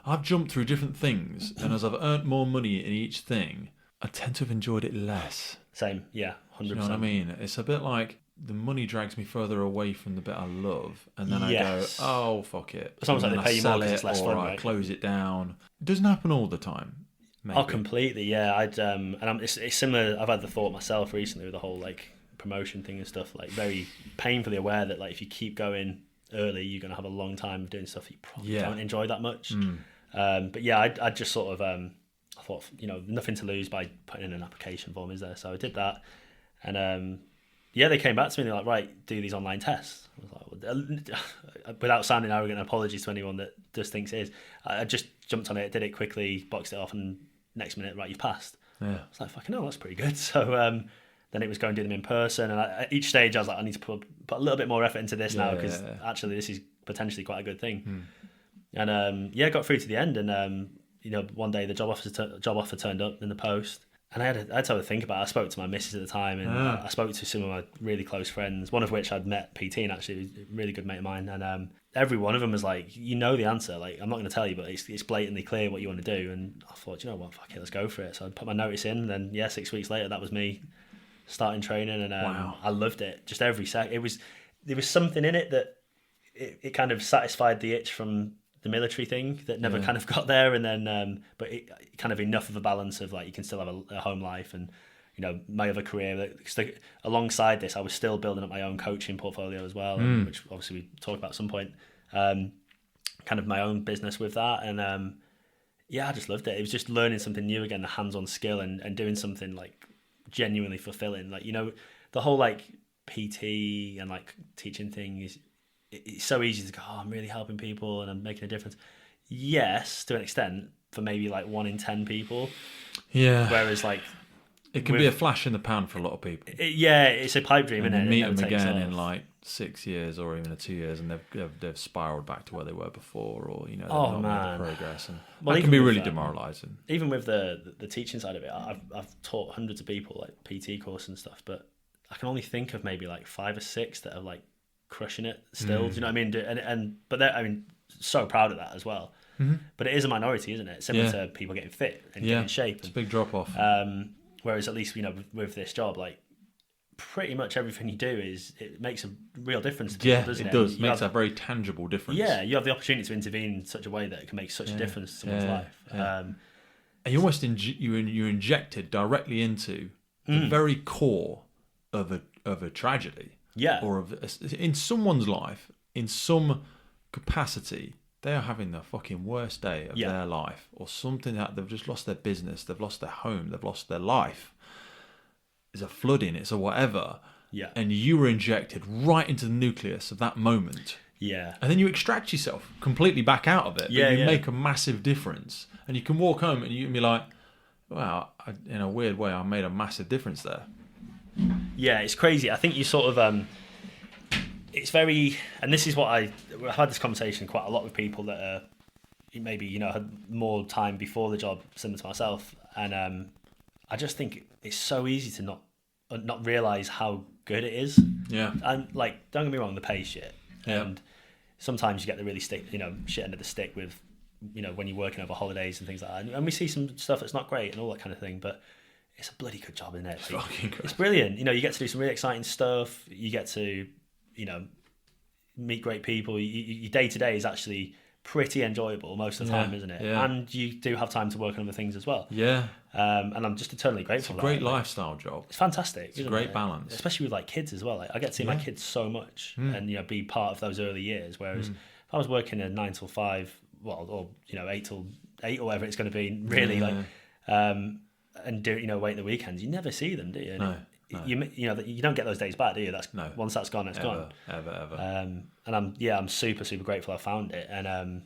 I've jumped through different things, and as I've earned more money in each thing, I tend to have enjoyed it less. Same, yeah, 100%. You know what I mean? It's a bit like the money drags me further away from the bit I love, and then I go, oh, fuck it. It's almost like they pay you more because it's less fun, right? I close it down. It doesn't happen all the time. Maybe. Oh, completely, yeah. It's similar. I've had the thought myself recently with the whole like promotion thing and stuff. Like very painfully aware that like if you keep going early, you're going to have a long time of doing stuff that you probably don't enjoy that much. But yeah, I just sort of I thought, nothing to lose by putting in an application form, is there? So I did that, and they came back to me and they're like, right, do these online tests. I was like, without sounding arrogant, apologies to anyone that just thinks it is. I just jumped on it, did it quickly, boxed it off, and next minute, right, you've passed. Yeah. I was like, fucking hell, that's pretty good. So then it was go and do them in person, and at each stage I was like, I need to put a little bit more effort into this now, because actually this is potentially quite a good thing. And got through to the end, and one day the job offer turned up in the post, and I had to have a think about it. I spoke to my missus at the time, and I spoke to some of my really close friends, one of which I'd met PT, and actually was a really good mate of mine, and every one of them was like, the answer, like, I'm not going to tell you, but it's blatantly clear what you want to do. And I thought, you know what, fuck it, let's go for it. So I put my notice in, and then 6 weeks later, that was me starting training, and wow. I loved it. Just every sec. There was something in it that it kind of satisfied the itch from the military thing that never kind of got there, and then but it kind of enough of a balance of like you can still have a home life and my other career. Alongside this, I was still building up my own coaching portfolio as well, which obviously we talk about at some point. Kind of my own business with that, and I just loved it. It was just learning something new again, the hands-on skill, and doing something like genuinely fulfilling. Like the whole like PT and like teaching thing is. It's so easy to go, I'm really helping people and I'm making a difference. Yes, to an extent, for maybe like 1 in 10 people. Yeah. Whereas like... It can be a flash in the pan for a lot of people. It's a pipe dream, isn't it? You meet them again in like 6 years or even 2 years, and they've spiraled back to where they were before, or they've not made the progress. And that can be really demoralising. Even with the teaching side of it, I've taught hundreds of people like PT course and stuff, but I can only think of maybe like 5 or 6 that are like crushing it still. Do you know what I mean? But so proud of that as well. But it is a minority, isn't it? Similar to people getting fit and getting in shape. It's a big drop off. Whereas at least with this job, like pretty much everything you do it makes a real difference to people, doesn't it? It does. It makes a very tangible difference. Yeah, you have the opportunity to intervene in such a way that it can make such a difference to someone's life. And you almost you're injected directly into the very core of a tragedy. Yeah. Or in someone's life, in some capacity, they are having the fucking worst day of their life, or something that they've just lost their business, they've lost their home, they've lost their life. It's a flooding, it's a whatever. Yeah. And you were injected right into the nucleus of that moment. Yeah. And then you extract yourself completely back out of it. Yeah. But you make a massive difference. And you can walk home and you can be like, wow, in a weird way, I made a massive difference there. Yeah, it's crazy. I think you sort of it's very, and this is what I've had this conversation quite a lot with people that are maybe had more time before the job, similar to myself, and I just think it's so easy to not realize how good it is. Yeah. And like, don't get me wrong, the pay shit, and sometimes you get the really shit end of the stick with when you're working over holidays and things like that, and we see some stuff that's not great and all that kind of thing, but it's a bloody good job, isn't it? It's brilliant. You get to do some really exciting stuff. You get to, meet great people. Your day to day is actually pretty enjoyable most of the time, isn't it? Yeah. And you do have time to work on other things as well. Yeah. And I'm just eternally grateful. It's a great lifestyle job. It's fantastic. It's a great balance, especially with like kids as well. Like I get to see my kids so much, and be part of those early years. Whereas if I was working a 9 till 5, or 8 till 8 or whatever it's going to be, really and do wait the weekends, you never see them, do you? No. You don't get those days back, do you? Once that's gone, it's gone. Ever. And I'm super grateful I found it, and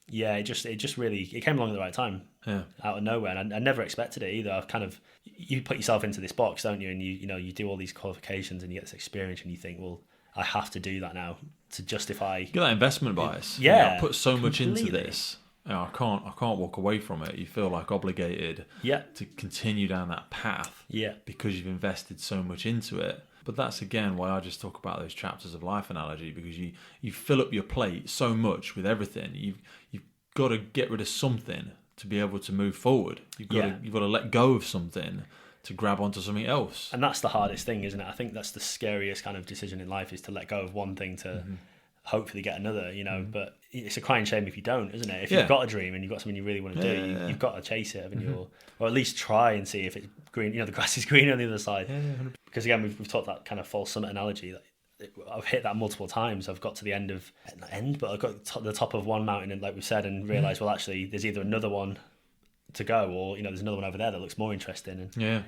it just really came along at the right time, out of nowhere, and I never expected it either. I've kind of, you put yourself into this box, don't you? And you do all these qualifications and you get this experience, and you think, well, I have to do that now to justify. You get that investment bias. Yeah, I put so much into this. I can't walk away from it. You feel like obligated to continue down that path because you've invested so much into it. But that's again why I just talk about those chapters of life analogy, because you fill up your plate so much with everything. You've got to get rid of something to be able to move forward. You've got to let go of something to grab onto something else. And that's the hardest thing, isn't it? I think that's the scariest kind of decision in life, is to let go of one thing to hopefully get another, but it's a crying shame if you don't, isn't it? If you've got a dream and you've got something you really want to do, you've got to chase it, haven't you? Or at least try and see if it's green, the grass is green on the other side. Because again, we've talked that kind of false summit analogy. Like, I've hit that multiple times. I've got to the but I've got to the top of one mountain, and like we said, and realised, well, actually, there's either another one to go, or there's another one over there that looks more interesting. And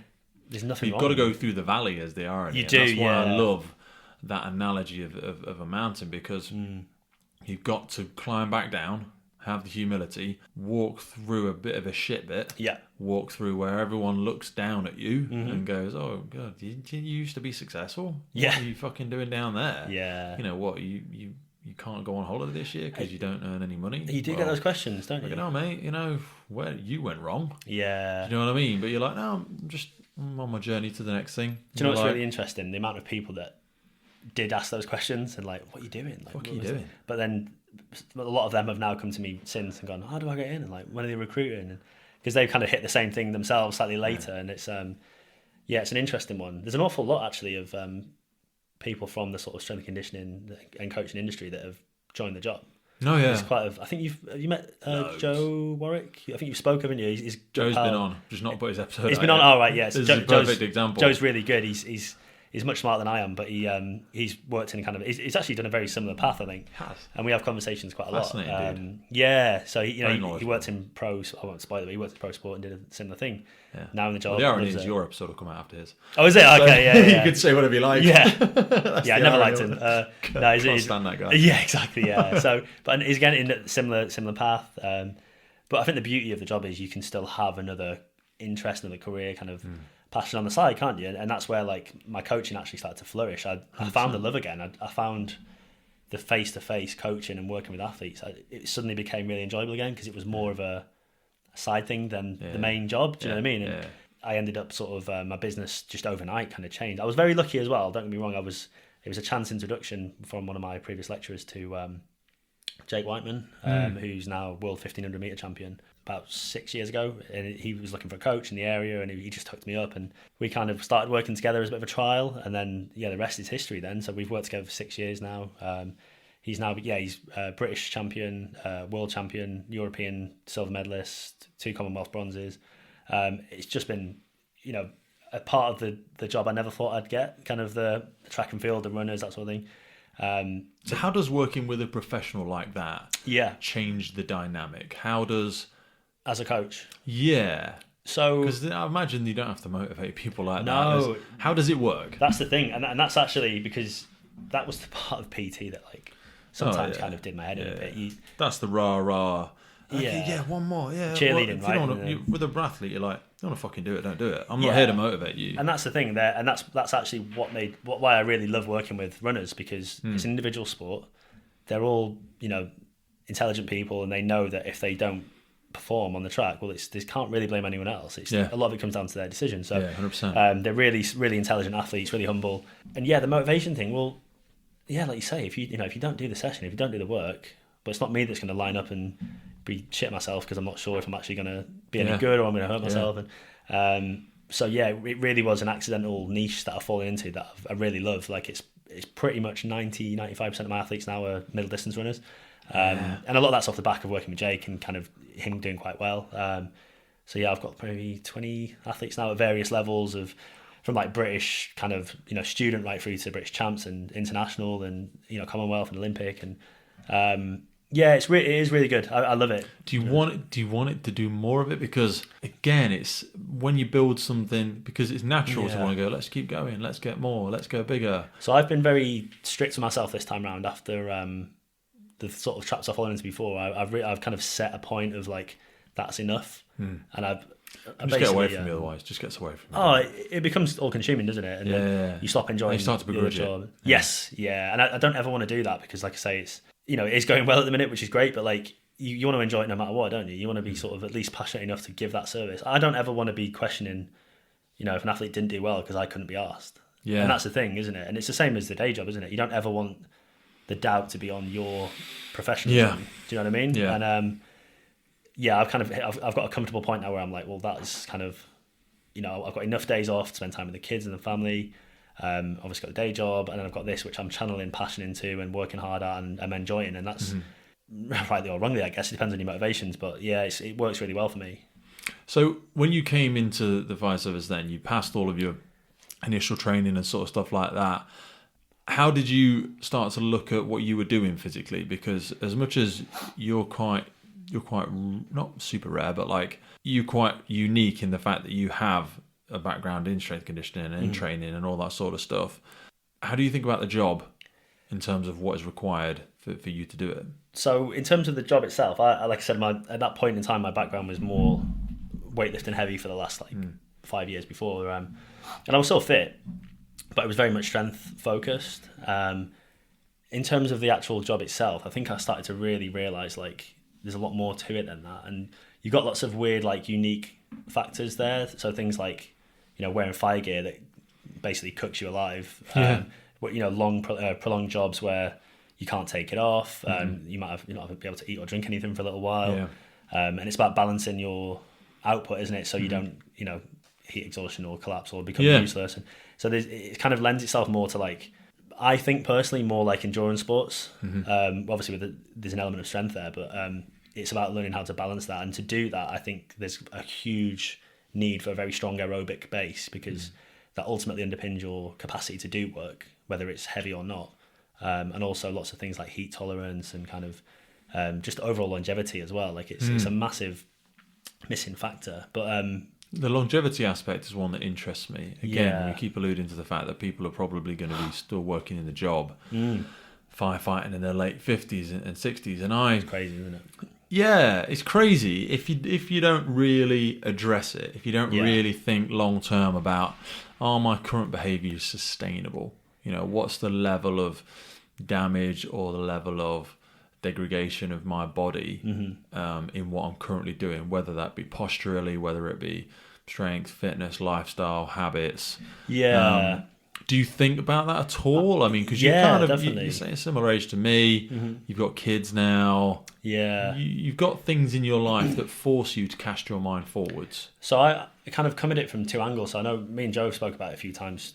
there's nothing. You've got to go through the valley, as they are. You do. That's why I love that analogy of a mountain, because you've got to climb back down, have the humility, walk through a bit of a shit bit, walk through where everyone looks down at you and goes, oh god, did you used to be successful? What are you fucking doing down there? What, you can't go on holiday this year because you don't earn any money? You do get those questions, don't you? No, mate, where you went wrong. You know what I mean? But you're like, no, I'm on my journey to the next thing. Do you know what's really interesting? The amount of people that did ask those questions and like, what are you doing? Like, what are you doing? But then a lot of them have now come to me since and gone, how do I get in? And like, when are they recruiting? Because they've kind of hit the same thing themselves slightly later. And it's it's an interesting one. There's an awful lot actually of people from the sort of strength and conditioning and coaching industry that have joined the job. Oh yeah, it's quite. I think you met Joe Warwick. I think you've spoke, haven't you? Joe's been on, just not put his episode. He's been on. Oh right, yes. This is a perfect example. Joe's really good. He's much smarter than I am, but he's worked in kind of. He's actually done a very similar path, I think. And we have conversations quite a lot. Fascinating, dude. So he worked in pro. I won't spoil it, but he worked in pro sport and did a similar thing. Yeah. Now in the job. Well, the irony is your episode will come out after his. Oh, is it? Okay, so, you could say whatever you like. Yeah, I never liked him. Can't stand that guy. Yeah, exactly. Yeah. So, but he's again in a similar path. But I think the beauty of the job is you can still have another interest, another career, kind of passion on the side, can't you? And that's where like my coaching actually started to flourish. I found the love again. I found the face-to-face coaching and working with athletes. It suddenly became really enjoyable again, because it was more of a side thing than the main job. Do you know what I mean? And I ended up sort of my business just overnight kind of changed. I was very lucky as well. Don't get me wrong. It was a chance introduction from one of my previous lecturers to Jake Whiteman, who's now world 1500 meter champion, about 6 years ago, and he was looking for a coach in the area, and he just hooked me up, and we kind of started working together as a bit of a trial, and then the rest is history then. So we've worked together for 6 years now. He's British champion, world champion, European silver medalist, 2 Commonwealth bronzes. It's just been, a part of the job I never thought I'd get, kind of the track and field, the runners, that sort of thing. So how does working with a professional like that change the dynamic? How does... As a coach? Yeah. So... Because I imagine you don't have to motivate people like that. No. How does it work? That's the thing. And that's actually because that was the part of PT that sometimes kind of did my head in a bit. That's the rah-rah. Okay, one more. Yeah. Cheerleading, right? With a athlete, you're like, you want to fucking do it, don't do it. I'm not here to motivate you. And that's the thing there. And that's actually why I really love working with runners, because it's an individual sport. They're all, intelligent people, and they know that if they don't perform on the track, well, they can't really blame anyone else. A lot of it comes down to their decision. So 100%. They're really, really intelligent athletes, really humble. And the motivation thing, well, like you say, if you don't do the session, if you don't do the work, but it's not me that's going to line up and be shit myself because I'm not sure if I'm actually going to be any good, or I'm going to hurt myself. And it really was an accidental niche that I've fallen into that I really love. Like, it's it's pretty much 95% of my athletes now are middle distance runners. And a lot of that's off the back of working with Jake and kind of him doing quite well. So yeah, I've got maybe 20 athletes now at various levels from like British kind of, student right through to British champs and international and, Commonwealth and Olympic. And yeah, it is really good. I love it. Do you want it to do more of it? Because again, it's when you build something, because it's natural to want to go, let's keep going, let's get more, let's go bigger. So I've been very strict with myself this time round after the sort of traps I've fallen into before. I've kind of set a point of like, that's enough. And just get away from you otherwise. Just gets away from you. Oh, it becomes all consuming, doesn't it? And then you stop enjoying. And you start to begrudge your job. it. Yes, yeah. And I don't ever want to do that because, like I say, it's it's going well at the minute, which is great. But like you want to enjoy it no matter what, don't you? You want to be sort of at least passionate enough to give that service. I don't ever want to be questioning, if an athlete didn't do well because I couldn't be asked. Yeah. And that's the thing, isn't it? And it's the same as the day job, isn't it? You don't ever want the doubt to be on your professionalism. Yeah. Do you know what I mean? Yeah. And I've got a comfortable point now where I'm like, well, that's kind of, I've got enough days off to spend time with the kids and the family. Obviously got the day job, and then I've got this, which I'm channeling passion into and working hard at and I'm enjoying. And that's rightly or wrongly, I guess. It depends on your motivations. But yeah, it works really well for me. So when you came into the fire service then, you passed all of your initial training and sort of stuff like that. How did you start to look at what you were doing physically? Because as much as you're quite not super rare, but like you're quite unique in the fact that you have a background in strength conditioning and in training and all that sort of stuff. How do you think about the job in terms of what is required for you to do it? So in terms of the job itself, I like I said, at that point in time, my background was more weightlifting heavy for the last 5 years before, and I was still fit, but it was very much strength focused. In terms of the actual job itself, I think I started to really realise like there's a lot more to it than that, and you've got lots of weird like unique factors there. So things like wearing fire gear that basically cooks you alive. Long prolonged jobs where you can't take it off. You might not be able to eat or drink anything for a little while. And it's about balancing your output, isn't it? So you don't heat exhaustion or collapse or become useless. And so it kind of lends itself more to like, I think personally more like endurance sports. Obviously there's an element of strength there, but it's about learning how to balance that. And to do that, I think there's a huge need for a very strong aerobic base, because that ultimately underpins your capacity to do work, whether it's heavy or not. And also lots of things like heat tolerance and kind of just overall longevity as well. Like it's a massive missing factor. But the longevity aspect is one that interests me. Again, we keep alluding to the fact that people are probably going to be still working in the job, firefighting in their late 50s and 60s. And it's crazy, isn't it? Yeah, it's crazy if you don't really address it, if you don't really think long term about, are my current behaviours sustainable? What's the level of damage or the level of degradation of my body in what I'm currently doing, whether that be posturally, whether it be strength, fitness, lifestyle, habits. Yeah. Do you think about that at all? I mean, because you're a similar age to me. You've got kids now. Yeah. You've got things in your life that force you to cast your mind forwards. So I kind of come at it from two angles. So I know me and Joe spoke about it a few times,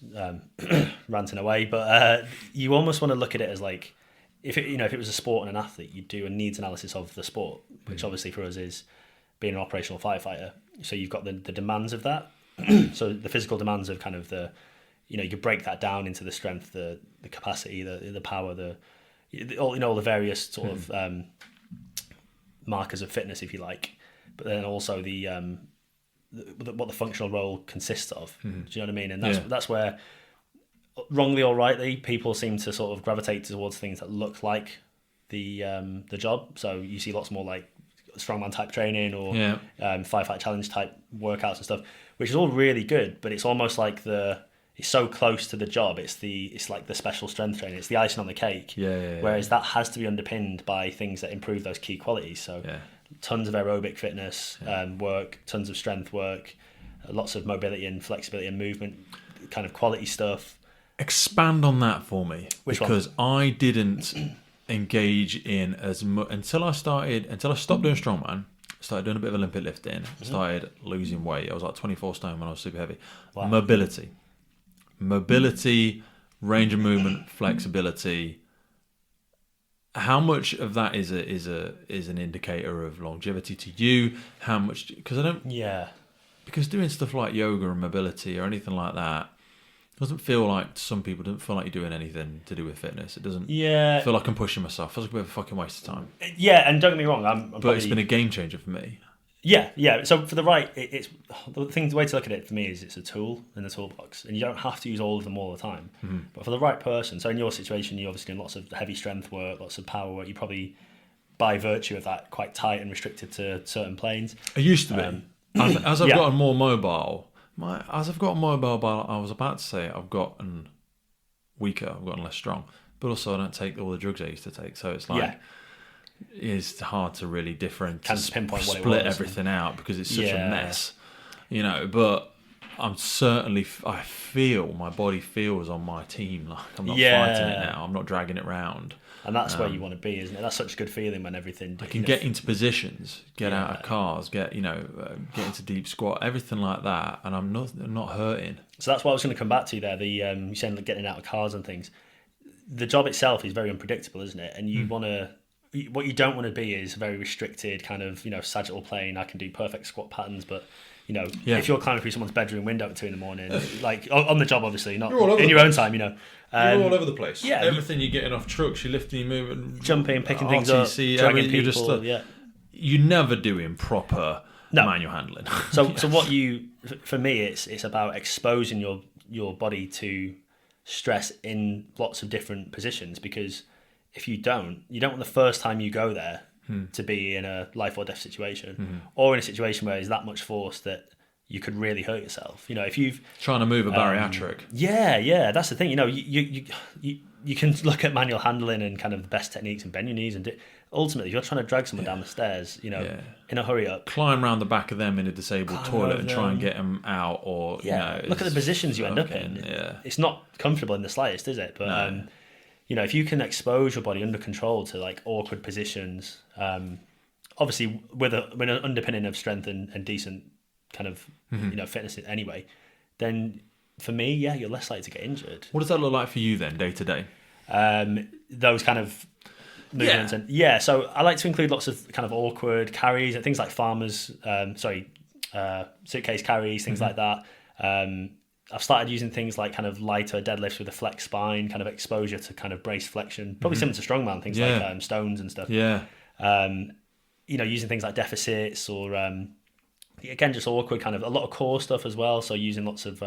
ranting away, but you almost want to look at it as like, if it was a sport and an athlete, you'd do a needs analysis of the sport, which obviously for us is being an operational firefighter. So you've got the demands of that. So the physical demands of kind of the, you could break that down into the strength, the capacity, the power, all the various sort of markers of fitness, if you like. But then also what the functional role consists of. Do you know what I mean? And that's where, wrongly or rightly, people seem to sort of gravitate towards things that look like the job. So you see lots more like strongman type training or firefight challenge type workouts and stuff, which is all really good. But it's almost like it's so close to the job. It's like the special strength training. It's the icing on the cake. Whereas that has to be underpinned by things that improve those key qualities. So tons of aerobic fitness work, tons of strength work, lots of mobility and flexibility and movement kind of quality stuff. Expand on that for me. Because I didn't engage in as much until I stopped doing strongman. Started doing a bit of Olympic lifting. Started losing weight. I was like 24 stone when I was super heavy. Wow. Mobility range of movement, flexibility. How much of that is an indicator of longevity to you? How much? Because because doing stuff like yoga and mobility or anything like that doesn't feel like, some people don't feel like you're doing anything to do with fitness. It doesn't feel like I'm pushing myself. It feels like a bit of a fucking waste of time. Yeah, and don't get me wrong, but it's been a game changer for me. Yeah. So for the right, it's the way to look at it for me is it's a tool in the toolbox, and you don't have to use all of them all the time. Mm-hmm. But for the right person, so in your situation, you're obviously doing lots of heavy strength work, lots of power work. You probably, by virtue of that, quite tight and restricted to certain planes. I used to be. As I've gotten more mobile, I was about to say I've gotten weaker, I've gotten less strong, but also I don't take all the drugs I used to take. So it's like, it's hard to really pinpoint what split everything out because it's such a mess, but I feel my body feels on my team, like I'm not fighting it now, I'm not dragging it around. And that's where you want to be, isn't it? That's such a good feeling when everything... I can get into positions, get out of cars, get into deep squat, everything like that, and I'm not hurting. So that's what I was going to come back to there. You saying like getting out of cars and things. The job itself is very unpredictable, isn't it? And you want to... What you don't want to be is very restricted, kind of, sagittal plane. I can do perfect squat patterns, but... if you're climbing through someone's bedroom window at 2 a.m, like on the job, obviously, not in your own time, you're all over the place. Yeah, everything you're getting off trucks, you're lifting, you're moving, jumping, picking things up, dragging people. You're never doing proper manual handling. So what for me, it's about exposing your body to stress in lots of different positions, because if you don't want the first time you go there to be in a life or death situation, or in a situation where there's that much force that you could really hurt yourself. If you've trying to move a bariatric. That's the thing. You can look at manual handling and kind of the best techniques and bend your knees, and ultimately, if you're trying to drag someone down the stairs, in a hurry up, climb around the back of them in a disabled toilet and try and get them out, or look at the positions you end up in. It's not comfortable in the slightest, is it? But no. If you can expose your body under control to like awkward positions, obviously with an underpinning of strength and decent kind of fitness anyway, then for me, you're less likely to get injured. What does that look like for you then, day to day? Those kind of movements so I like to include lots of kind of awkward carries and things like suitcase carries, things like that. I've started using things like kind of lighter deadlifts with a flex spine, kind of exposure to kind of brace flexion, probably similar to strongman, things like stones and stuff. Using things like deficits, or again, just awkward kind of a lot of core stuff as well. So using lots of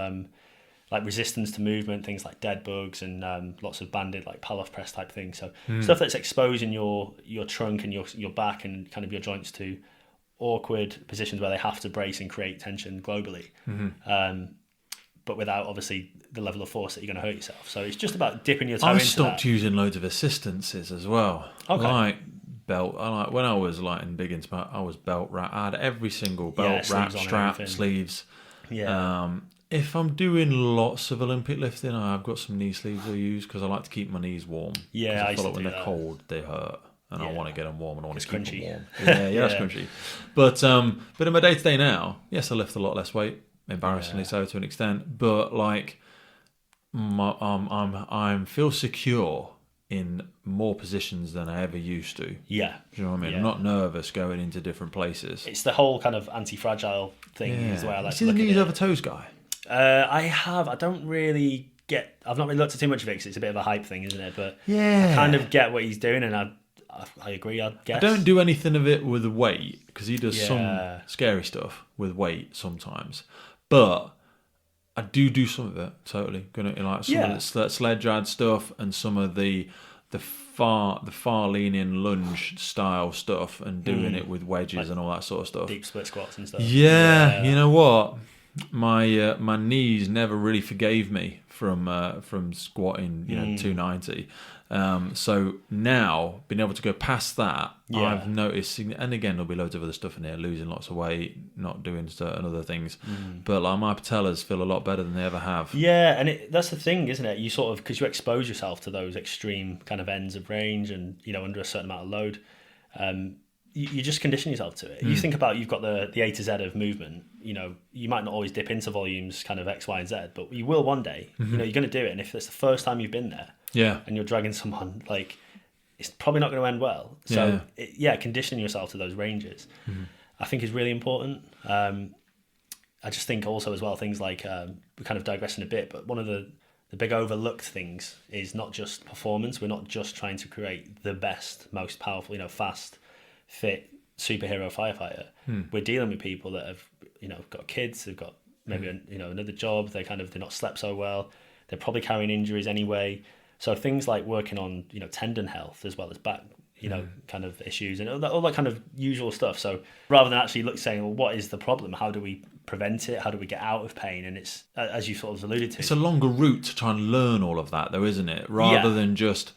like resistance to movement, things like dead bugs, and lots of banded like Pallof press type things. So stuff that's exposing your trunk and your back and kind of your joints to awkward positions where they have to brace and create tension globally. But without obviously the level of force that you're going to hurt yourself. So it's just about dipping your toe into that. I stopped using loads of assistances as well. Okay. Like belt. When I was like in big inspire, I was belt wrap. I had every single belt wrap, strap, sleeves. If I'm doing lots of Olympic lifting, I've got some knee sleeves I use because I like to keep my knees warm. Yeah, I feel like when they're cold, they hurt. And I want to get them warm, and I want to keep crunchy. them warm. Yeah, that's crunchy. But in my day to day now, yes, I lift a lot less weight. Embarrassingly so to an extent, but like I'm feel secure in more positions than I ever used to. Yeah, do you know what I mean? I'm not nervous going into different places. It's the whole kind of anti-fragile thing is the way I like to look at it. You see the knees over toes guy? I have. I don't really get. I've not really looked at too much of it because it's a bit of a hype thing, isn't it? But I kind of get what he's doing, and I agree. I guess I don't do anything of it with weight because he does some scary stuff with weight sometimes. But I do some of it totally. Gonna like some of the sledge rad stuff and some of the far leaning lunge style stuff and doing it with wedges and all that sort of stuff. Deep split squats and stuff. Yeah, you know what? My knees never really forgave me from squatting 290. So now being able to go past that, I've noticed, and again there'll be loads of other stuff in there, losing lots of weight, not doing certain other things, but like my patellas feel a lot better than they ever have. Yeah, and that's the thing, isn't it? You sort of, because you expose yourself to those extreme kind of ends of range and under a certain amount of load, you just condition yourself to it. You think about, you've got the A to Z of movement. You might not always dip into volumes kind of X, Y, and Z, but you will one day. You're going to do it, and if it's the first time you've been there, and you're dragging someone, like, it's probably not going to end well. So conditioning yourself to those ranges, I think, is really important. I just think also as well, things like, we're kind of digressing a bit, but one of the big overlooked things is not just performance. We're not just trying to create the best, most powerful, fast, fit superhero firefighter. We're dealing with people that have, got kids, they've got maybe another job, they're not slept so well, they're probably carrying injuries anyway. So things like working on tendon health as well as back kind of issues and all that kind of usual stuff. So rather than actually saying, well, what is the problem? How do we prevent it? How do we get out of pain? And it's, as you sort of alluded to, it's a longer route to try and learn all of that, though, isn't it? Rather than just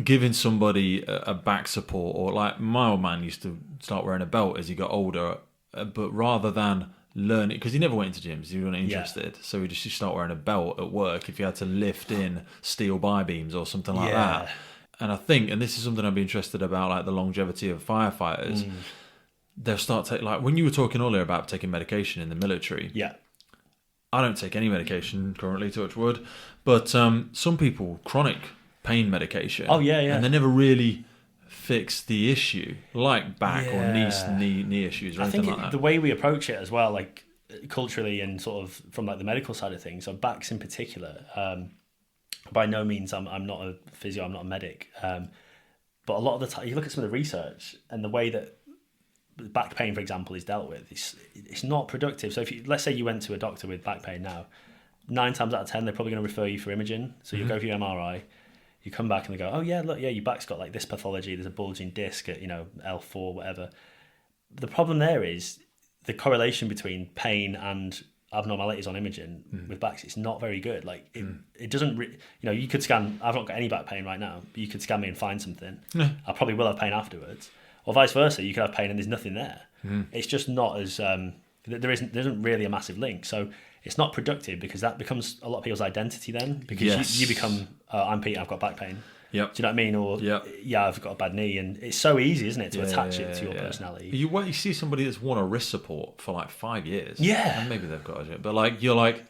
giving somebody a back support, or like my old man used to start wearing a belt as he got older, but rather than learn it, because he never went into gyms, he wasn't interested, so he just used to start wearing a belt at work if he had to lift in steel bi-beams or something like that. And I think, and this is something I'd be interested about, like the longevity of firefighters, they'll start taking, like when you were talking earlier about taking medication in the military, I don't take any medication currently, touch wood, but some people, chronic pain medication, and they never really fix the issue, like back or knee issues or anything like that. The way we approach it as well, like culturally and sort of from like the medical side of things, so backs in particular, by no means I'm not a physio, I'm not a medic, but a lot of the time you look at some of the research and the way that back pain, for example, is dealt with, it's not productive. So if let's say you went to a doctor with back pain now, 9 times out of 10 they're probably going to refer you for imaging. So you go for your MRI, you come back and they go, oh yeah, look, your back's got like this pathology, there's a bulging disc at L4, whatever. The problem there is the correlation between pain and abnormalities on imaging with backs, it's not very good. Like it doesn't you could scan, I've not got any back pain right now, but you could scan me and find something. I probably will have pain afterwards, or vice versa, you could have pain and there's nothing there. It's just not as there isn't really a massive link, so it's not productive, because that becomes a lot of people's identity then, because you become I'm Pete, I've got back pain. Yep. Do you know what I mean? Or I've got a bad knee, and it's so easy, isn't it, to attach it to your personality? You see somebody that's worn a wrist support for like 5 years, and maybe they've got it, but like you're like,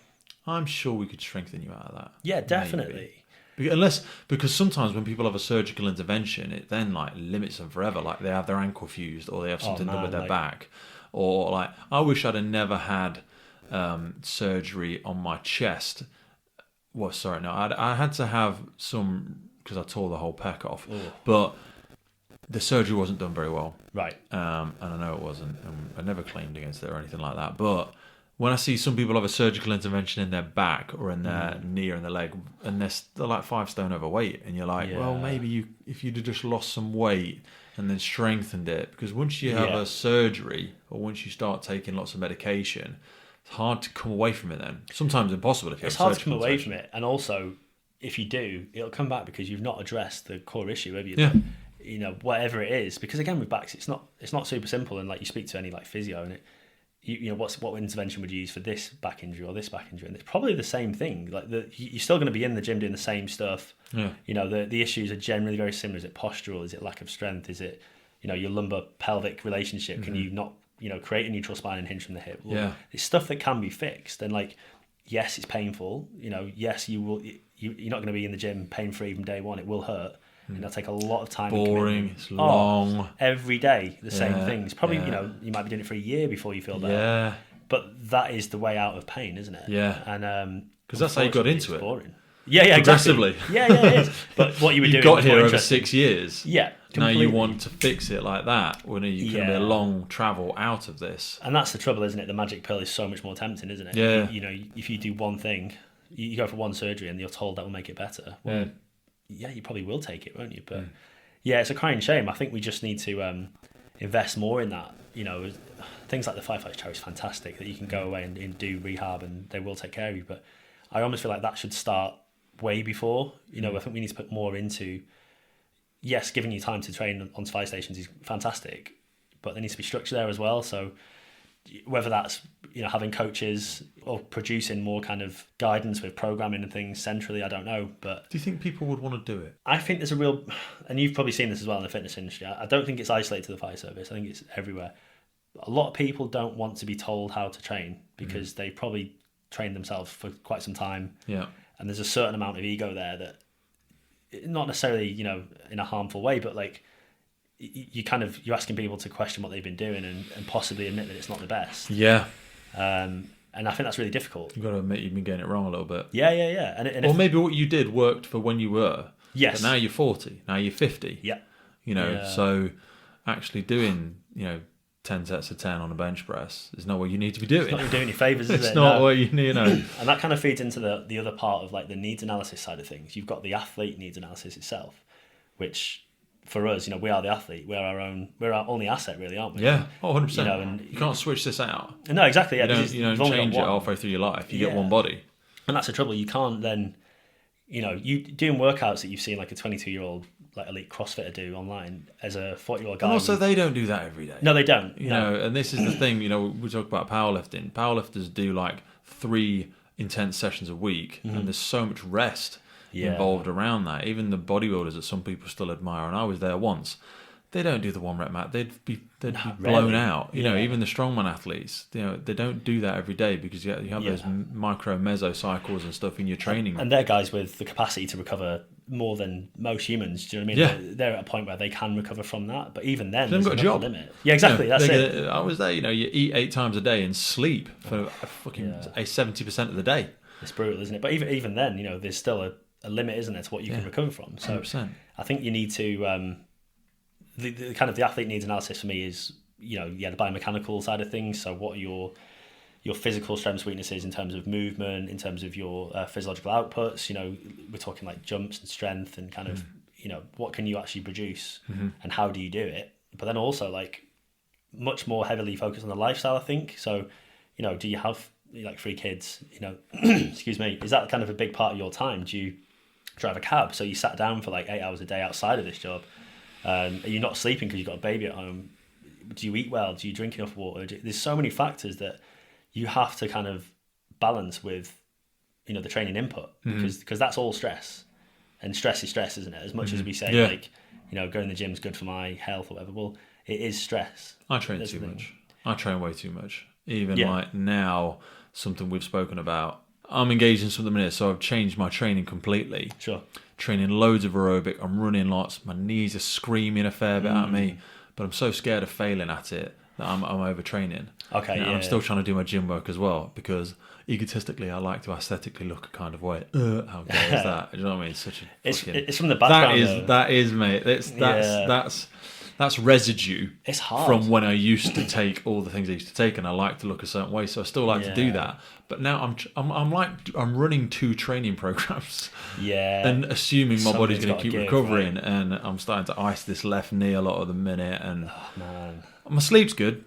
I'm sure we could strengthen you out of that. Yeah, definitely. Because sometimes when people have a surgical intervention, it then like limits them forever. Like they have their ankle fused, or they have something done with their back, or like I wish I'd have never had surgery on my chest. Well, sorry, no, I had to have some, because I tore the whole pec off. But the surgery wasn't done very well. Right. And I know it wasn't. And I never claimed against it or anything like that. But when I see some people have a surgical intervention in their back or in their knee or in their leg, and they're like 5 stone overweight, and you're like, well, maybe if you'd have just lost some weight and then strengthened it, because once you have a surgery, or once you start taking lots of medication, it's hard to come away from it then. Sometimes impossible if you have a surgical It's hard to come away from it, and also, if you do, it'll come back because you've not addressed the core issue, have you? Yeah. Whatever it is. Because again, with backs, it's not super simple. And like you speak to any like physio, and what intervention would you use for this back injury or this back injury? And it's probably the same thing. Like you're still going to be in the gym doing the same stuff. Yeah. The issues are generally very similar. Is it postural? Is it lack of strength? Is it your lumbar pelvic relationship? Can you not create a neutral spine and hinge from the hip? Well, it's stuff that can be fixed. And like, yes, it's painful. Yes, you will. You're not going to be in the gym pain-free from day one. It will hurt. And it'll take a lot of time. Boring. It's long. Every day, the same things. Probably, you might be doing it for a year before you feel better. Yeah. But that is the way out of pain, isn't it? Yeah. And because that's how you got into it. Boring. Yeah, progressively. Exactly. Yeah, it is. But what you were doing. You got here over 6 years. Yeah. Now Completely. you want to fix it like that, when you can be a long travel out of this. And that's the trouble, isn't it? The magic pill is so much more tempting, isn't it? Yeah. If you do one thing, you go for one surgery and you're told that will make it better. Well, you probably will take it, won't you? But it's a crying shame. I think we just need to invest more in that. Things like the Firefighters charity is fantastic, that you can go away and do rehab and they will take care of you. But I almost feel like that should start way before. I think we need to put more into, yes, giving you time to train on fire stations is fantastic, but there needs to be structure there as well. So whether that's having coaches or producing more kind of guidance with programming and things centrally, I don't know. But do you think people would want to do it? I think there's a real, and you've probably seen this as well in the fitness industry. I don't think it's isolated to the fire service. I think it's everywhere. A lot of people don't want to be told how to train because they probably trained themselves for quite some time. Yeah. And there's a certain amount of ego there that, not necessarily, in a harmful way, but like you're asking people to question what they've been doing and possibly admit that it's not the best. Yeah. And I think that's really difficult. You've got to admit you've been getting it wrong a little bit. Yeah. And or maybe what you did worked for when you were. Yes. But now you're 40. Now you're 50. Yeah. So actually doing, 10 sets of 10 on a bench press is not what you need to be doing. It's not doing any favours, is it? It's not what you need, And that kind of feeds into the other part of like the needs analysis side of things. You've got the athlete needs analysis itself, which for us, we are the athlete. We're our only asset, really, aren't we? Yeah, 100%. And you can't switch this out. No, exactly. Yeah, you don't change it halfway through your life. You get one body. And that's the trouble. You can't then, you doing workouts that you've seen like a 22-year-old like elite CrossFitter do online as a 40-year-old guy. And also, they don't do that every day. No, they don't. You know, and this is the thing. We talk about powerlifting. Powerlifters do like 3 intense sessions a week, and there's so much rest involved around that. Even the bodybuilders that some people still admire, and I was there once, they don't do the 1 rep mat. They'd be blown out. Even the strongman athletes, they don't do that every day because you have those micro meso cycles and stuff in your training. And they're guys with the capacity to recover more than most humans. Do you know what I mean? Yeah. They're at a point where they can recover from that, but even then, they've got a job. Limit. Yeah, exactly. That's it. I was there. You eat 8 times a day and sleep for fucking 70% of the day. It's brutal, isn't it? But even then, there's still a limit, isn't there, to what you can recover from. So 100%. I think you need to. The kind of the athlete needs analysis for me is the biomechanical side of things. So what are your physical strengths, weaknesses in terms of movement, in terms of your physiological outputs? We're talking like jumps and strength and kind of what can you actually produce and how do you do it? But then also like much more heavily focused on the lifestyle, I think. So do you have like 3 kids? Excuse me, is that kind of a big part of your time? Do you drive a cab? So you sat down for like 8 hours a day outside of this job. Are you not sleeping because you've got a baby at home? Do you eat well? Do you drink enough water? There's so many factors that you have to kind of balance with, the training input because that's all stress, and stress is stress, isn't it? As much as we say going to the gym is good for my health or whatever, well, it is stress. I train too much. I train way too much. Even like now, something we've spoken about. I'm engaged in something minute, so I've changed my training completely. Sure. Training loads of aerobic. I'm running lots. My knees are screaming a fair bit at me, but I'm so scared of failing at it that I'm overtraining. Okay, I'm still trying to do my gym work as well because egotistically, I like to aesthetically look a kind of way. How gay is that? Do you know what I mean? It's from the background. That is, mate. That's residue. It's hard from when I used to take all the things I used to take, and I like to look a certain way. So I still like to do that. But now I'm running 2 training programs. Yeah. And assuming my body's going to keep recovering, right? And I'm starting to ice this left knee a lot of the minute, and my sleep's good.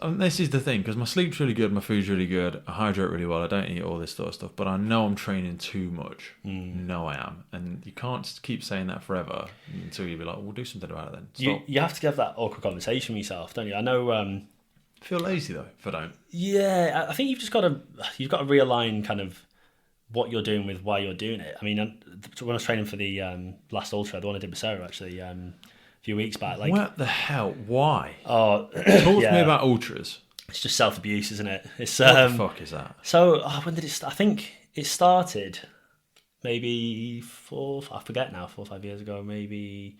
And this is the thing, because my sleep's really good, my food's really good, I hydrate really well, I don't eat all this sort of stuff, but I know I'm training too much. No, I am. And you can't just keep saying that forever until you be like, we'll do something about it then. Stop. You have to have that awkward conversation with yourself, don't you? I know... I feel lazy though if I don't. Yeah, I think you've got to realign kind of what you're doing with why you're doing it. I mean, when I was training for the last ultra, the one I did with Sarah actually, a few weeks back. Like, what the hell? Why? Oh, talk to me about ultras. It's just self-abuse, isn't it? It's what the fuck is that? So when did it start? I think it started maybe 4 or 5 years ago. Maybe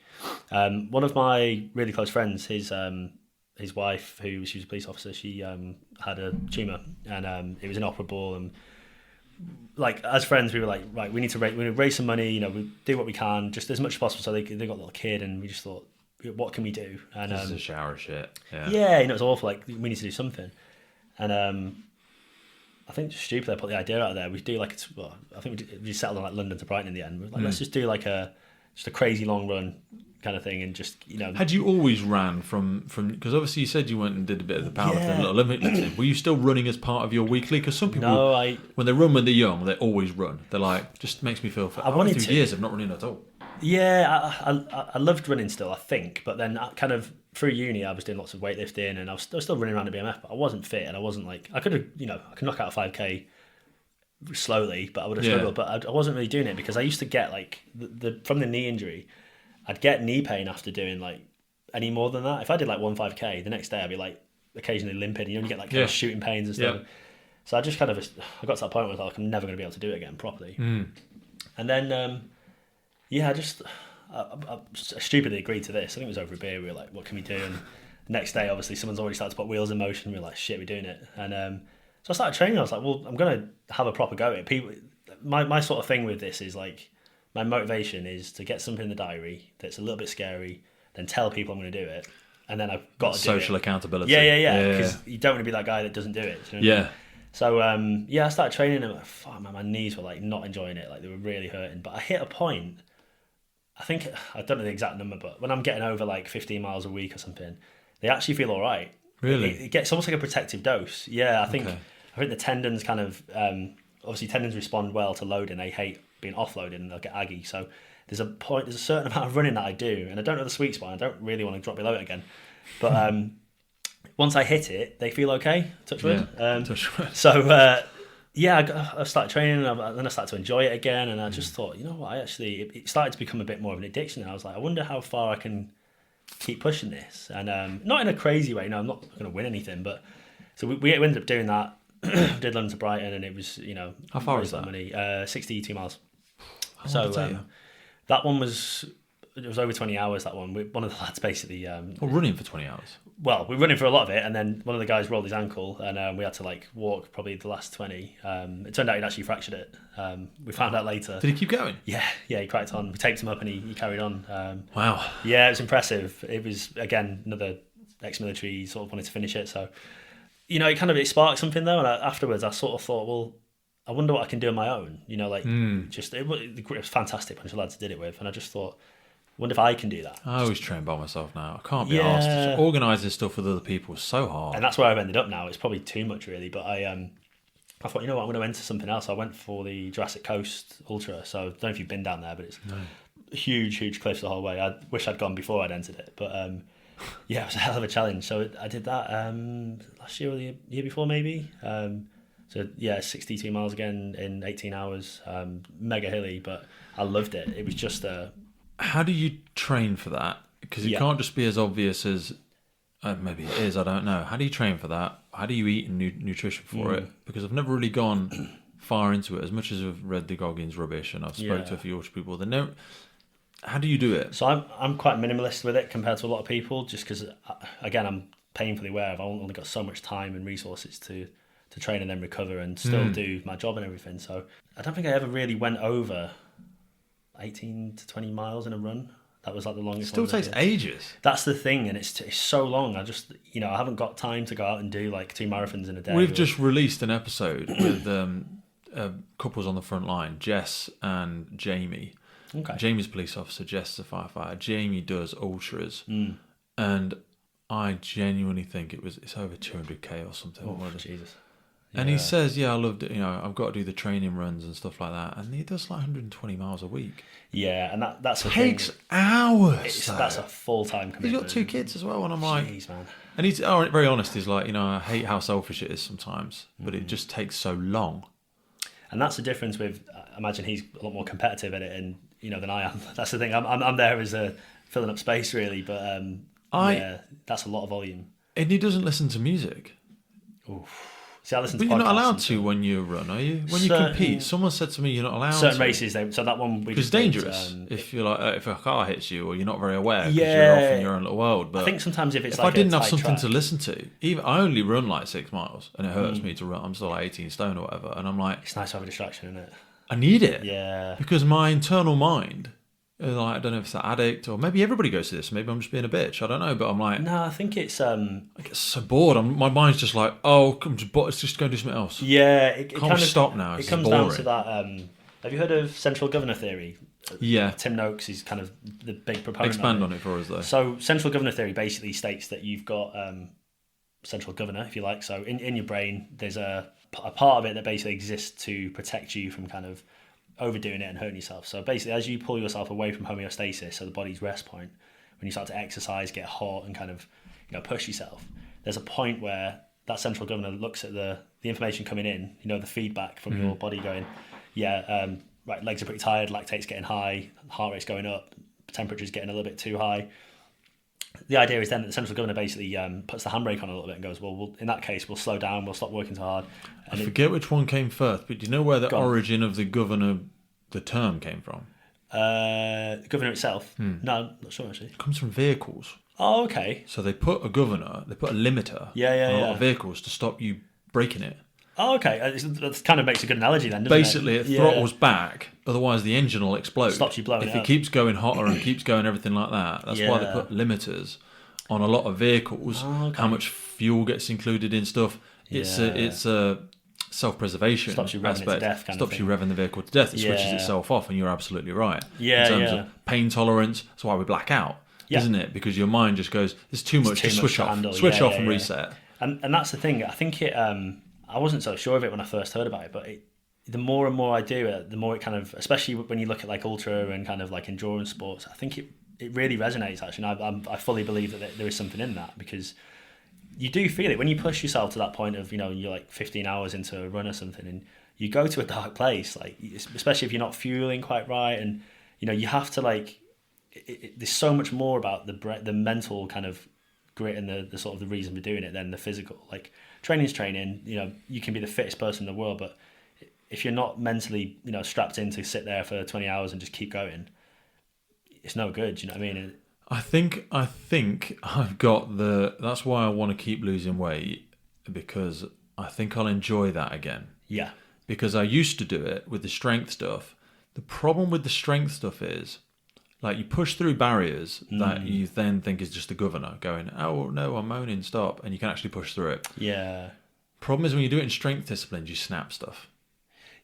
one of my really close friends, his wife, she was a police officer, she had a tumour and it was inoperable, and like as friends we were like, right, we need to raise some money, we do what we can just as much as possible. So they got a little kid, and we just thought, what can we do? And this is a shower shit. Yeah, it's awful. Like, we need to do something. And I think just stupidly I put the idea out there. We do like I think we settled on like London to Brighton in the end. We're like, let's just do like a crazy long run kind of thing, and just Had you always ran from because obviously you said you went and did a bit of the powerlifting, Olympic lifting. Were you still running as part of your weekly? Because some people, when they run when they're young, they always run. They're like, just makes me feel. I wanted to. Years of not running at all. Yeah, I loved running still, I think, but then kind of through uni I was doing lots of weightlifting and I was still running around at BMF, but I wasn't fit and I wasn't like, I could knock out a 5k slowly, but I would have struggled. But I wasn't really doing it because I used to get like from the knee injury, I'd get knee pain after doing like any more than that. If I did like 1 5k, the next day I'd be like occasionally limping. You get like kind of shooting pains and stuff. So I just kind of I got to that point where I was like, I'm never going to be able to do it again properly. And then I stupidly agreed to this. I think it was over a beer. We were like, what can we do? And the next day, obviously, someone's already started to put wheels in motion. We were like, shit, we're doing it. And so I started training. I was like, well, I'm going to have a proper go at it. People, my sort of thing with this is like, my motivation is to get something in the diary that's a little bit scary, then tell people I'm going to do it. And then I've got to do it. Social accountability. Yeah. Because you don't want to be that guy that doesn't do it. Do you know what I mean? So, I started training and fuck, man, my knees were like not enjoying it. Like they were really hurting. But I hit a point, I don't know the exact number, but when I'm getting over like 15 miles a week or something, they actually feel all right. Really? It gets almost like a protective dose. Yeah, I think the tendons kind of, obviously tendons respond well to loading. They hate being offloaded and they'll get aggy. So there's a certain amount of running that I do, and I don't know the sweet spot. I don't really want to drop below it again. But once I hit it, they feel okay. Touch wood. Touch wood. So I started training, and then I started to enjoy it again. And I just thought, you know what? It started to become a bit more of an addiction. And I was like, I wonder how far I can keep pushing this. And not in a crazy way. No, I'm not going to win anything. But so we ended up doing that. Did London to Brighton, and it was how far was that? Money, 62 miles. So that one was over 20 hours. That one, one of the lads basically. Running for 20 hours. Well, we were running for a lot of it, and then one of the guys rolled his ankle, and we had to like walk probably the last 20. It turned out he'd actually fractured it. We found out later. Did he keep going? Yeah, he cracked on. We taped him up, and he carried on. Wow. Yeah, it was impressive. It was again another ex-military sort of wanted to finish it, so it sparked something though. And afterwards, I sort of thought, well, I wonder what I can do on my own. It was fantastic bunch of lads did it with, and I just thought, I wonder if I can do that. I always train by myself now. I can't be asked to organise this stuff with other people. It's so hard. And that's where I've ended up now. It's probably too much really, but I thought, you know what, I'm going to enter something else. I went for the Jurassic Coast Ultra. So I don't know if you've been down there, but it's huge cliffs the whole way. I wish I'd gone before I'd entered it, but it was a hell of a challenge. So I did that last year or the year before maybe. 62 miles again in 18 hours. Mega hilly, but I loved it. It was just How do you train for that? Because it can't just be as obvious as maybe it is. I don't know. How do you train for that? How do you eat and nutrition for it? Because I've never really gone far into it. As much as I've read the Goggins rubbish and I've spoke to a few ultra people, how do you do it? So I'm quite minimalist with it compared to a lot of people, just because again I'm painfully aware I've only got so much time and resources to train and then recover and still do my job and everything. So I don't think I ever really went over 18 to 20 miles in a run. That was like the longest. It still takes ages. That's the thing, and it's so long. I just I haven't got time to go out and do like 2 marathons in a day. We've just released an episode with couples on the front line, Jess and Jamie. Okay. Jamie's a police officer, Jess is a firefighter. Jamie does ultras, and I genuinely think it's over 200k or something. Oh, Jesus. And he says, I loved it. I've got to do the training runs and stuff like that. And he does like 120 miles a week. Yeah, and that takes hours. That's a full-time commitment. He's got 2 kids as well, and I'm like, jeez, man. And he's very honest. He's like, I hate how selfish it is sometimes, but it just takes so long. And that's the difference with. I imagine he's a lot more competitive at it, and than I am. That's the thing. I'm there as filling up space, really, but that's a lot of volume. And he doesn't listen to music. Oof. See, I listen but to you're not allowed to when you run, are you? When you compete, someone said to me, you're not allowed to. Certain races, so that one we it's dangerous if you're like if a car hits you or you're not very aware because you're off in your own little world. But I think sometimes if I didn't have something to listen to, I only run like 6 miles, and it hurts me to run. I'm still like 18 stone or whatever, and I'm like, it's nice to have a distraction, isn't it? I need it, because my internal mind. Like, I don't know if it's an addict or maybe everybody goes to this. Maybe I'm just being a bitch. I don't know, but I'm like, no, I think it's. I get so bored. My mind's just like, let's just go and do something else. Yeah, it can't kind of stop now. It comes down to that. Have you heard of central governor theory? Yeah, Tim Noakes is kind of the big proponent. Expand on it for us though. So central governor theory basically states that you've got central governor, if you like. So in your brain, there's a part of it that basically exists to protect you from kind of overdoing it and hurting yourself. So basically, as you pull yourself away from homeostasis, so the body's rest point, when you start to exercise, get hot, and kind of push yourself, there's a point where that central governor looks at the information coming in, the feedback from your body going, right, legs are pretty tired, lactate's getting high, heart rate's going up, temperature's getting a little bit too high. The idea is then that the central governor basically puts the handbrake on a little bit and goes, well, in that case, we'll slow down, we'll stop working so hard. And I forget which one came first, but do you know where the origin of the governor, the term came from? The governor itself? No, not sure actually. It comes from vehicles. Oh, okay. So they put a governor, they put a limiter on a lot of vehicles to stop you breaking it. Oh, okay. That kind of makes a good analogy then, doesn't Basically, it throttles back, otherwise the engine will explode. Stops you blowing if it it up. keeps going hotter and keeps going everything like that. That's why they put limiters on a lot of vehicles. Oh, okay. How much fuel gets included in stuff. It's a self-preservation Stops you revving aspect. it to death kind of Stops you thing. revving the vehicle to death. It switches itself off, and you're absolutely right. Yeah, in terms of pain tolerance, that's why we black out, isn't it? Because your mind just goes, it's too much to switch off. Switch off and reset. And that's the thing. I think it... I wasn't so sure of it when I first heard about it, but the more and more I do it, the more it kind of, especially when you look at like ultra and kind of like endurance sports, I think it really resonates actually. And I fully believe that there is something in that, because you do feel it when you push yourself to that point of, you're like 15 hours into a run or something, and you go to a dark place, like especially if you're not fueling quite right, and you have to like. There's so much more about the mental kind of grit and the sort of the reason for doing it than the physical. Like training's training. You can be the fittest person in the world, but if you're not mentally strapped in to sit there for 20 hours and just keep going, it's no good. You know what I mean? I think I've got that's why I want to keep losing weight, because I think I'll enjoy that again. Yeah. Because I used to do it with the strength stuff. The problem with the strength stuff is, like, you push through barriers that you then think is just the governor going, oh no, I'm moaning, stop, and you can actually push through it. Yeah. Problem is when you do it in strength disciplines, you snap stuff.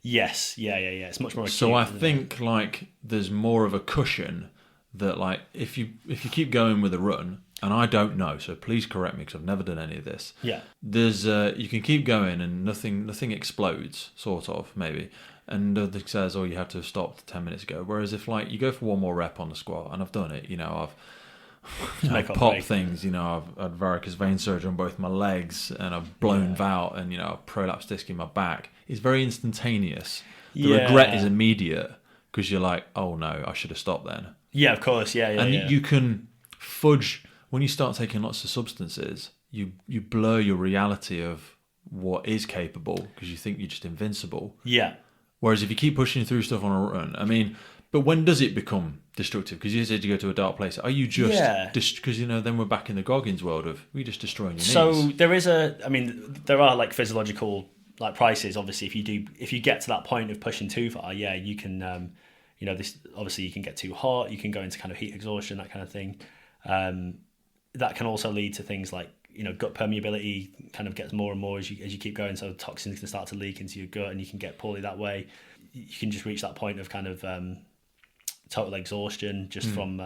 Yes. Yeah. It's much more acute. So I think like there's more of a cushion that, like, if you keep going with a run, and I don't know, so please correct me because I've never done any of this. Yeah. There's you can keep going and nothing explodes, sort of, maybe. And it says, oh, you have to have stopped 10 minutes ago. Whereas if like you go for one more rep on the squat, and I've done it, I've popped things, I've had varicose vein surgery on both my legs, and I've blown out, and I've prolapsed disc in my back. It's very instantaneous. The regret is immediate, because you're like, oh no, I should have stopped then. Yeah, of course, And you can fudge when you start taking lots of substances. You blur your reality of what is capable, because you think you're just invincible. Yeah. Whereas if you keep pushing through stuff on a run, but when does it become destructive? Because you said you go to a dark place. Are you just... Because, then we're back in the Goggins world of, we just destroying your knees. So there is there are like physiological like prices, obviously, if you get to that point of pushing too far, you can, this obviously you can get too hot, you can go into kind of heat exhaustion, that kind of thing. That can also lead to things like, gut permeability kind of gets more and more as you keep going. So toxins can start to leak into your gut, and you can get poorly that way. You can just reach that point of kind of total exhaustion just from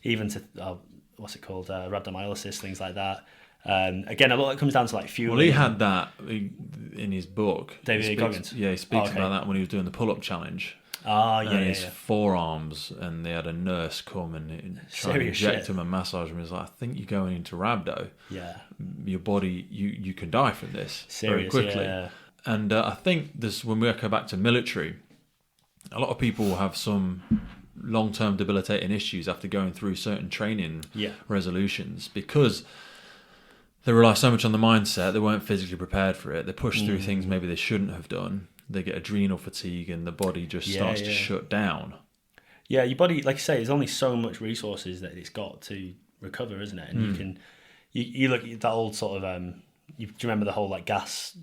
even to what's it called, rhabdomyolysis, things like that. Again, a lot of it comes down to like fueling. Well, he had that in his book. David Goggins. Yeah, he speaks about that when he was doing the pull-up challenge. His forearms, and they had a nurse come and try and inject him and massage him. He was like, I think you're going into rhabdo. Yeah. Your body, you can die from this very quickly. Yeah. And I think this, when we go back to military, a lot of people have some long-term debilitating issues after going through certain training resolutions, because they rely so much on the mindset, they weren't physically prepared for it. They push through things maybe they shouldn't have done. They get adrenal fatigue, and the body just starts to shut down. Yeah, your body, like you say, there's only so much resources that it's got to recover, isn't it? And you look at that old sort of, do you remember the whole like gas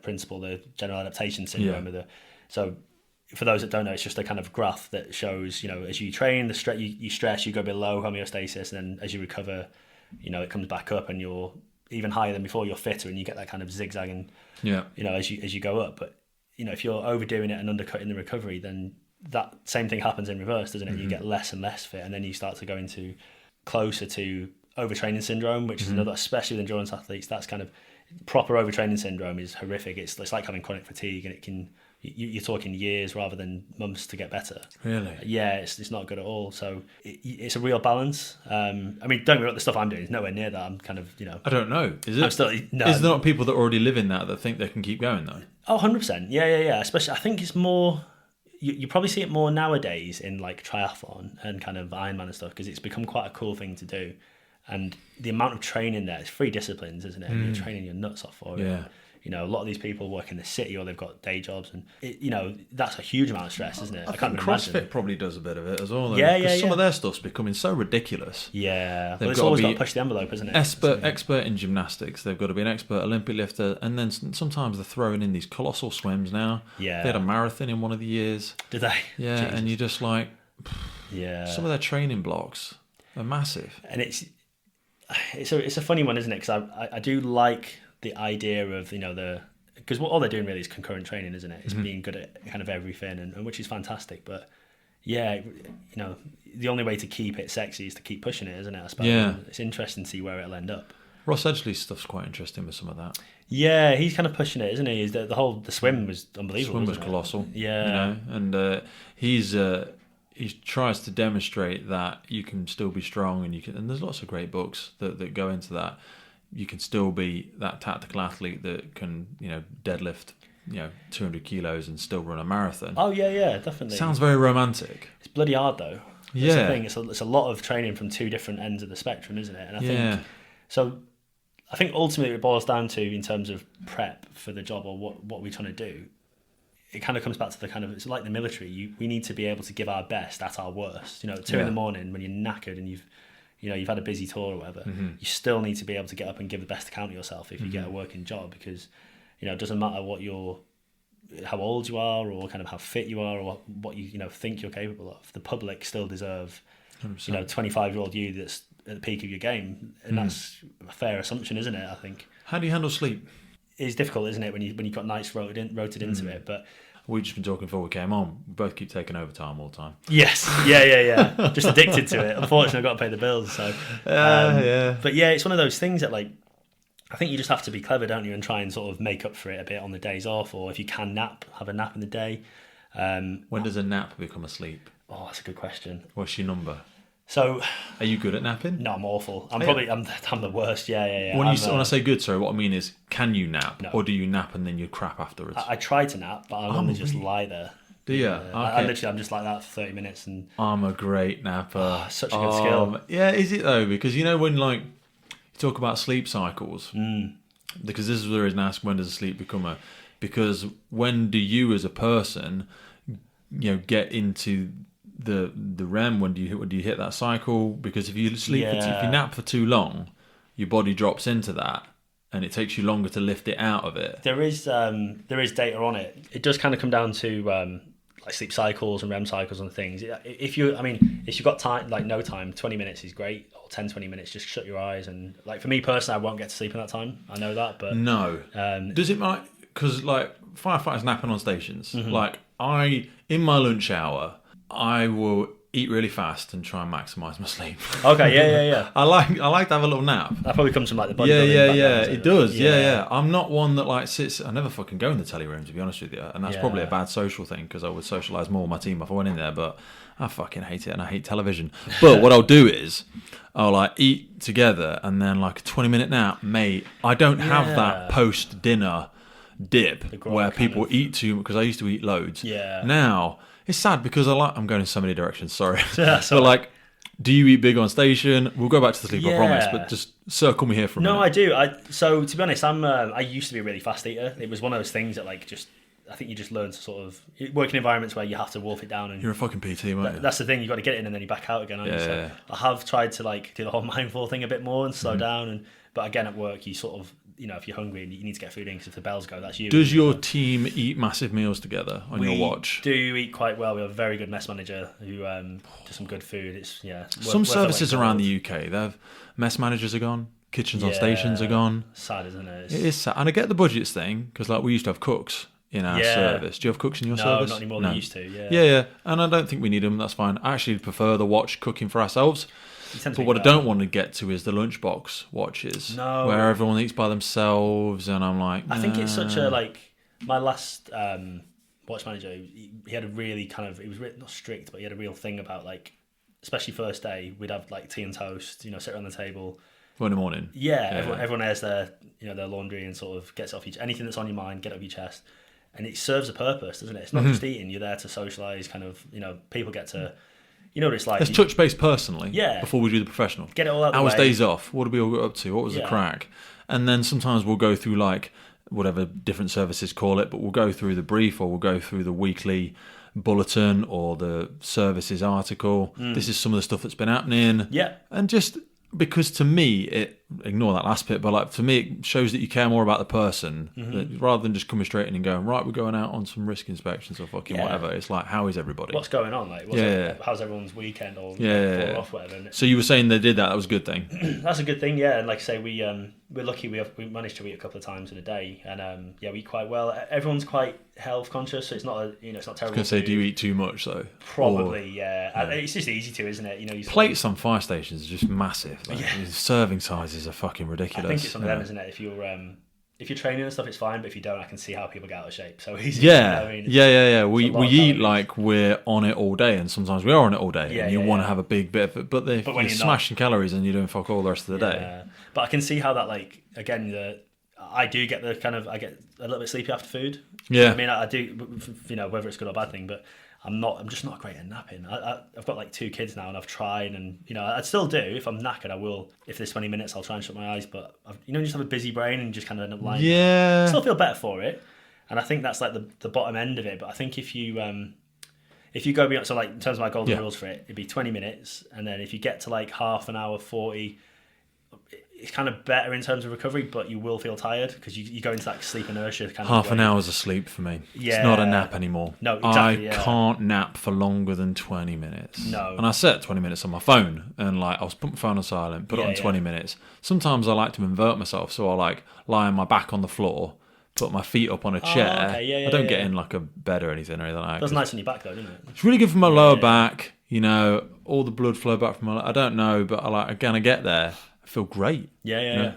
principle, the general adaptation syndrome? So for those that don't know, it's just a kind of graph that shows, as you train, you stress, you go below homeostasis, and then as you recover, it comes back up, and you're even higher than before, you're fitter, and you get that kind of zigzagging, as you go up. But if you're overdoing it and undercutting the recovery, then that same thing happens in reverse, doesn't it? You get less and less fit, and then you start to go into closer to overtraining syndrome, which is another, especially with endurance athletes. That's kind of proper overtraining syndrome is horrific. It's like having chronic fatigue, and it can you're talking years rather than months to get better. Really? Yeah, it's not good at all. So it's a real balance. I mean, don't get me wrong, the stuff I'm doing is nowhere near that. I'm kind of, I don't know. Is it? I'm still, no. Is there not people that already live in that think they can keep going though? Oh, 100%. Yeah. Especially, I think it's more... You probably see it more nowadays in like triathlon and kind of Ironman and stuff, because it's become quite a cool thing to do. And the amount of training there, it's 3 disciplines, isn't it? And you're training your nuts off for it. Yeah. A lot of these people work in the city or they've got day jobs, and that's a huge amount of stress, isn't it? I can't even CrossFit imagine. probably does a bit of it as well. Yeah. Some of their stuff's becoming so ridiculous. Yeah, well, it's always got to push the envelope, isn't it? Expert in gymnastics. They've got to be an expert Olympic lifter, and then sometimes they're throwing in these colossal swims now. Yeah, they had a marathon in one of the years. Did they? Yeah, Jesus. and you're just like, some of their training blocks are massive. And it's a funny one, isn't it? Because I do like the idea of because all they're doing really is concurrent training, isn't it? It's being good at kind of everything, and which is fantastic. But yeah, the only way to keep it sexy is to keep pushing it, isn't it? I suppose. Yeah. It's interesting to see where it'll end up. Ross Edgley's stuff's quite interesting with some of that. Yeah, he's kind of pushing it, isn't he? The swim was unbelievable. The swim was colossal. Yeah, and he tries to demonstrate that you can still be strong, and there's lots of great books that go into that. You can still be that tactical athlete that can, deadlift, 200 kilos and still run a marathon. Oh yeah, definitely. Sounds very romantic. It's bloody hard though. Yeah. That's the thing. It's a lot of training from 2 different ends of the spectrum, isn't it? And I think so. I think ultimately it boils down to, in terms of prep for the job or what we're trying to do, it kind of comes back to the kind of, it's like the military. We need to be able to give our best at our worst. 2 in the morning when you're knackered and you've had a busy tour or whatever, you still need to be able to get up and give the best account of yourself if you get a working job, because it doesn't matter how old you are or kind of how fit you are or what you think you're capable of. The public still deserve 25-year-old you that's at the peak of your game, and that's a fair assumption, isn't it? I think. How do you handle sleep? It's difficult, isn't it, when you've got nights rotated into it, but. We've just been talking before we came on. We both keep taking overtime all the time. Yes, yeah. Just addicted to it. Unfortunately, I've got to pay the bills. So, But yeah, it's one of those things that, like, I think you just have to be clever, don't you, and try and sort of make up for it a bit on the days off, or if you can have a nap in the day. When does a nap become a sleep? Oh, that's a good question. What's your number? So, are you good at napping? No, I'm awful. I'm the worst. Yeah. When I say good, sorry, what I mean is, can you nap, no. or do you nap and then you crap afterwards? I try to nap, but I only just lie there. Do you? I'm just like that for 30 minutes, and I'm a great napper. Such a good skill. Yeah, is it though? Because when you talk about sleep cycles, because this is the reason I ask, when does sleep become because when do you as a person, get into the REM? When do you hit that cycle? Because if you if you nap for too long, your body drops into that, and it takes you longer to lift it out of it. There is data on it. It does kind of come down to like sleep cycles and REM cycles and things. If you've got time, like no time, 20 minutes is great, or 10-20 minutes, just shut your eyes, and like for me personally, I won't get to sleep in that time. I know that, but no. Does it because firefighters napping on stations, in my lunch hour, I will eat really fast and try and maximise my sleep. Okay, yeah. I like to have a little nap. That probably comes from like the bodybuilding. Yeah. It does. Yeah. I'm not one that sits. I never fucking go in the telly room, to be honest with you, and that's probably a bad social thing, because I would socialise more with my team if I went in there. But I fucking hate it, and I hate television. But what I'll do is I'll eat together, and then a 20-minute nap, mate. I don't have that post dinner dip where people eat too, because I used to eat loads. Yeah. Now. It's sad because I'm going in so many directions, sorry. But do you eat big on station? We'll go back to the sleep, I promise, but just circle me here for a minute. No, I do. So to be honest, I used to be a really fast eater. It was one of those things that I think you just learn to sort of work in environments where you have to wolf it down. And you're a fucking PT, mate. That's the thing, you've got to get it in and then you back out again, aren't you? So I have tried to do the whole mindful thing a bit more and slow down, but again at work you sort of, if you're hungry and you need to get food in, because if the bells go, that's you. Does your team eat massive meals together on your watch? We do eat quite well. We have a very good mess manager who does some good food. It's some services around the UK, they have mess managers are gone, kitchens on stations are gone. Sad, isn't it? It is sad, and I get the budgets thing, because we used to have cooks in our service. Do you have cooks in your service? No, not anymore. They used to. Yeah, and I don't think we need them. That's fine. I actually prefer the watch cooking for ourselves. But what I don't want to get to is the lunchbox watches, where everyone eats by themselves, and I'm like, I think it's such a my last watch manager, he had a really kind of, it was not strict, but he had a real thing about like, especially first day, we'd have like tea and toast, sit around the table. In the morning. Yeah, everyone airs their their laundry and sort of gets off anything that's on your mind, get off your chest. And it serves a purpose, doesn't it? It's not just eating. You're there to socialise, kind of, people get to, what it's like. Let's touch base personally before we do the professional. Get it all out the way. Hours, days off. What did we all get up to? What was the crack? And then sometimes we'll go through like whatever different services call it, but we'll go through the brief or we'll go through the weekly bulletin or the services article. This is some of the stuff that's been happening. Yeah. And just because to me, ignore that last bit, but like for me, it shows that you care more about the person rather than just coming straight in and going, right, we're going out on some risk inspections or fucking whatever. It's like, how is everybody? What's going on? Like, how's everyone's weekend or off, whatever. So you were saying they did that. That was a good thing. That's a good thing, yeah. And like I say, we're lucky we managed to eat a couple of times in a day, and we eat quite well. Everyone's quite health conscious, so it's not it's not terrible. I was going to say, do you eat too much though? Probably, yeah. It's just easy to, isn't it? Plates on fire stations are just massive. Like, serving sizes are fucking ridiculous. I think it's one of them, isn't it? If you're training and stuff, it's fine. But if you don't, I can see how people get out of shape so easy. Yeah, We eat like we're on it all day, and sometimes we are on it all day. And you want to have a big bit of it, but if you're smashing calories and you're doing fuck all the rest of the day. But I can see how that, like, again, I do get I get a little bit sleepy after food. Yeah. I mean, I do, whether it's good or bad thing, but I'm just not great at napping. I've got like 2 kids now, and I've tried, and I'd still do. If I'm knackered, I will. If there's 20 minutes, I'll try and shut my eyes. But just have a busy brain and just kind of end up lying. Yeah. I still feel better for it, and I think that's like the bottom end of it. But I think if you go beyond, so like in terms of my golden rules for it, it'd be 20 minutes, and then if you get to like half an hour, 40. It's kind of better in terms of recovery, but you will feel tired because you go into that sleep inertia kind of. Half an hour's of sleep for me. Yeah. It's not a nap anymore. No, exactly. I can't nap for longer than 20 minutes. No. And I set 20 minutes on my phone, and like I was putting my phone on silent, put it on 20 minutes. Sometimes I like to invert myself, so I like lie on my back on the floor, put my feet up on a chair. I don't get in like a bed or anything like that. That's nice on your back though, doesn't it? It's really good for my lower back. All the blood flow back from my. I don't know, but I get there. I feel great.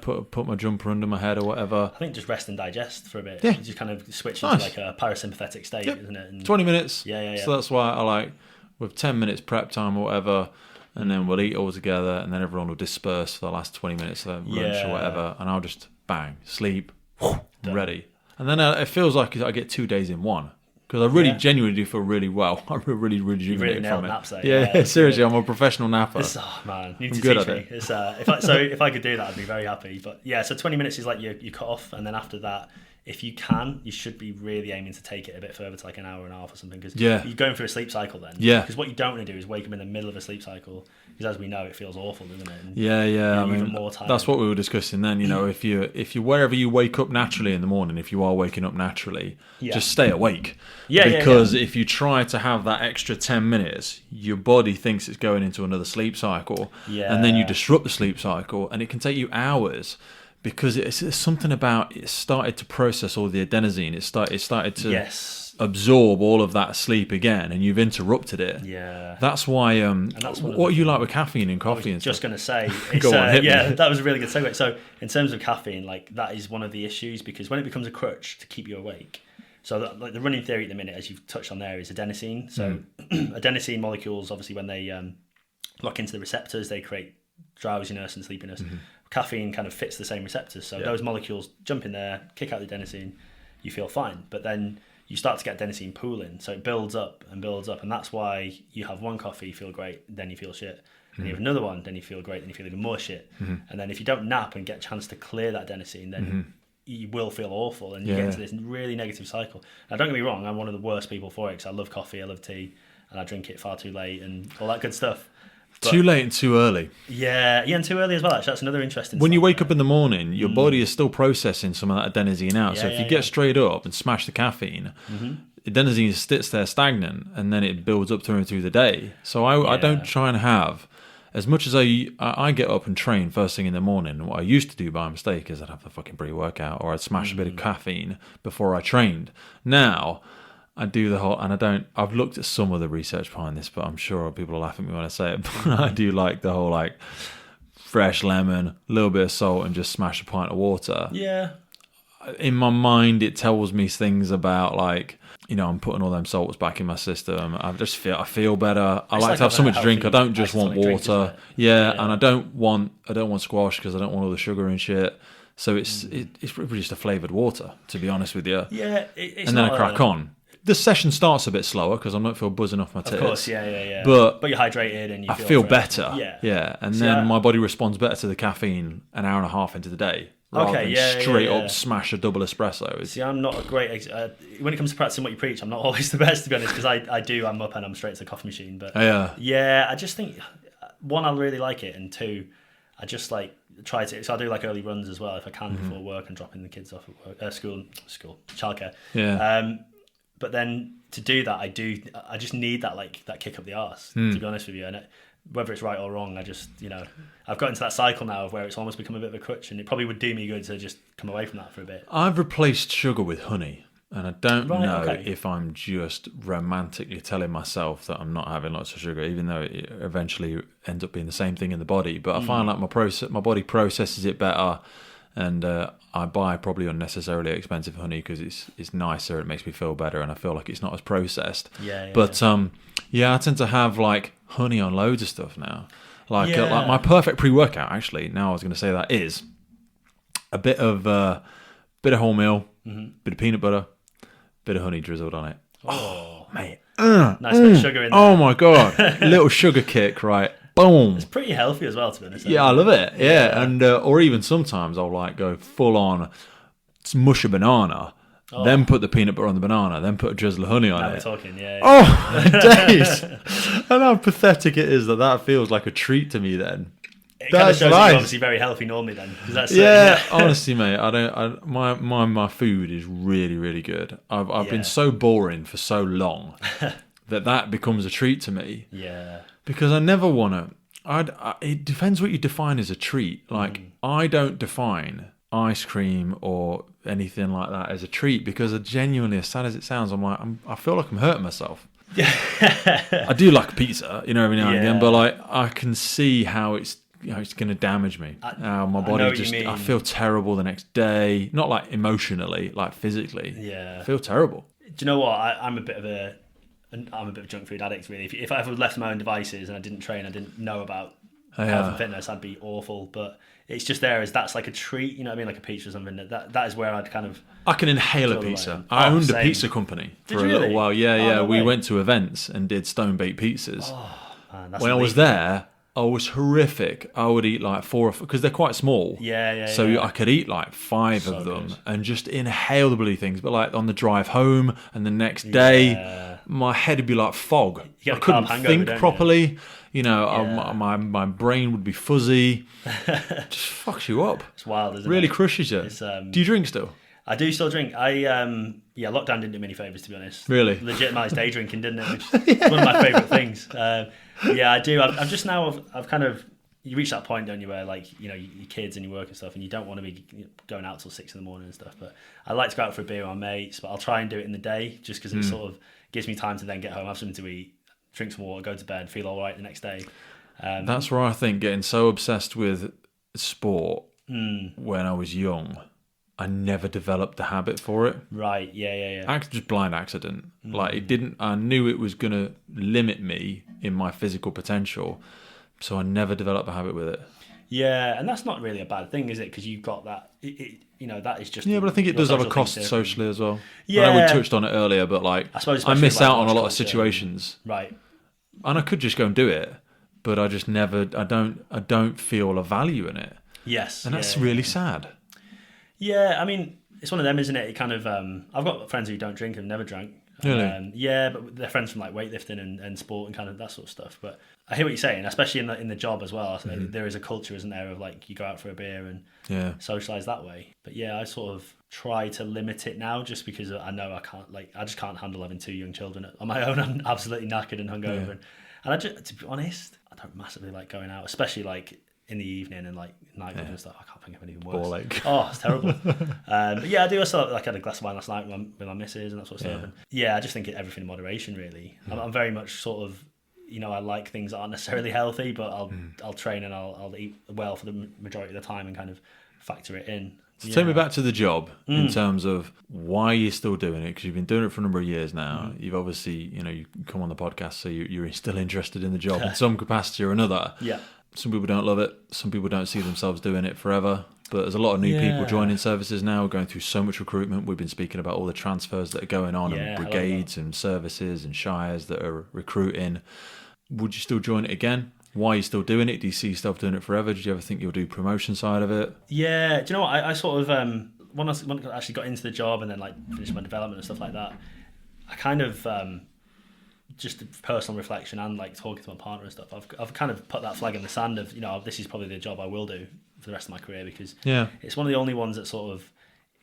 Put my jumper under my head or whatever. I think just rest and digest for a bit. Yeah. You just kind of switch into like a parasympathetic state, isn't it? And 20 minutes. Yeah. So that's why I like with 10 minutes prep time or whatever, and then we'll eat all together, and then everyone will disperse for the last 20 minutes of lunch or whatever, and I'll just bang, sleep, ready. And then it feels like I get 2 days in one. Because I really genuinely do feel really well. I'm really rejuvenated from it. Naps, though. Yeah, seriously, I'm a professional napper. Man, you need to teach me. If I could do that, I'd be very happy. But yeah, so 20 minutes is like you cut off, and then after that, if you can, you should be really aiming to take it a bit further to like an hour and a half or something. Because you're going through a sleep cycle then. Yeah. Because what you don't want to do is wake up in the middle of a sleep cycle. Because as we know, it feels awful, doesn't it? And I mean, even more tired. That's what we were discussing then. If you wherever you wake up naturally in the morning, if you are waking up naturally, just stay awake. Because if you try to have that extra 10 minutes, your body thinks it's going into another sleep cycle, and then you disrupt the sleep cycle, and it can take you hours. Because it's something about it started to process all the adenosine. It started to absorb all of that sleep again, and you've interrupted it. Yeah, that's why. And that's what you like with caffeine and coffee? I was just going to say, that was a really good segue. So in terms of caffeine, like that is one of the issues because when it becomes a crutch to keep you awake. So like the running theory at the minute, as you've touched on there, is adenosine. So adenosine molecules, obviously, when they lock into the receptors, they create drowsiness and sleepiness. Caffeine kind of fits the same receptors. So those molecules jump in there, kick out the adenosine, you feel fine. But then you start to get adenosine pooling. So it builds up. And that's why you have one coffee, you feel great, then you feel shit. Then you have another one, then you feel great, then you feel even more shit. And then if you don't nap and get a chance to clear that adenosine, then you will feel awful. And you get into this really negative cycle. Now, don't get me wrong, I'm one of the worst people for it because I love coffee, I love tea, and I drink it far too late and all that good stuff. But, too late and too early. Yeah, and too early as well, actually. That's another interesting When you wake up in the morning, your body is still processing some of that adenosine out. So if you get straight up and smash the caffeine, adenosine sits there stagnant, and then it builds up through the day. So I don't try and have, as much as I get up and train first thing in the morning, what I used to do by mistake is I'd have a fucking pre-workout, or I'd smash a bit of caffeine before I trained. Now I do the whole, and I've looked at some of the research behind this, but I'm sure people will laugh at me when I say it, but I do like the whole fresh lemon, a little bit of salt, and just smash a pint of water. Yeah. in my mind, it tells me things about like, I'm putting all them salts back in my system. I feel better. I like to have something to drink. I don't just want water. And I don't want squash because I don't want all the sugar and shit. So it's really just a flavoured water, to be honest with you. Yeah, and then I crack on. The session starts a bit slower because I don't feel buzzing off my tits. Of course, yeah. But you're hydrated and you feel better. Yeah. And then my body responds better to the caffeine an hour and a half into the day. Rather than straight up smash a double espresso. See, I'm not a great... when it comes to practicing what you preach, I'm not always the best, to be honest, because I'm up and I'm straight to the coffee machine. But I just think, one, I really like it, and two, I just like try to... So I do like early runs as well, if I can, before work and dropping the kids off at work, school, childcare. Yeah. But then to do that, I just need that kick up the arse, to be honest with you. And whether it's right or wrong, I just, I've got into that cycle now of where it's almost become a bit of a crutch, and it probably would do me good to just come away from that for a bit. I've replaced sugar with honey, and I don't know if I'm just romantically telling myself that I'm not having lots of sugar, even though it eventually ends up being the same thing in the body. But I find like my body processes it better, and I buy probably unnecessarily expensive honey because it's nicer, it makes me feel better, and I feel like it's not as processed. But I tend to have like honey on loads of stuff now. Like my perfect pre-workout, actually, now I was going to say that, is a bit of wholemeal, bit of peanut butter, bit of honey drizzled on it. Oh mate. Nice bit of sugar in there. Oh my God. Little sugar kick, right? Boom. It's pretty healthy as well, to be honest. Yeah, I love it. Yeah. And or even sometimes I'll like go full on mush a banana, then put the peanut butter on the banana, then put a drizzle of honey on it. We're talking, Days. And how pathetic it is that feels like a treat to me then. It kind of shows that you're obviously very healthy normally then. That's honestly, mate, my food is really, really good. I've been so boring for so long that becomes a treat to me. Yeah. Because I never want to... it depends what you define as a treat. Like, I don't define ice cream or anything like that as a treat because genuinely, as sad as it sounds, I feel like I'm hurting myself. I do like pizza, every now and again, but like I can see how it's going to damage me. My body I feel terrible the next day. Not like emotionally, like physically. Yeah. I feel terrible. Do you know what? I'm a bit of a junk food addict, really. If I ever left my own devices and I didn't train, I didn't know about health and fitness, I'd be awful. But it's just that's like a treat, you know what I mean? Like a pizza or something. That is where I'd kind of... I can inhale a pizza. I owned a pizza company for a little while. Yeah. We went to events and did stone-baked pizzas. Oh, man, when I was there, I was horrific. I would eat like 4 because they're quite small. So I could eat like 5 of them and just inhale the bloody things. But like on the drive home and the next day, my head would be like fog. I couldn't think properly. My brain would be fuzzy. Just fucks you up. It's wild, isn't it? Really crushes you. Do you drink still? I do still drink. Lockdown didn't do me any favours, to be honest. Really? Legitimised day drinking, didn't it? Which is one of my favourite things. I do. I've just now, I've kind of, you reach that point, don't you, where like, your kids and your work and stuff, and you don't want to be going out till 6 a.m. and stuff. But I like to go out for a beer with my mates, but I'll try and do it in the day just because it sort of gives me time to then get home, have something to eat, drink some water, go to bed, feel all right the next day. That's where I think getting so obsessed with sport when I was young, I never developed the habit for it. Right, yeah. Just blind accident. Like it didn't. I knew it was going to limit me in my physical potential, so I never developed a habit with it. Yeah, and that's not really a bad thing, is it? Because you've got that. That is just. Yeah, but I think it does have a cost socially as well. Yeah, I know we touched on it earlier, but like I miss out on a lot of situations. Right. And I could just go and do it, but I just never. I don't feel a value in it. Yes, and that's really sad. Yeah, I mean, it's one of them, isn't it? It kind of. I've got friends who don't drink and never drank. Really? But they're friends from like weightlifting and sport and kind of that sort of stuff. But I hear what you're saying, especially in the job as well. So there is a culture, isn't there, of like you go out for a beer and socialise that way. But I sort of try to limit it now just because I know I just can't handle having 2 young children on my own. I'm absolutely knackered and hungover. And I just, to be honest, I don't massively like going out, especially like in the evening and like nightclubs and stuff. I can't think of anything worse. Oh, it's terrible. But I do also like I had a glass of wine last night with my missus and that sort of stuff. And I just think everything in moderation, really. I'm very much sort of, I like things that aren't necessarily healthy, but I'll train and I'll eat well for the majority of the time and kind of factor it in. So take me back to the job in terms of why you're still doing it, because you've been doing it for a number of years now. You've obviously, you come on the podcast, so you're still interested in the job in some capacity or another. Yeah. Some people don't love it. Some people don't see themselves doing it forever. But there's a lot of new people joining services now, going through so much recruitment. We've been speaking about all the transfers that are going on, and brigades and services and shires that are recruiting. Would you still join it again? Why are you still doing it? Do you see yourself doing it forever? Did you ever think you'll do promotion side of it? Yeah, do you know what? I sort of, when I actually got into the job and then like finished my development and stuff like that, I kind of, just personal reflection and like talking to my partner and stuff, I've kind of put that flag in the sand of, this is probably the job I will do for the rest of my career, because it's one of the only ones that sort of,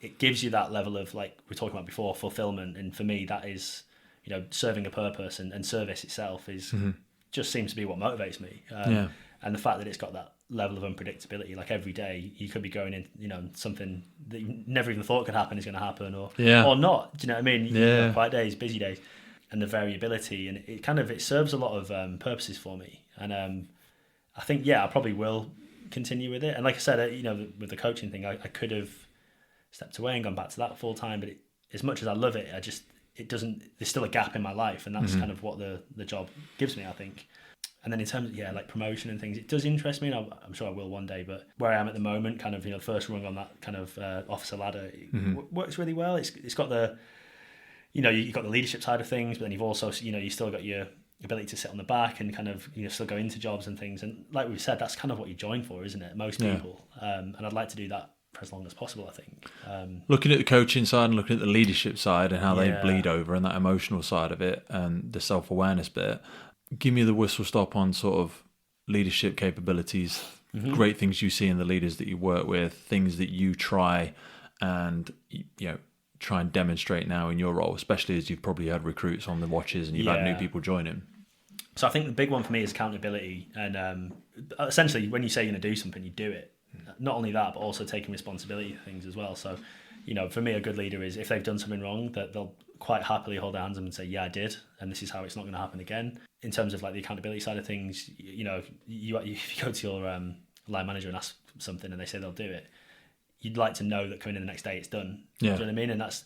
it gives you that level of, like we were talking about before, fulfillment. And for me, that is, serving a purpose, and service itself is just seems to be what motivates me. And the fact that it's got that level of unpredictability, like every day you could be going in, something that you never even thought could happen is going to happen, or not. Do you know what I mean? Quiet days, busy days, and the variability, and it serves a lot of purposes for me. And I think I probably will continue with it. And like I said, with the coaching thing, I could have stepped away and gone back to that full time, but as much as I love it, there's still a gap in my life, and that's kind of what the job gives me, I think. And then in terms of like promotion and things, it does interest me, and I'm sure I will one day, but where I am at the moment, kind of first rung on that kind of officer ladder, it works really well. It's got the you've got the leadership side of things, but then you've also you still got your ability to sit on the back and kind of still go into jobs and things. And like we said, that's kind of what you join for, isn't it? Most people. And I'd like to do that for as long as possible, I think. Looking at the coaching side and looking at the leadership side and how they bleed over, and that emotional side of it and the self-awareness bit, give me the whistle stop on sort of leadership capabilities, great things you see in the leaders that you work with, things that you try and try and demonstrate now in your role, especially as you've probably had recruits on the watches and you've had new people joining. So I think the big one for me is accountability, and essentially when you say you're going to do something, you do it. Not only that, but also taking responsibility for things as well. So, for me, a good leader is, if they've done something wrong, that they'll quite happily hold their hands up and say, yeah, I did, and this is how it's not going to happen again. In terms of like the accountability side of things, if you go to your line manager and ask something and they say they'll do it, you'd like to know that coming in the next day it's done. Do you know what I mean? And that's,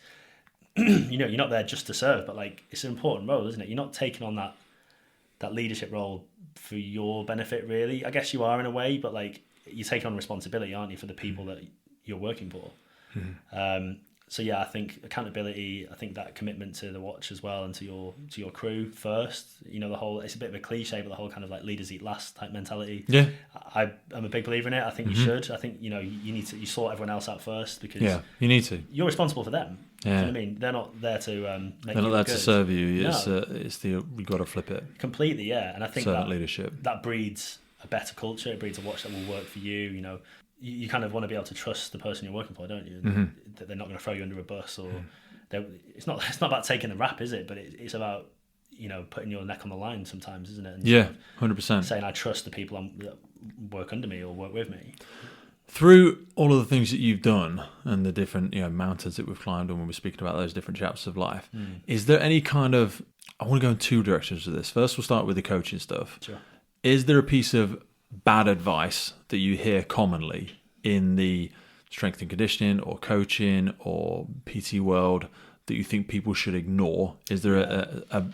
you're not there just to serve, but like it's an important role, isn't it? You're not taking on that leadership role for your benefit, really. I guess you are in a way, but like you're taking on responsibility, aren't you, for the people that you're working for? So I think accountability, I think that commitment to the watch as well, and to your crew first. The whole, it's a bit of a cliche, but the whole kind of like leaders eat last type mentality. Yeah, I'm a big believer in it. I think you should. I think you need to sort everyone else out first, because you need to. You're responsible for them. Do you know what I mean? They're not there to make. They're not there good. To serve you. It's we got to flip it completely. And I think servant leadership that breeds a better culture. It breeds a watch that will work for you. You kind of want to be able to trust the person you're working for, don't you? That they're not going to throw you under a bus, or it's not about taking the rap, is it? But it's about putting your neck on the line sometimes, isn't it? And 100%. Saying I trust the people that work under me or work with me. Through all of the things that you've done and the different mountains that we've climbed, and when we're speaking about those different chapters of life, is there any kind of, I want to go in two directions with this. First, we'll start with the coaching stuff. Sure. Is there a piece of bad advice that you hear commonly in the strength and conditioning or coaching or PT world that you think people should ignore? Is there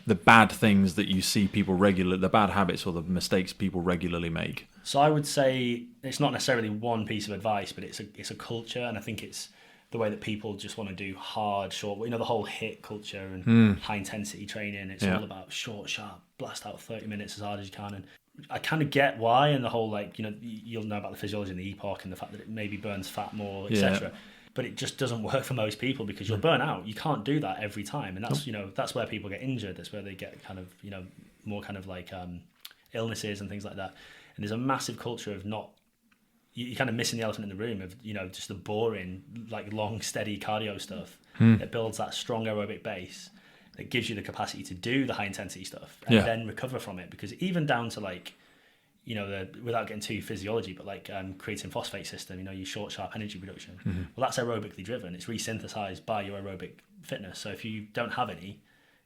the bad things that you see people regularly, the bad habits or the mistakes people regularly make? So I would say it's not necessarily one piece of advice, but it's a culture, and I think it's the way that people just want to do hard, short, the whole HIIT culture and high intensity training. It's all about short, sharp, blast out 30 minutes as hard as you can. And I kind of get why, and the whole you'll know about the physiology and the epoch and the fact that it maybe burns fat more, etc. But it just doesn't work for most people, because you'll burn out. You can't do that every time, and that's that's where people get injured. That's where they get kind of more kind of like illnesses and things like that. And there's a massive culture of you're kind of missing the elephant in the room of just the boring, like long, steady cardio stuff that builds that strong aerobic base, that gives you the capacity to do the high intensity stuff and then recover from it. Because even down to like, without getting too physiology, but like creatine phosphate system, your short, sharp energy production. Well, that's aerobically driven. It's resynthesized by your aerobic fitness. So if you don't have any,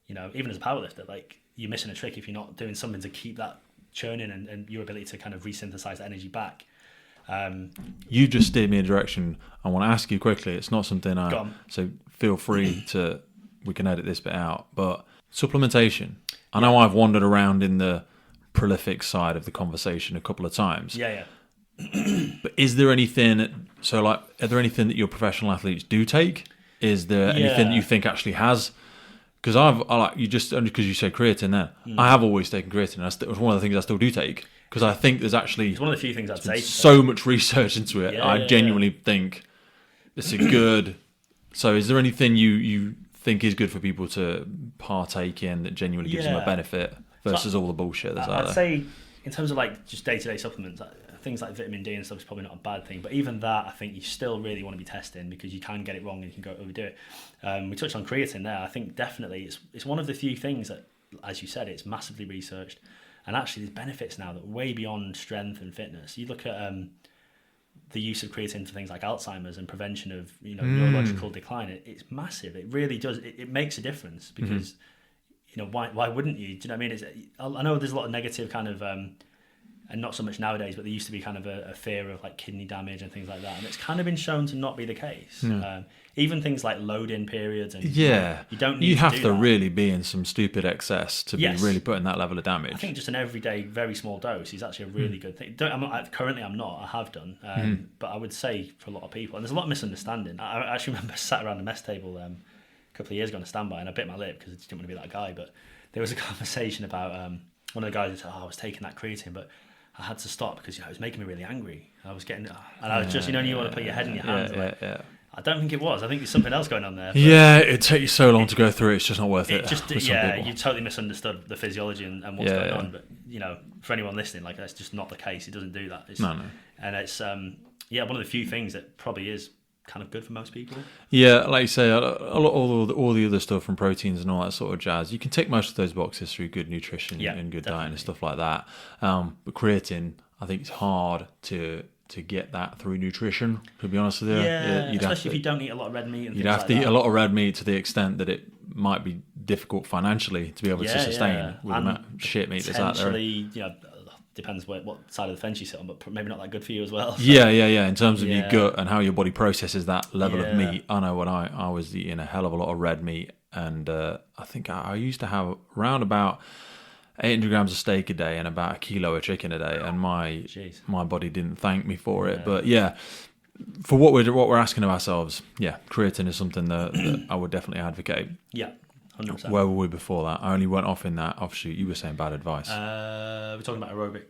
even as a powerlifter, like you're missing a trick if you're not doing something to keep that churning and your ability to kind of resynthesize the energy back. You just steered me in a direction I want to ask you quickly. It's not something so feel free we can edit this bit out, but supplementation. I know I've wandered around in the prolific side of the conversation a couple of times. Yeah. But is there anything, are there anything that your professional athletes do take? Is there anything that you think actually has? Because only because you said creatine there, I have always taken creatine. It's one of the things I still do take. Because I think there's actually... It's one of the few things I'd say. So much research into it. I genuinely think it's a good... So is there anything you think is good for people to partake in that genuinely gives them a benefit versus all the bullshit that's out there? I'd say, in terms of like just day-to-day supplements, things like vitamin D and stuff is probably not a bad thing. But even that, I think you still really want to be testing because you can get it wrong and you can go overdo it. We touched on creatine there. I think definitely it's one of the few things that, as you said, it's massively researched. And actually, there's benefits now that are way beyond strength and fitness. You look at the use of creatine for things like Alzheimer's and prevention of neurological decline. It's massive. It really does. It makes a difference because why wouldn't you? Do you know what I mean? I know there's a lot of negative kind of and not so much nowadays, but there used to be kind of a fear of like kidney damage and things like that, and it's kind of been shown to not be the case. Even things like load-in periods, and you don't need. You have to really be in some stupid excess to be really putting that level of damage. I think just an everyday, very small dose is actually a really good thing. Currently, I'm not. I have done, but I would say for a lot of people, and there's a lot of misunderstanding. I actually remember sat around the mess table a couple of years ago on a standby, and I bit my lip because I just didn't want to be that guy. But there was a conversation about one of the guys who said, I was taking that creatine, but I had to stop because it was making me really angry. I was getting, and I was just, you want to put your head in your hands. I don't think it was. I think there's something else going on there. Yeah, it takes you so long to go through. It's just not worth it. You totally misunderstood the physiology and what's going on. But for anyone listening, like that's just not the case. It doesn't do that. No. And it's one of the few things that probably is kind of good for most people. Yeah, like you say, all the other stuff from proteins and all that sort of jazz, you can tick most of those boxes through good nutrition and good diet and stuff like that. But creatine, I think it's hard to get that through nutrition, to be honest with you. Yeah, especially if you don't eat a lot of red meat and you'd have to eat a lot of red meat to the extent that it might be difficult financially to be able to sustain with the amount of shit meat that's out there. Depends what side of the fence you sit on, but maybe not that good for you as well. So. Yeah. In terms of your gut and how your body processes that level of meat. I know when I was eating a hell of a lot of red meat, and I think I used to have around about 800 grams of steak a day and about a kilo of chicken a day, and my body didn't thank me for it. But for what we're asking of ourselves, creatine is something that I would definitely advocate. Yeah. 100%. Where were we before that? I only went off in that offshoot. You were saying bad advice. We're talking about aerobic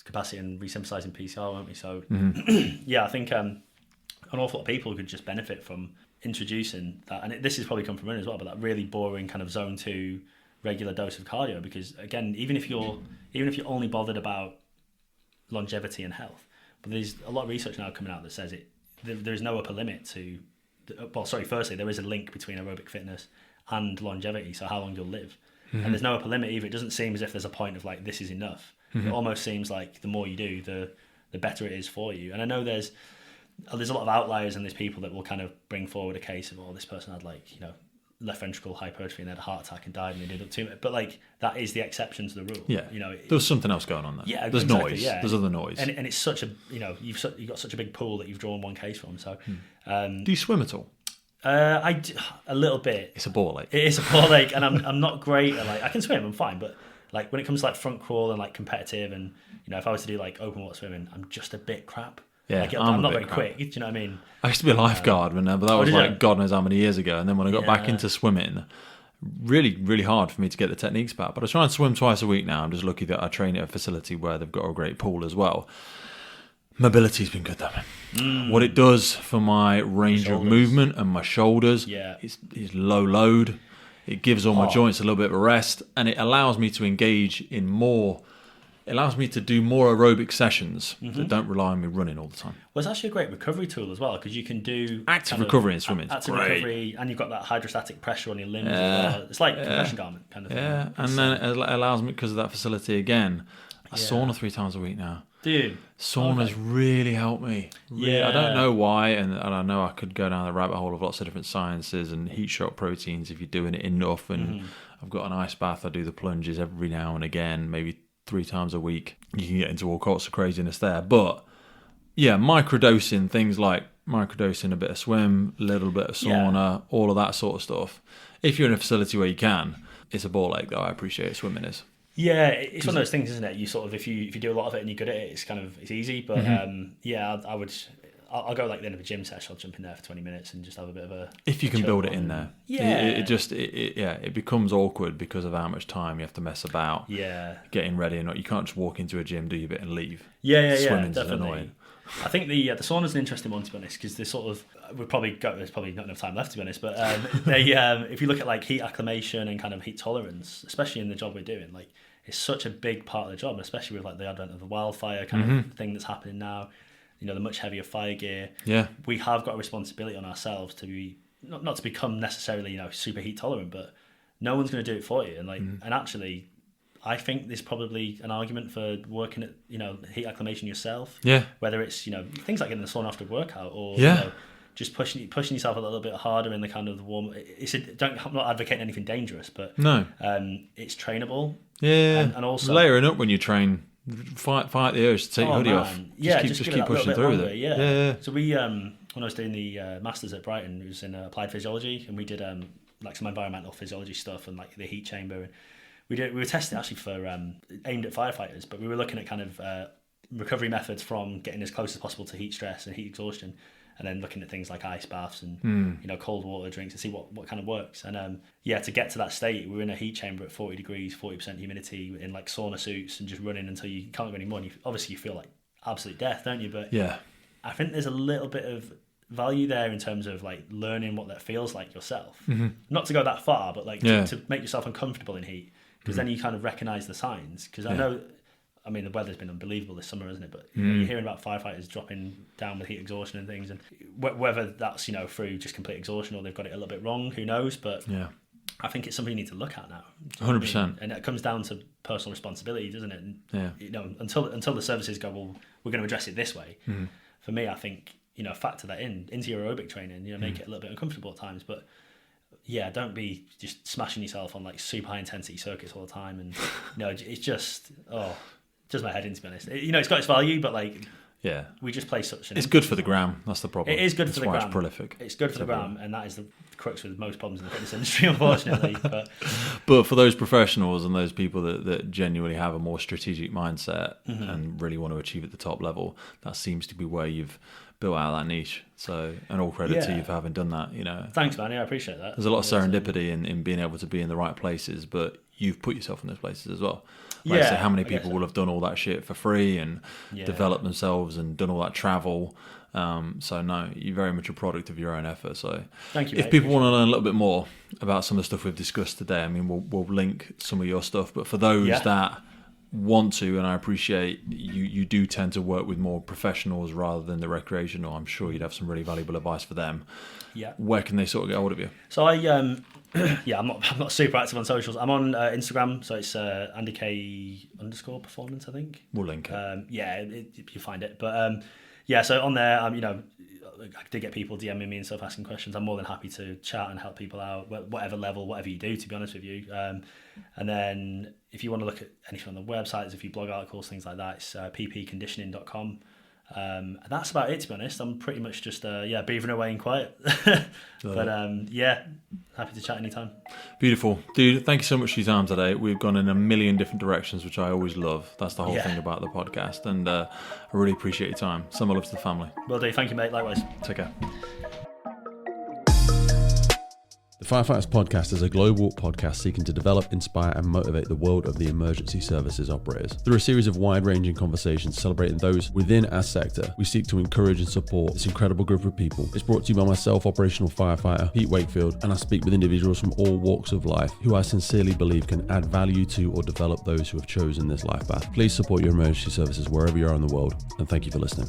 capacity and resynthesizing PCR, weren't we? So, I think an awful lot of people could just benefit from introducing that. And this has probably come from running as well, but that really boring kind of zone 2 regular dose of cardio. Because again, even if you're only bothered about longevity and health, but there's a lot of research now coming out that says there's no upper limit to. Firstly, there is a link between aerobic fitness and longevity, so how long you'll live. And there's no upper limit either. It doesn't seem as if there's a point of like, this is enough. It almost seems like the more you do, the better it is for you. And I know there's a lot of outliers, and there's people that will kind of bring forward a case of, this person had left ventricle hypertrophy and they had a heart attack and died and they did up to it. But that is the exception to the rule. Yeah. There was something else going on there. Yeah, there's exactly, noise. Yeah. There's other noise. And it's such a you've got such a big pool that you've drawn one case from. So do you swim at all? A little bit. It's a ball ache. It is a ball ache, and I'm not great at I can swim, I'm fine, but when it comes to front crawl and competitive, and if I was to do open water swimming, I'm just a bit crap. Yeah, I'm not very quick. Do you know what I mean? I used to be a lifeguard, but that was God knows how many years ago. And then when I got back into swimming, really, really hard for me to get the techniques back. But I try and swim twice a week now. I'm just lucky that I train at a facility where they've got a great pool as well. Mobility's been good though, man. What it does for my range of movement and my shoulders is low load. It gives all my joints a little bit of a rest, and it allows me to engage in more. It allows me to do more aerobic sessions that don't rely on me running all the time. Well, it's actually a great recovery tool as well, because you can do active recovery in swimming. Active recovery, and you've got that hydrostatic pressure on your limbs as well. It's like a compression garment kind of thing. Yeah, and then it allows me, because of that facility again, I sauna 3 times a week now. Dude, sauna's really helped me. Really, I don't know why, and I know I could go down the rabbit hole of lots of different sciences and heat shock proteins if you're doing it enough. And I've got an ice bath. I do the plunges every now and again, maybe 3 times a week. You can get into all sorts of craziness there, but microdosing things like microdosing a bit of swim, a little bit of sauna, all of that sort of stuff. If you're in a facility where you can, it's a ball ache though. I appreciate it, swimming is. Yeah, it's one of those things, isn't it? You sort of, if you do a lot of it and you're good at it, it's easy. But I'll go like the end of a gym session. I'll jump in there for 20 minutes and just have a bit of a. If you can build it in there, yeah, it becomes awkward because of how much time you have to mess about. Yeah, getting ready and not. You can't just walk into a gym, do your bit, and leave. Swimming's annoying. I think the sauna's an interesting one, to be honest, because there's probably not enough time left, to be honest. But if you look at like heat acclimation and kind of heat tolerance, especially in the job we're doing, like it's such a big part of the job, especially with like the advent of the wildfire kind of thing that's happening now. You know, the much heavier fire gear. Yeah, we have got a responsibility on ourselves to be not to become necessarily super heat tolerant, but no one's going to do it for you. And like, and actually, I think there's probably an argument for working at heat acclimation yourself. Yeah, whether it's things like getting the sauna after a workout or just pushing yourself a little bit harder in the kind of the warm. I'm not advocating anything dangerous, but no, it's trainable. Yeah, and also layering up when you train. Fight the urge to take your hoodie off. Just keep pushing through with it. Yeah. So we, when I was doing the masters at Brighton, it was in applied physiology, and we did like some environmental physiology stuff and like the heat chamber. And we were testing actually for aimed at firefighters, but we were looking at kind of recovery methods from getting as close as possible to heat stress and heat exhaustion, and then looking at things like ice baths and cold water drinks to see what kind of works. And to get to that state, we were in a heat chamber at 40 degrees, 40% humidity, in like sauna suits and just running until you can't go anymore. And you feel like absolute death, don't you? But I think there's a little bit of value there in terms of like learning what that feels like yourself. Not to go that far, but like to make yourself uncomfortable in heat, because then you kind of recognize the signs. Because I mean, the weather's been unbelievable this summer, isn't it? But you're hearing about firefighters dropping down with heat exhaustion and things, and whether that's through just complete exhaustion or they've got it a little bit wrong, who knows? But I think it's something you need to look at now. 100%. And it comes down to personal responsibility, doesn't it? And, until the services go, well, we're going to address it this way. For me, I think factor that into your aerobic training. Make it a little bit uncomfortable at times, but. Yeah, don't be just smashing yourself on like super high intensity circuits all the time, and it's just does my head in, to be honest. It's got its value, but like we just play such an. It's good for the gram. That's the problem. It is good for the gram. It's prolific. It's good for the gram, and that is the crux with most problems in the fitness industry, unfortunately. But for those professionals and those people that genuinely have a more strategic mindset and really want to achieve at the top level, that seems to be where you've built out that niche. So, and all credit to you for having done that. Thanks, man. Yeah, I appreciate that. There's a lot of serendipity in being able to be in the right places, but you've put yourself in those places as well. Like I say, how many people will have done all that shit for free and developed themselves and done all that travel? So no, you're very much a product of your own effort. So thank you. If people want to learn a little bit more about some of the stuff we've discussed today, I mean, we'll link some of your stuff. But for those that want to, and I appreciate you do tend to work with more professionals rather than the recreational, I'm sure you'd have some really valuable advice for them. Where can they sort of get hold of you? So I'm not super active on socials. I'm on Instagram, so it's AndyK_performance, I think. We'll link it. You find it. But so on there, I did get people DMing me and stuff, asking questions. I'm more than happy to chat and help people out, whatever level, whatever you do, to be honest with you. And then if you want to look at anything on the website, there's a few blog articles, things like that. It's ppconditioning.com. And that's about it, to be honest. I'm pretty much just beavering away in quiet. But happy to chat anytime. Beautiful. Dude, thank you so much for your time today. We've gone in a million different directions, which I always love. That's the whole thing about the podcast, and I really appreciate your time. Some love to the family. Will do. Thank you, mate. Likewise. Take care. The Firefighters Podcast is a global podcast seeking to develop, inspire, and motivate the world of the emergency services operators. Through a series of wide-ranging conversations celebrating those within our sector, we seek to encourage and support this incredible group of people. It's brought to you by myself, operational firefighter Pete Wakefield, and I speak with individuals from all walks of life who I sincerely believe can add value to or develop those who have chosen this life path. Please support your emergency services wherever you are in the world, and thank you for listening.